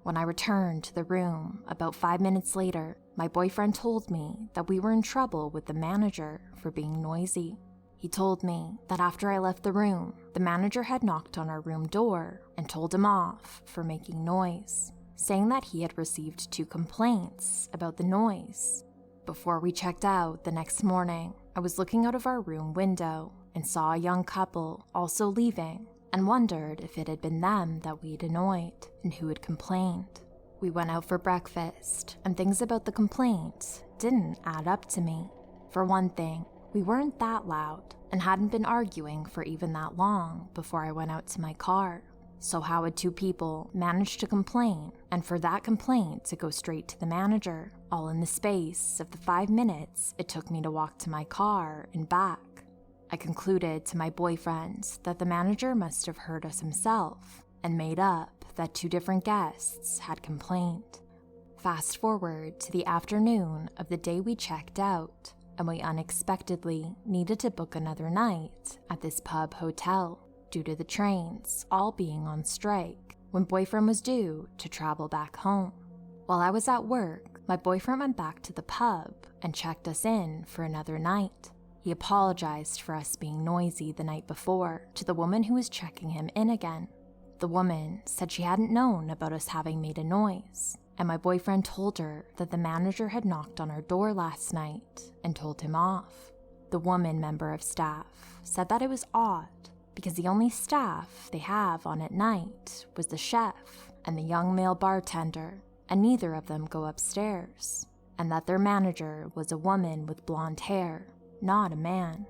When I returned to the room about 5 minutes later, my boyfriend told me that we were in trouble with the manager for being noisy. He told me that after I left the room, the manager had knocked on our room door and told him off for making noise, saying that he had received 2 complaints about the noise. Before we checked out the next morning, I was looking out of our room window and saw a young couple also leaving and wondered if it had been them that we'd annoyed and who had complained. We went out for breakfast, and things about the complaints didn't add up to me. For one thing, we weren't that loud and hadn't been arguing for even that long before I went out to my car. So how had 2 people managed to complain, and for that complaint to go straight to the manager, all in the space of the 5 minutes it took me to walk to my car and back? I concluded to my boyfriend that the manager must have heard us himself and made up that 2 different guests had complained. Fast forward to the afternoon of the day we checked out, and we unexpectedly needed to book another night at this pub hotel due to the trains all being on strike when boyfriend was due to travel back home. While I was at work, my boyfriend went back to the pub and checked us in for another night. He apologized for us being noisy the night before to the woman who was checking him in again. The woman said she hadn't known about us having made a noise, and my boyfriend told her that the manager had knocked on our door last night and told him off. The woman member of staff said that it was odd because the only staff they have on at night was the chef and the young male bartender, and neither of them go upstairs, and that their manager was a woman with blonde hair, not a man.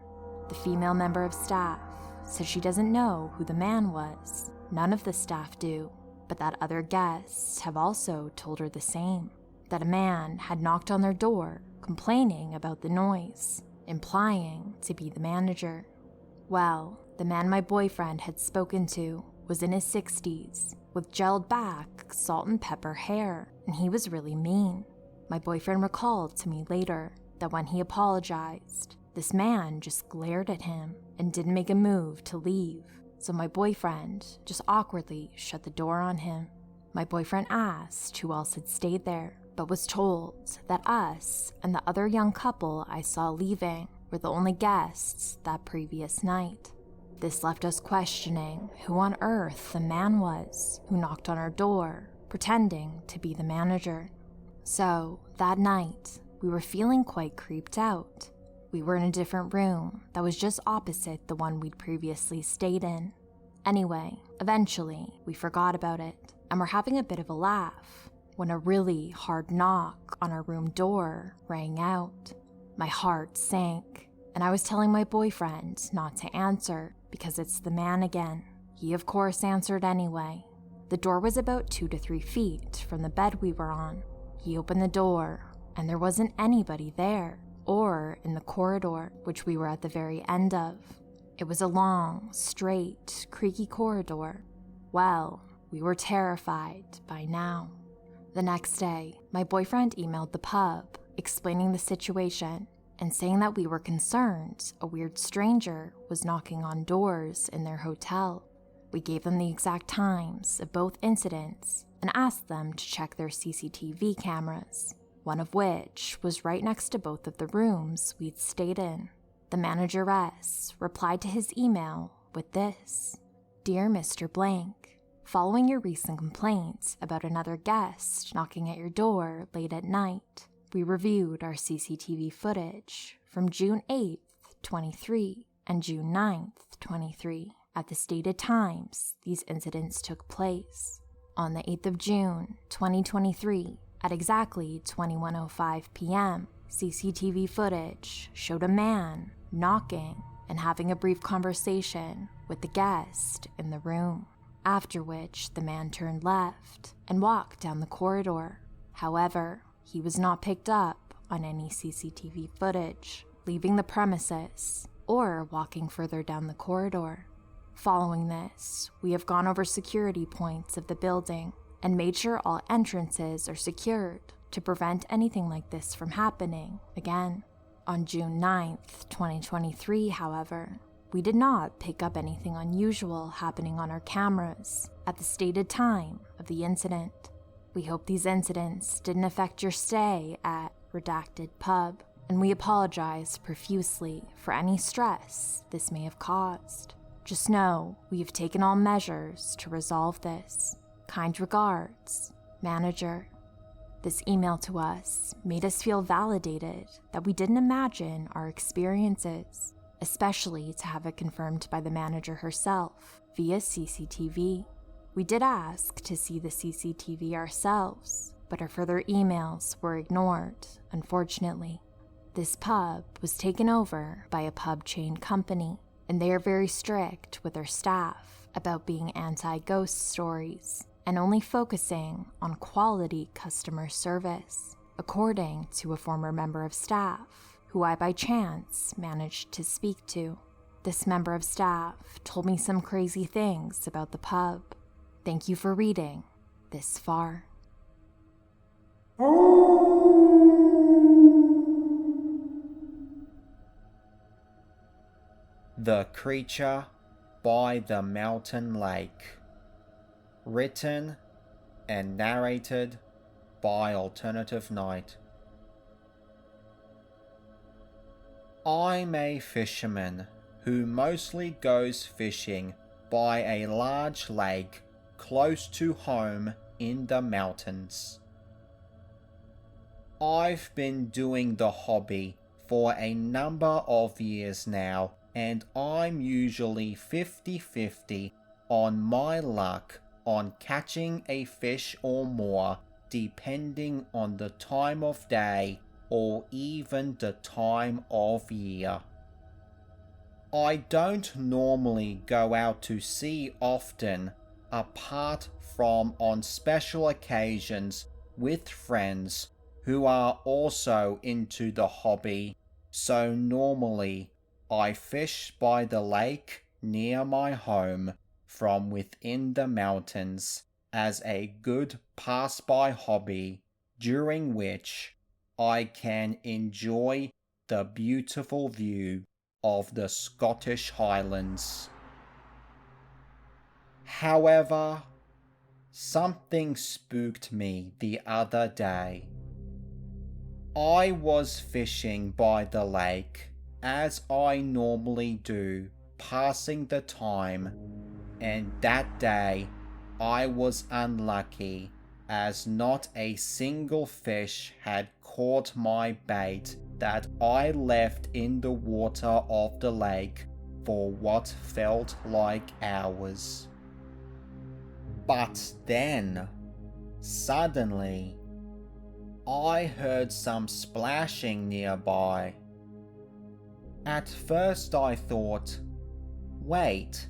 The female member of staff said she doesn't know who the man was. None of the staff do, but that other guests have also told her the same, that a man had knocked on their door complaining about the noise, implying to be the manager. Well, the man my boyfriend had spoken to was in his 60s, with gelled back, salt and pepper hair, and he was really mean. My boyfriend recalled to me later that when he apologized, This man just glared at him and didn't make a move to leave, so my boyfriend just awkwardly shut the door on him. My boyfriend asked who else had stayed there, but was told that us and the other young couple I saw leaving were the only guests that previous night. This left us questioning who on earth the man was who knocked on our door, pretending to be the manager. So, that night, we were feeling quite creeped out. We were in a different room that was just opposite the one we'd previously stayed in. Anyway, eventually, we forgot about it and were having a bit of a laugh when a really hard knock on our room door rang out. My heart sank, and I was telling my boyfriend not to answer because it's the man again. He of course answered anyway. The door was about 2 to 3 feet from the bed we were on. He opened the door, and there wasn't anybody there, or in the corridor, which we were at the very end of. It was a long, straight, creaky corridor. Well, we were terrified by now. The next day, my boyfriend emailed the pub, explaining the situation and saying that we were concerned a weird stranger was knocking on doors in their hotel. We gave them the exact times of both incidents and asked them to check their CCTV cameras, one of which was right next to both of the rooms we'd stayed in. The manageress replied to his email with this: "Dear Mr. Blank, following your recent complaint about another guest knocking at your door late at night, we reviewed our CCTV footage from June 8th, 23 and June 9th, 23. At the stated times these incidents took place. On the 8th of June, 2023, at exactly 21:05 p.m., CCTV footage showed a man knocking and having a brief conversation with the guest in the room, after which the man turned left and walked down the corridor. However, he was not picked up on any CCTV footage, leaving the premises or walking further down the corridor. Following this, we have gone over security points of the building and made sure all entrances are secured to prevent anything like this from happening again. On June 9th, 2023, however, we did not pick up anything unusual happening on our cameras at the stated time of the incident. We hope these incidents didn't affect your stay at Redacted Pub, and we apologize profusely for any stress this may have caused. Just know we have taken all measures to resolve this. Kind regards, Manager." This email to us made us feel validated that we didn't imagine our experiences, especially to have it confirmed by the manager herself via CCTV. We did ask to see the CCTV ourselves, but our further emails were ignored, unfortunately. This pub was taken over by a pub chain company, and they are very strict with their staff about being anti-ghost stories and only focusing on quality customer service, according to a former member of staff who I by chance managed to speak to. This member of staff told me some crazy things about the pub. Thank you for reading this far. The Creature by the Mountain Lake. Written and narrated by Alternative Night. I'm a fisherman who mostly goes fishing by a large lake close to home in the mountains. I've been doing the hobby for a number of years now, and I'm usually 50-50 on my luck on catching a fish or more, depending on the time of day or even the time of year. I don't normally go out to sea often, apart from on special occasions with friends who are also into the hobby, so normally I fish by the lake near my home from within the mountains as a good pass-by hobby, during which I can enjoy the beautiful view of the Scottish Highlands. However, something spooked me the other day. I was fishing by the lake, as I normally do, passing the time, and that day I was unlucky, as not a single fish had caught my bait that I left in the water of the lake for what felt like hours. But then, suddenly, I heard some splashing nearby. At first I thought, wait,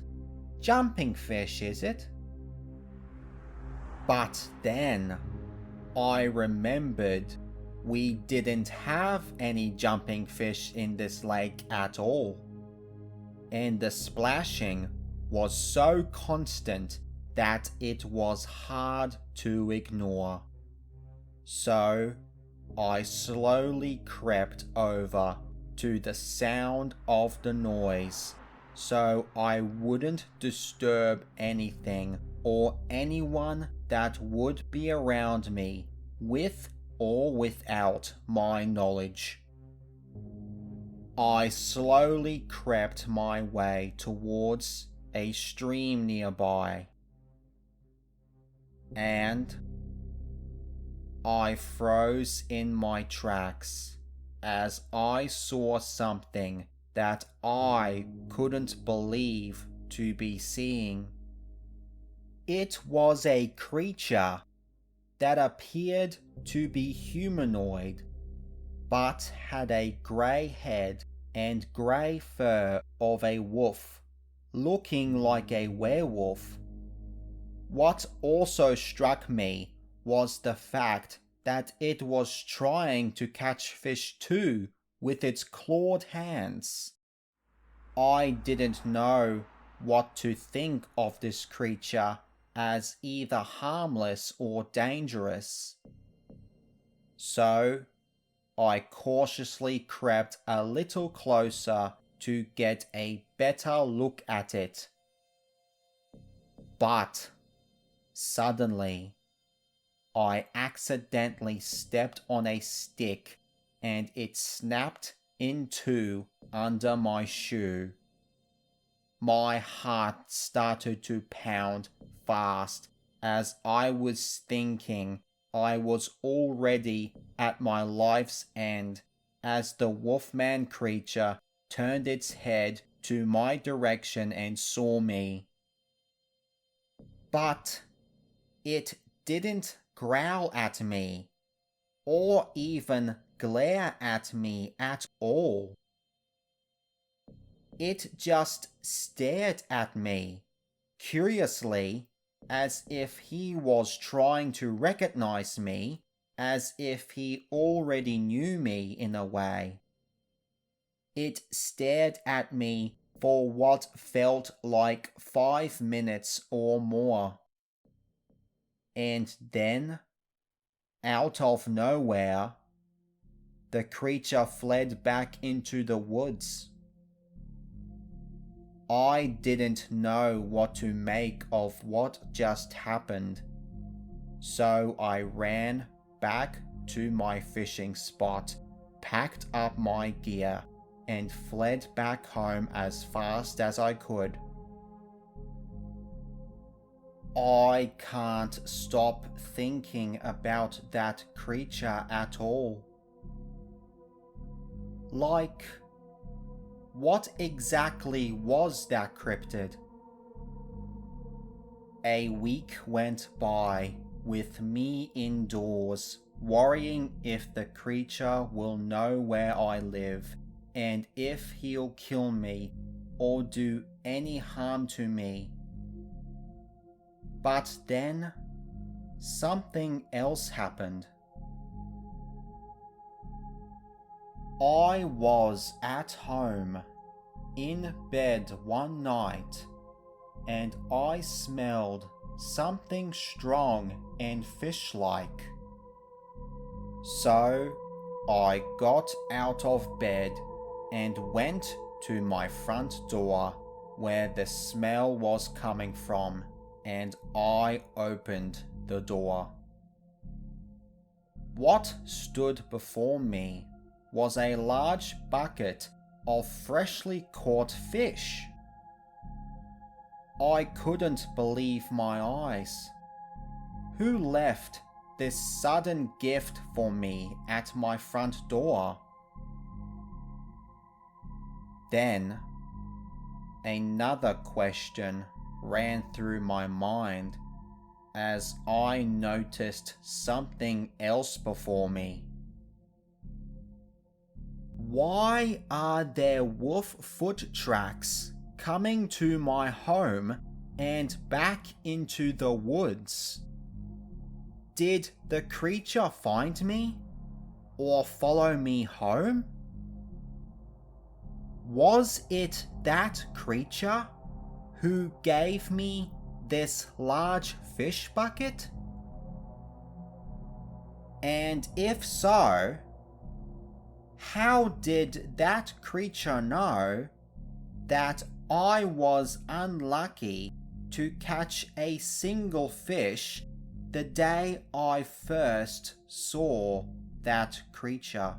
jumping fish, is it? But then I remembered we didn't have any jumping fish in this lake at all, and the splashing was so constant that it was hard to ignore. So I slowly crept over to the sound of the noise so I wouldn't disturb anything or anyone that would be around me, with or without my knowledge. I slowly crept my way towards a stream nearby, and I froze in my tracks as I saw something that I couldn't believe to be seeing. It was a creature that appeared to be humanoid, but had a grey head and grey fur of a wolf, looking like a werewolf. What also struck me was the fact that it was trying to catch fish too with its clawed hands. I didn't know what to think of this creature as either harmless or dangerous. So I cautiously crept a little closer to get a better look at it. But suddenly, I accidentally stepped on a stick and it snapped in two under my shoe. My heart started to pound fast as I was thinking I was already at my life's end as the Wolfman creature turned its head to my direction and saw me. But it didn't growl at me, or even glare at me at all. It just stared at me, curiously, as if he was trying to recognize me, as if he already knew me in a way. It stared at me for what felt like 5 minutes or more. And then, out of nowhere, the creature fled back into the woods. I didn't know what to make of what just happened, so I ran back to my fishing spot, packed up my gear, and fled back home as fast as I could. I can't stop thinking about that creature at all. Like, what exactly was that cryptid? A week went by with me indoors, worrying if the creature will know where I live, and if he'll kill me or do any harm to me. But then, something else happened. I was at home, in bed one night, and I smelled something strong and fish-like. So, I got out of bed and went to my front door where the smell was coming from, and I opened the door. What stood before me was a large bucket of freshly caught fish. I couldn't believe my eyes. Who left this sudden gift for me at my front door? Then, another question ran through my mind as I noticed something else before me. Why are there wolf foot tracks coming to my home and back into the woods? Did the creature find me or follow me home? Was it that creature who gave me this large fish bucket? And if so, how did that creature know that I was unlucky to catch a single fish the day I first saw that creature?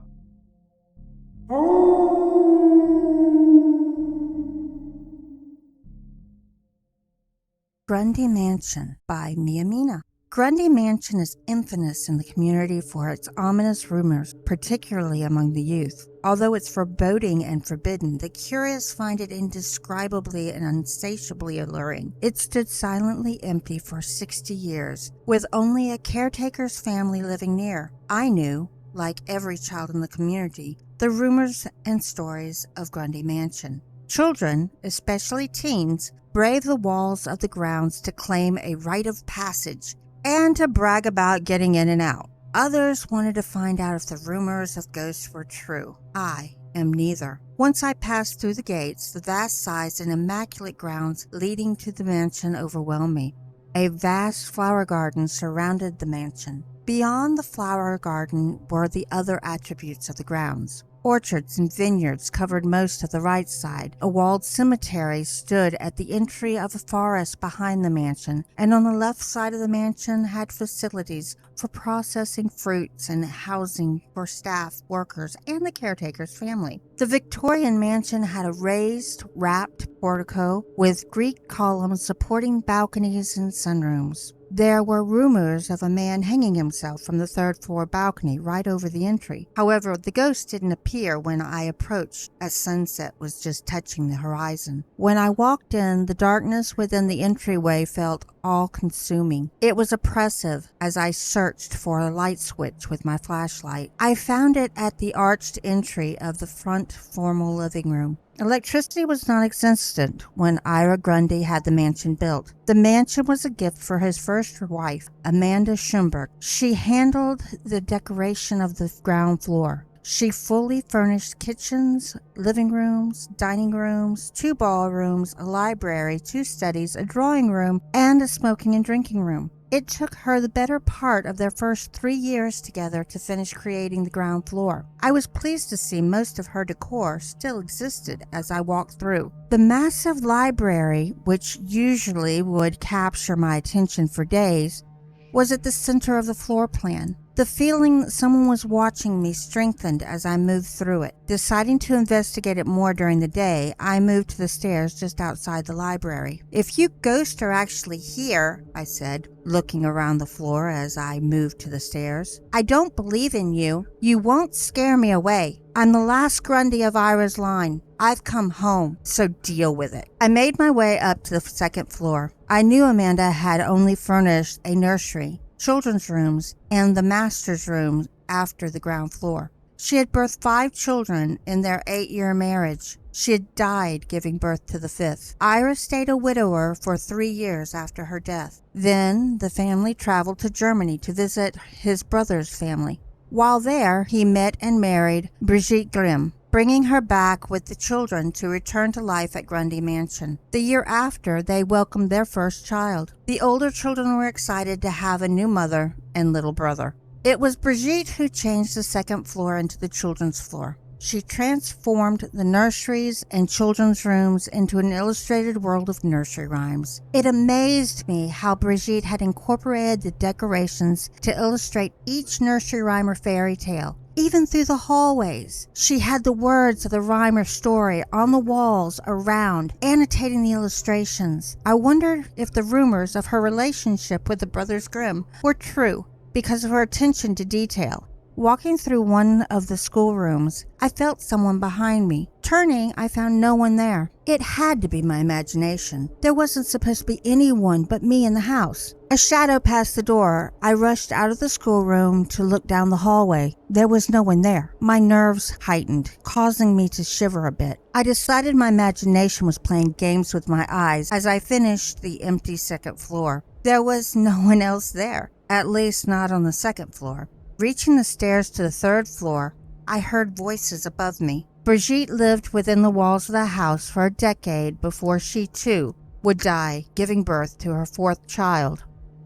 Grundy Mansion by Miyamina. Grundy Mansion is infamous in the community for its ominous rumors, particularly among the youth. Although it's foreboding and forbidden, the curious find it indescribably and insatiably alluring. It stood silently empty for 60 years, with only a caretaker's family living near. I knew, like every child in the community, the rumors and stories of Grundy Mansion. Children, especially teens, brave the walls of the grounds to claim a rite of passage and to brag about getting in and out. Others wanted to find out if the rumors of ghosts were true. I am neither. Once I passed through the gates, the vast size and immaculate grounds leading to the mansion overwhelmed me. A vast flower garden surrounded the mansion. Beyond the flower garden were the other attributes of the grounds. Orchards and vineyards covered most of the right side. A walled cemetery stood at the entry of a forest behind the mansion, and on the left side of the mansion had facilities for processing fruits and housing for staff, workers, and the caretaker's family. The Victorian mansion had a raised, wrapped portico with Greek columns supporting balconies and sunrooms. There were rumors of a man hanging himself from the third-floor balcony right over the entry. However, the ghost didn't appear when I approached, as sunset was just touching the horizon. When I walked in, the darkness within the entryway felt all-consuming. It was oppressive as I searched for a light switch with my flashlight. I found it at the arched entry of the front formal living room. Electricity was non-existent when Ira Grundy had the mansion built. The mansion was a gift for his first wife, Amanda Schumberg. She handled the decoration of the ground floor. She fully furnished kitchens, living rooms, dining rooms, 2 ballrooms, a library, 2 studies, a drawing room, and a smoking and drinking room. It took her the better part of their first 3 years together to finish creating the ground floor. I was pleased to see most of her decor still existed as I walked through. The massive library, which usually would capture my attention for days, was at the center of the floor plan. The feeling that someone was watching me strengthened as I moved through it. Deciding to investigate it more during the day, I moved to the stairs just outside the library. "If you ghosts are actually here," I said, looking around the floor as I moved to the stairs, "I don't believe in you. You won't scare me away. I'm the last Grundy of Ira's line. I've come home, so deal with it." I made my way up to the 2nd floor. I knew Amanda had only furnished a nursery, children's rooms, and the master's room after the ground floor. She had birthed 5 children in their 8-year marriage. She had died giving birth to the 5th. Ira stayed a widower for 3 years after her death. Then the family traveled to Germany to visit his brother's family. While there, he met and married Brigitte Grimm, bringing her back with the children to return to life at Grundy Mansion. The year after, they welcomed their first child. The older children were excited to have a new mother and little brother. It was Brigitte who changed the second floor into the children's floor. She transformed the nurseries and children's rooms into an illustrated world of nursery rhymes. It amazed me how Brigitte had incorporated the decorations to illustrate each nursery rhyme or fairy tale. Even through the hallways, she had the words of the rhyme or story on the walls around, annotating the illustrations. I wondered if the rumors of her relationship with the Brothers Grimm were true because of her attention to detail. Walking through one of the schoolrooms, I felt someone behind me. Turning, I found no one there. It had to be my imagination. There wasn't supposed to be anyone but me in the house. A shadow passed the door. I rushed out of the schoolroom to look down the hallway. There was no one there. My nerves heightened, causing me to shiver a bit. I decided my imagination was playing games with my eyes as I finished the empty second floor. There was no one else there, at least not on the second floor. Reaching the stairs to the third floor, I heard voices above me. Brigitte lived within the walls of the house for a decade before she, too, would die, giving birth to her fourth child.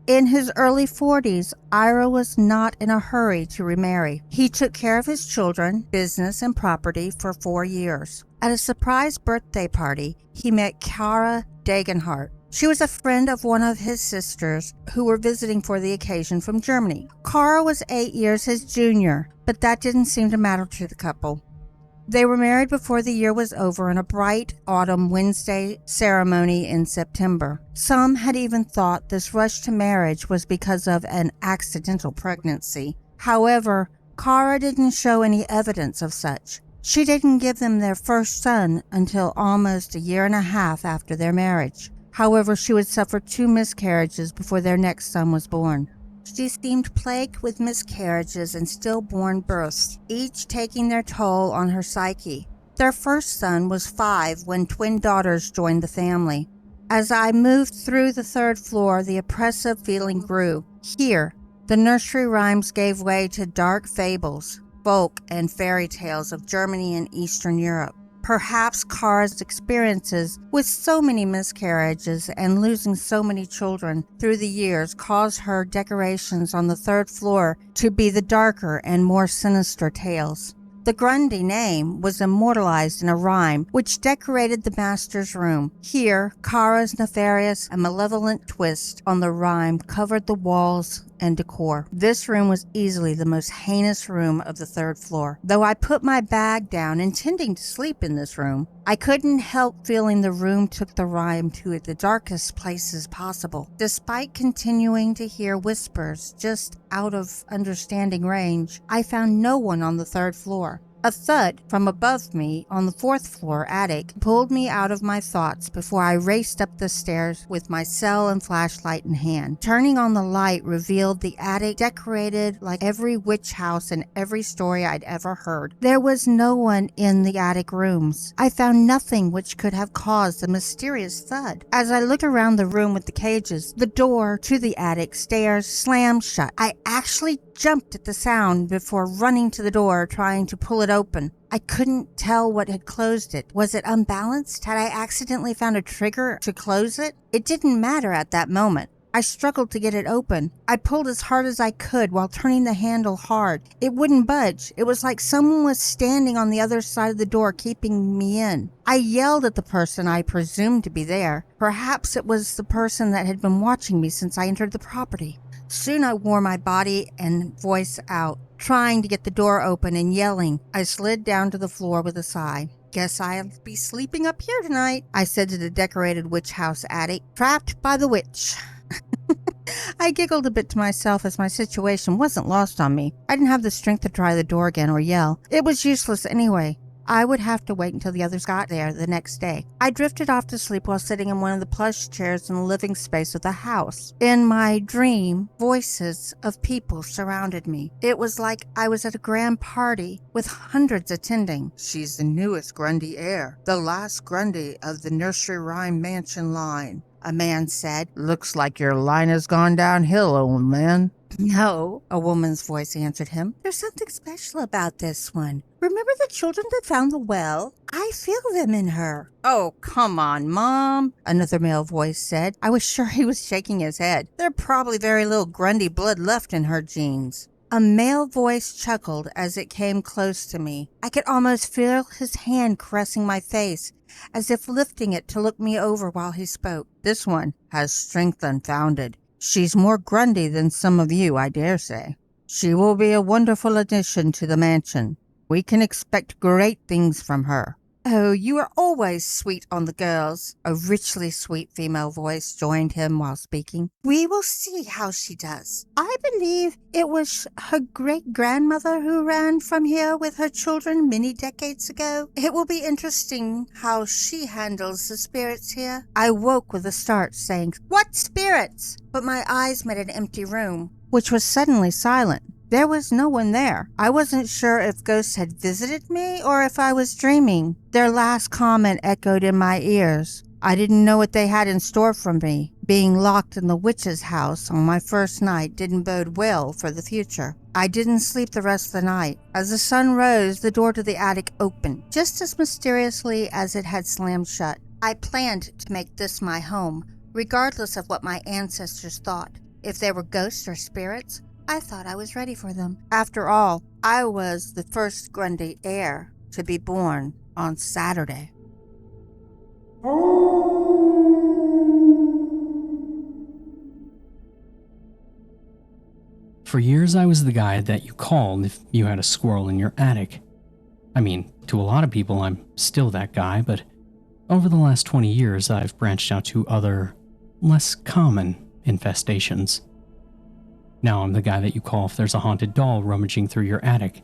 In his early 40s, Ira was not in a hurry to remarry. He took care of his children, business, and property for 4 years. At a surprise birthday party, he met Kara Dagenhart. She was a friend of one of his sisters who were visiting for the occasion from Germany. Kara was 8 years his junior, but that didn't seem to matter to the couple. They were married before the year was over in a bright autumn Wednesday ceremony in September. Some had even thought this rush to marriage was because of an accidental pregnancy. However, Kara didn't show any evidence of such. She didn't give them their first son until almost a year and a half after their marriage. However, she would suffer 2 miscarriages before their next son was born. She seemed plagued with miscarriages and stillborn births, each taking their toll on her psyche. Their first son was 5 when twin daughters joined the family. As I moved through the third floor, the oppressive feeling grew. Here, the nursery rhymes gave way to dark fables, folk, and fairy tales of Germany and Eastern Europe. Perhaps Kara's experiences with so many miscarriages and losing so many children through the years caused her decorations on the third floor to be the darker and more sinister tales. The Grundy name was immortalized in a rhyme which decorated the master's room. Here, Kara's nefarious and malevolent twist on the rhyme covered the walls and decor. This room was easily the most heinous room of the third floor. Though I put my bag down intending to sleep in this room, I couldn't help feeling the room took the rhyme to the darkest places possible. Despite continuing to hear whispers just out of understanding range, I found no one on the third floor. A thud from above me on the 4th floor attic pulled me out of my thoughts before I raced up the stairs with my cell and flashlight in hand. Turning on the light revealed the attic decorated like every witch house in every story I'd ever heard. There was no one in the attic rooms. I found nothing which could have caused the mysterious thud. As I looked around the room with the cages, the door to the attic stairs slammed shut. I actually jumped at the sound before running to the door trying to pull it open. I couldn't tell what had closed it. Was it unbalanced? Had I accidentally found a trigger to close it? It didn't matter at that moment. I struggled to get it open. I pulled as hard as I could while turning the handle hard. It wouldn't budge. It was like someone was standing on the other side of the door keeping me in. I yelled at the person I presumed to be there. Perhaps it was the person that had been watching me since I entered the property. Soon I wore my body and voice out, trying to get the door open and yelling. I slid down to the floor with a sigh. Guess I'll be sleeping up here tonight, I said to the decorated witch house attic, trapped by the witch. I giggled a bit to myself as my situation wasn't lost on me. I didn't have the strength to try the door again or yell. It was useless anyway. I would have to wait until the others got there the next day. I drifted off to sleep while sitting in one of the plush chairs in the living space of the house. In my dream, voices of people surrounded me. It was like I was at a grand party with hundreds attending. She's the newest Grundy heir, the last Grundy of the Nursery Rhyme Mansion line, a man said. Looks like your line has gone downhill, old man. No, a woman's voice answered him. There's something special about this one. Remember the children that found the well? I feel them in her. Oh, come on, Mom, another male voice said. I was sure he was shaking his head. There's probably very little Grundy blood left in her genes. A male voice chuckled as it came close to me. I could almost feel his hand caressing my face, as if lifting it to look me over while he spoke. This one has strength unfounded. She's more Grundy than some of you, I dare say. She will be a wonderful addition to the mansion. We can expect great things from her. Oh, you are always sweet on the girls. A richly sweet female voice joined him while speaking. We will see how she does. I believe it was her great-grandmother who ran from here with her children many decades ago. It will be interesting how she handles the spirits here. I woke with a start, saying, "What spirits?" But my eyes met an empty room, which was suddenly silent. There was no one there. I wasn't sure if ghosts had visited me or if I was dreaming. Their last comment echoed in my ears. I didn't know what they had in store for me. Being locked in the witch's house on my first night didn't bode well for the future. I didn't sleep the rest of the night. As the sun rose, the door to the attic opened, just as mysteriously as it had slammed shut. I planned to make this my home, regardless of what my ancestors thought. If there were ghosts or spirits, I thought I was ready for them. After all, I was the first Grundy heir to be born on Saturday. For years, I was the guy that you called if you had a squirrel in your attic. I mean, to a lot of people, I'm still that guy, but over the last 20 years, I've branched out to other, less common infestations. Now I'm the guy that you call if there's a haunted doll rummaging through your attic,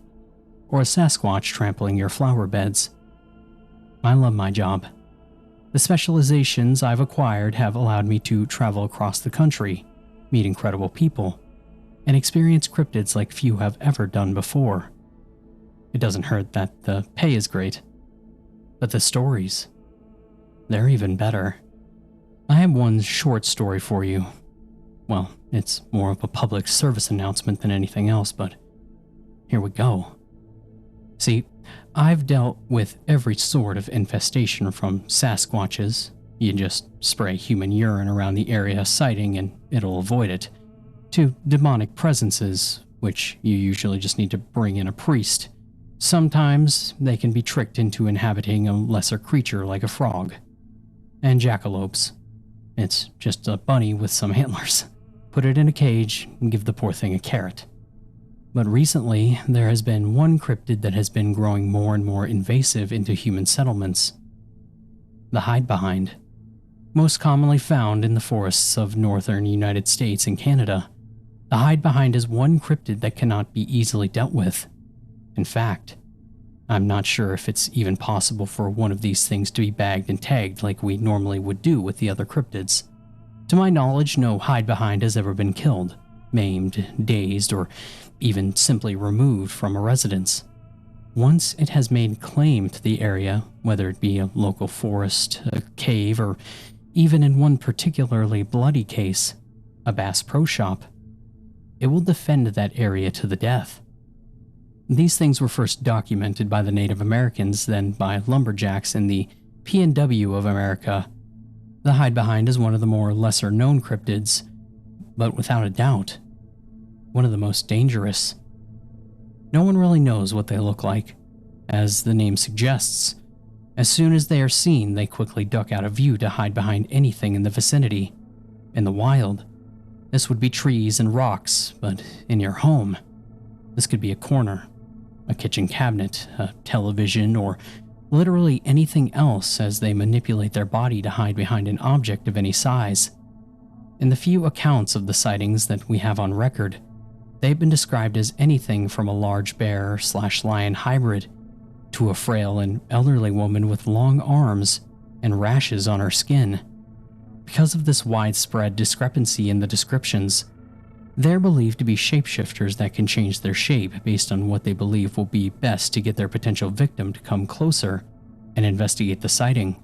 or a Sasquatch trampling your flower beds. I love my job. The specializations I've acquired have allowed me to travel across the country, meet incredible people, and experience cryptids like few have ever done before. It doesn't hurt that the pay is great, but the stories, they're even better. I have one short story for you. Well, it's more of a public service announcement than anything else, but here we go. See, I've dealt with every sort of infestation from Sasquatches, you just spray human urine around the area sighting and it'll avoid it, to demonic presences, which you usually just need to bring in a priest. Sometimes they can be tricked into inhabiting a lesser creature like a frog. And jackalopes. It's just a bunny with some antlers. Put it in a cage and give the poor thing a carrot. But recently, there has been one cryptid that has been growing more and more invasive into human settlements. The hide-behind. Most commonly found in the forests of northern United States and Canada, the hide-behind is one cryptid that cannot be easily dealt with. In fact, I'm not sure if it's even possible for one of these things to be bagged and tagged like we normally would do with the other cryptids. To my knowledge, no hide-behind has ever been killed, maimed, dazed, or even simply removed from a residence. Once it has made claim to the area, whether it be a local forest, a cave, or even in one particularly bloody case, a Bass Pro Shop, it will defend that area to the death. These things were first documented by the Native Americans, then by lumberjacks in the PNW of America. The hide-behind is one of the more lesser-known cryptids, but without a doubt, one of the most dangerous. No one really knows what they look like. As the name suggests, as soon as they are seen, they quickly duck out of view to hide behind anything in the vicinity. In the wild, this would be trees and rocks, but in your home, this could be a corner, a kitchen cabinet, a television, or literally anything else as they manipulate their body to hide behind an object of any size. In the few accounts of the sightings that we have on record, they've been described as anything from a large bear/lion hybrid to a frail and elderly woman with long arms and rashes on her skin. Because of this widespread discrepancy in the descriptions, they're believed to be shapeshifters that can change their shape based on what they believe will be best to get their potential victim to come closer and investigate the sighting.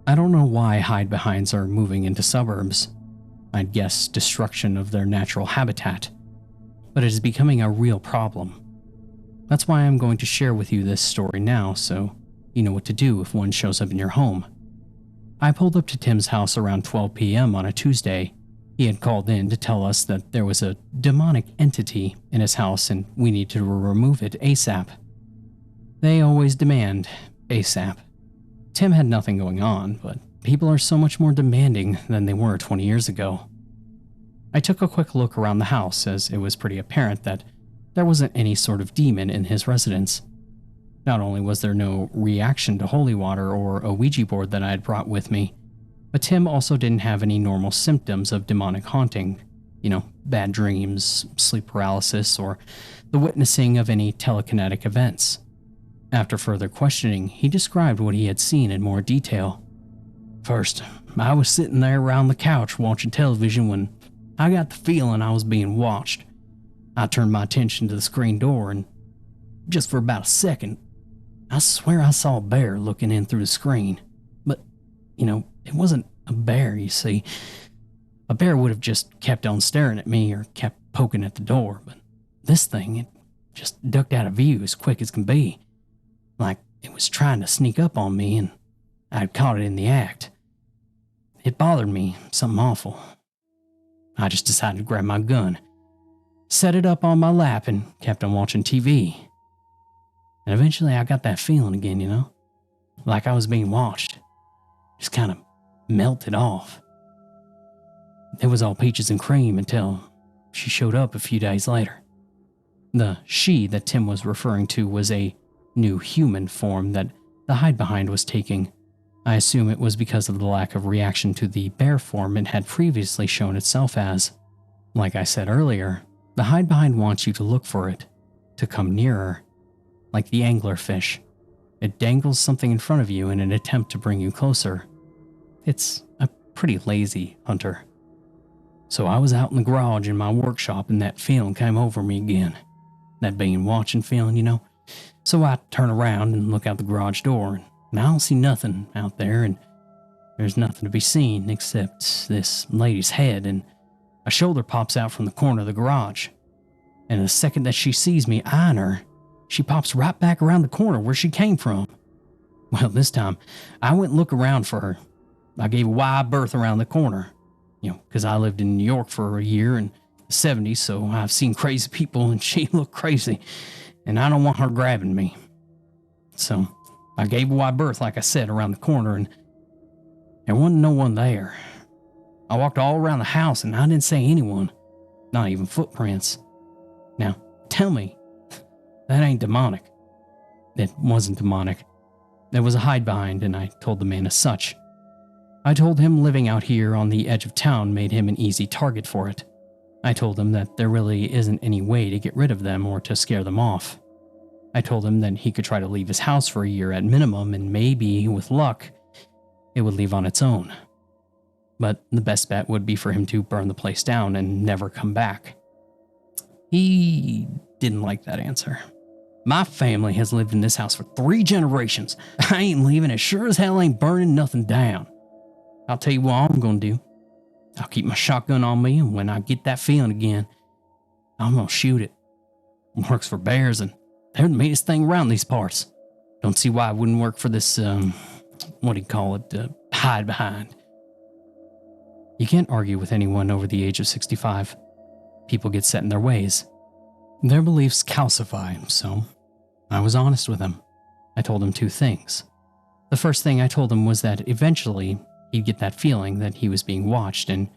I don't know why hide-behinds are moving into suburbs. I'd guess destruction of their natural habitat. But it is becoming a real problem. That's why I'm going to share with you this story now, so you know what to do if one shows up in your home. I pulled up to Tim's house around 12 p.m. on a Tuesday, He had called in to tell us that there was a demonic entity in his house and we needed to remove it ASAP. They always demand ASAP. Tim had nothing going on, but people are so much more demanding than they were 20 years ago. I took a quick look around the house as it was pretty apparent that there wasn't any sort of demon in his residence. Not only was there no reaction to holy water or a Ouija board that I had brought with me, but Tim also didn't have any normal symptoms of demonic haunting, bad dreams, sleep paralysis, or the witnessing of any telekinetic events. After further questioning, he described what he had seen in more detail. First, I was sitting there around the couch watching television when I got the feeling I was being watched. I turned my attention to the screen door and, just for about a second, I swear I saw a bear looking in through the screen. But, it wasn't a bear, you see. A bear would have just kept on staring at me or kept poking at the door, but this thing, it just ducked out of view as quick as can be. Like it was trying to sneak up on me and I'd caught it in the act. It bothered me, something awful. I just decided to grab my gun, set it up on my lap, and kept on watching TV. And eventually I got that feeling again, like I was being watched. Just kind of melted off. It was all peaches and cream until she showed up a few days later. The she that Tim was referring to was a new human form that the hide-behind was taking. I assume it was because of the lack of reaction to the bear form it had previously shown itself as. Like I said earlier, the hide-behind wants you to look for it, to come nearer. Like the anglerfish, it dangles something in front of you in an attempt to bring you closer. It's a pretty lazy hunter. So I was out in the garage in my workshop and that feeling came over me again. That being watching feeling, So I turn around and look out the garage door and I don't see nothing out there and there's nothing to be seen except this lady's head and a shoulder pops out from the corner of the garage. And the second that she sees me eyeing her, she pops right back around the corner where she came from. Well, this time I went and looked around for her. I gave a wide berth around the corner, because I lived in New York for a year in the 70s, so I've seen crazy people and she looked crazy, and I don't want her grabbing me. So I gave a wide berth, like I said, around the corner, and there wasn't no one there. I walked all around the house and I didn't see anyone, not even footprints. Now, tell me, that ain't demonic. It wasn't demonic. There was a hide-behind, and I told the man as such. I told him living out here on the edge of town made him an easy target for it. I told him that there really isn't any way to get rid of them or to scare them off. I told him that he could try to leave his house for a year at minimum, and maybe, with luck, it would leave on its own. But the best bet would be for him to burn the place down and never come back. He didn't like that answer. My family has lived in this house for 3 generations. I ain't leaving, as sure as hell ain't burning nothing down. I'll tell you what I'm gonna do. I'll keep my shotgun on me, and when I get that feeling again, I'm gonna shoot it. It works for bears, and they're the meanest thing around these parts. Don't see why it wouldn't work for this, hide behind. You can't argue with anyone over the age of 65. People get set in their ways. Their beliefs calcify, so I was honest with him. I told him 2 things. The first thing I told him was that eventually he'd get that feeling that he was being watched, and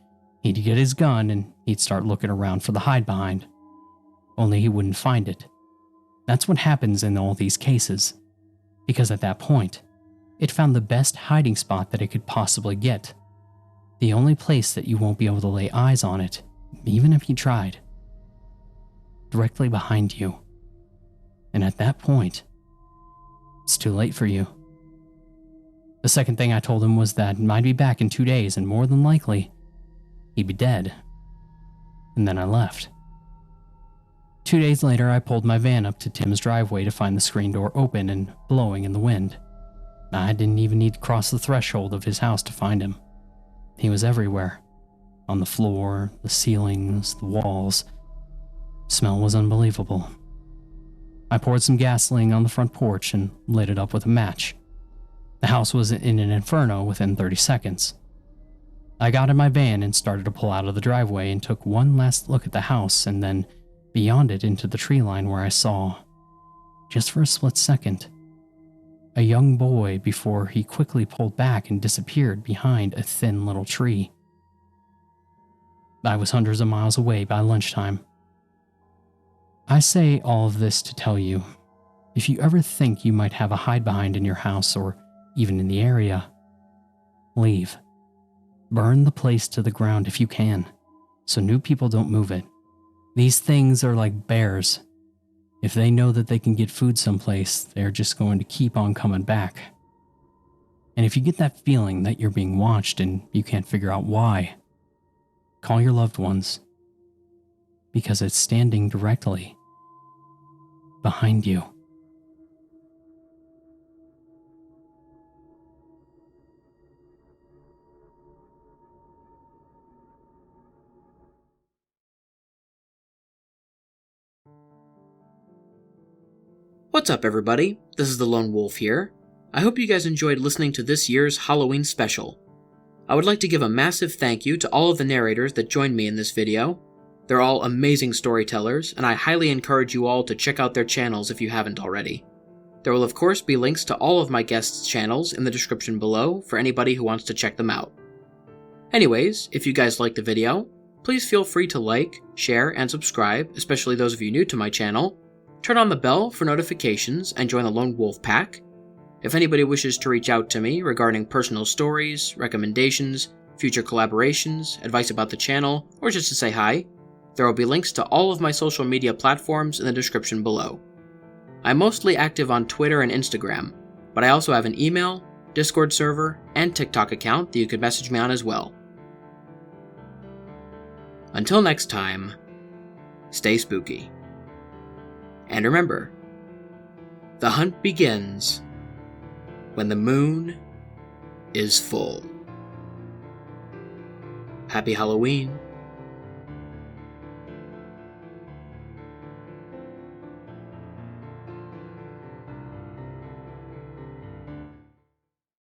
he'd get his gun and he'd start looking around for the hide-behind. Only he wouldn't find it. That's what happens in all these cases, because at that point, it found the best hiding spot that it could possibly get. The only place that you won't be able to lay eyes on it, even if you tried. Directly behind you. And at that point, it's too late for you. The second thing I told him was that I'd be back in 2 days, and more than likely, he'd be dead. And then I left. 2 days later, I pulled my van up to Tim's driveway to find the screen door open and blowing in the wind. I didn't even need to cross the threshold of his house to find him. He was everywhere. On the floor, the ceilings, the walls. The smell was unbelievable. I poured some gasoline on the front porch and lit it up with a match. The house was in an inferno within 30 seconds. I got in my van and started to pull out of the driveway and took one last look at the house and then beyond it into the tree line where I saw, just for a split second, a young boy before he quickly pulled back and disappeared behind a thin little tree. I was hundreds of miles away by lunchtime. I say all of this to tell you, if you ever think you might have a hide behind in your house or even in the area, leave. Burn the place to the ground if you can, so new people don't move it. These things are like bears. If they know that they can get food someplace, they're just going to keep on coming back. And if you get that feeling that you're being watched and you can't figure out why, call your loved ones, because it's standing directly behind you. What's up, everybody? This is the Lone Wolf here. I hope you guys enjoyed listening to this year's Halloween special. I would like to give a massive thank you to all of the narrators that joined me in this video. They're all amazing storytellers, and I highly encourage you all to check out their channels if you haven't already. There will of course be links to all of my guests' channels in the description below for anybody who wants to check them out. Anyways, if you guys liked the video, please feel free to like, share, and subscribe, especially those of you new to my channel. Turn on the bell for notifications and join the Lone Wolf Pack. If anybody wishes to reach out to me regarding personal stories, recommendations, future collaborations, advice about the channel, or just to say hi, there will be links to all of my social media platforms in the description below. I'm mostly active on Twitter and Instagram, but I also have an email, Discord server, and TikTok account that you can message me on as well. Until next time, stay spooky. And remember, the hunt begins when the moon is full. Happy Halloween.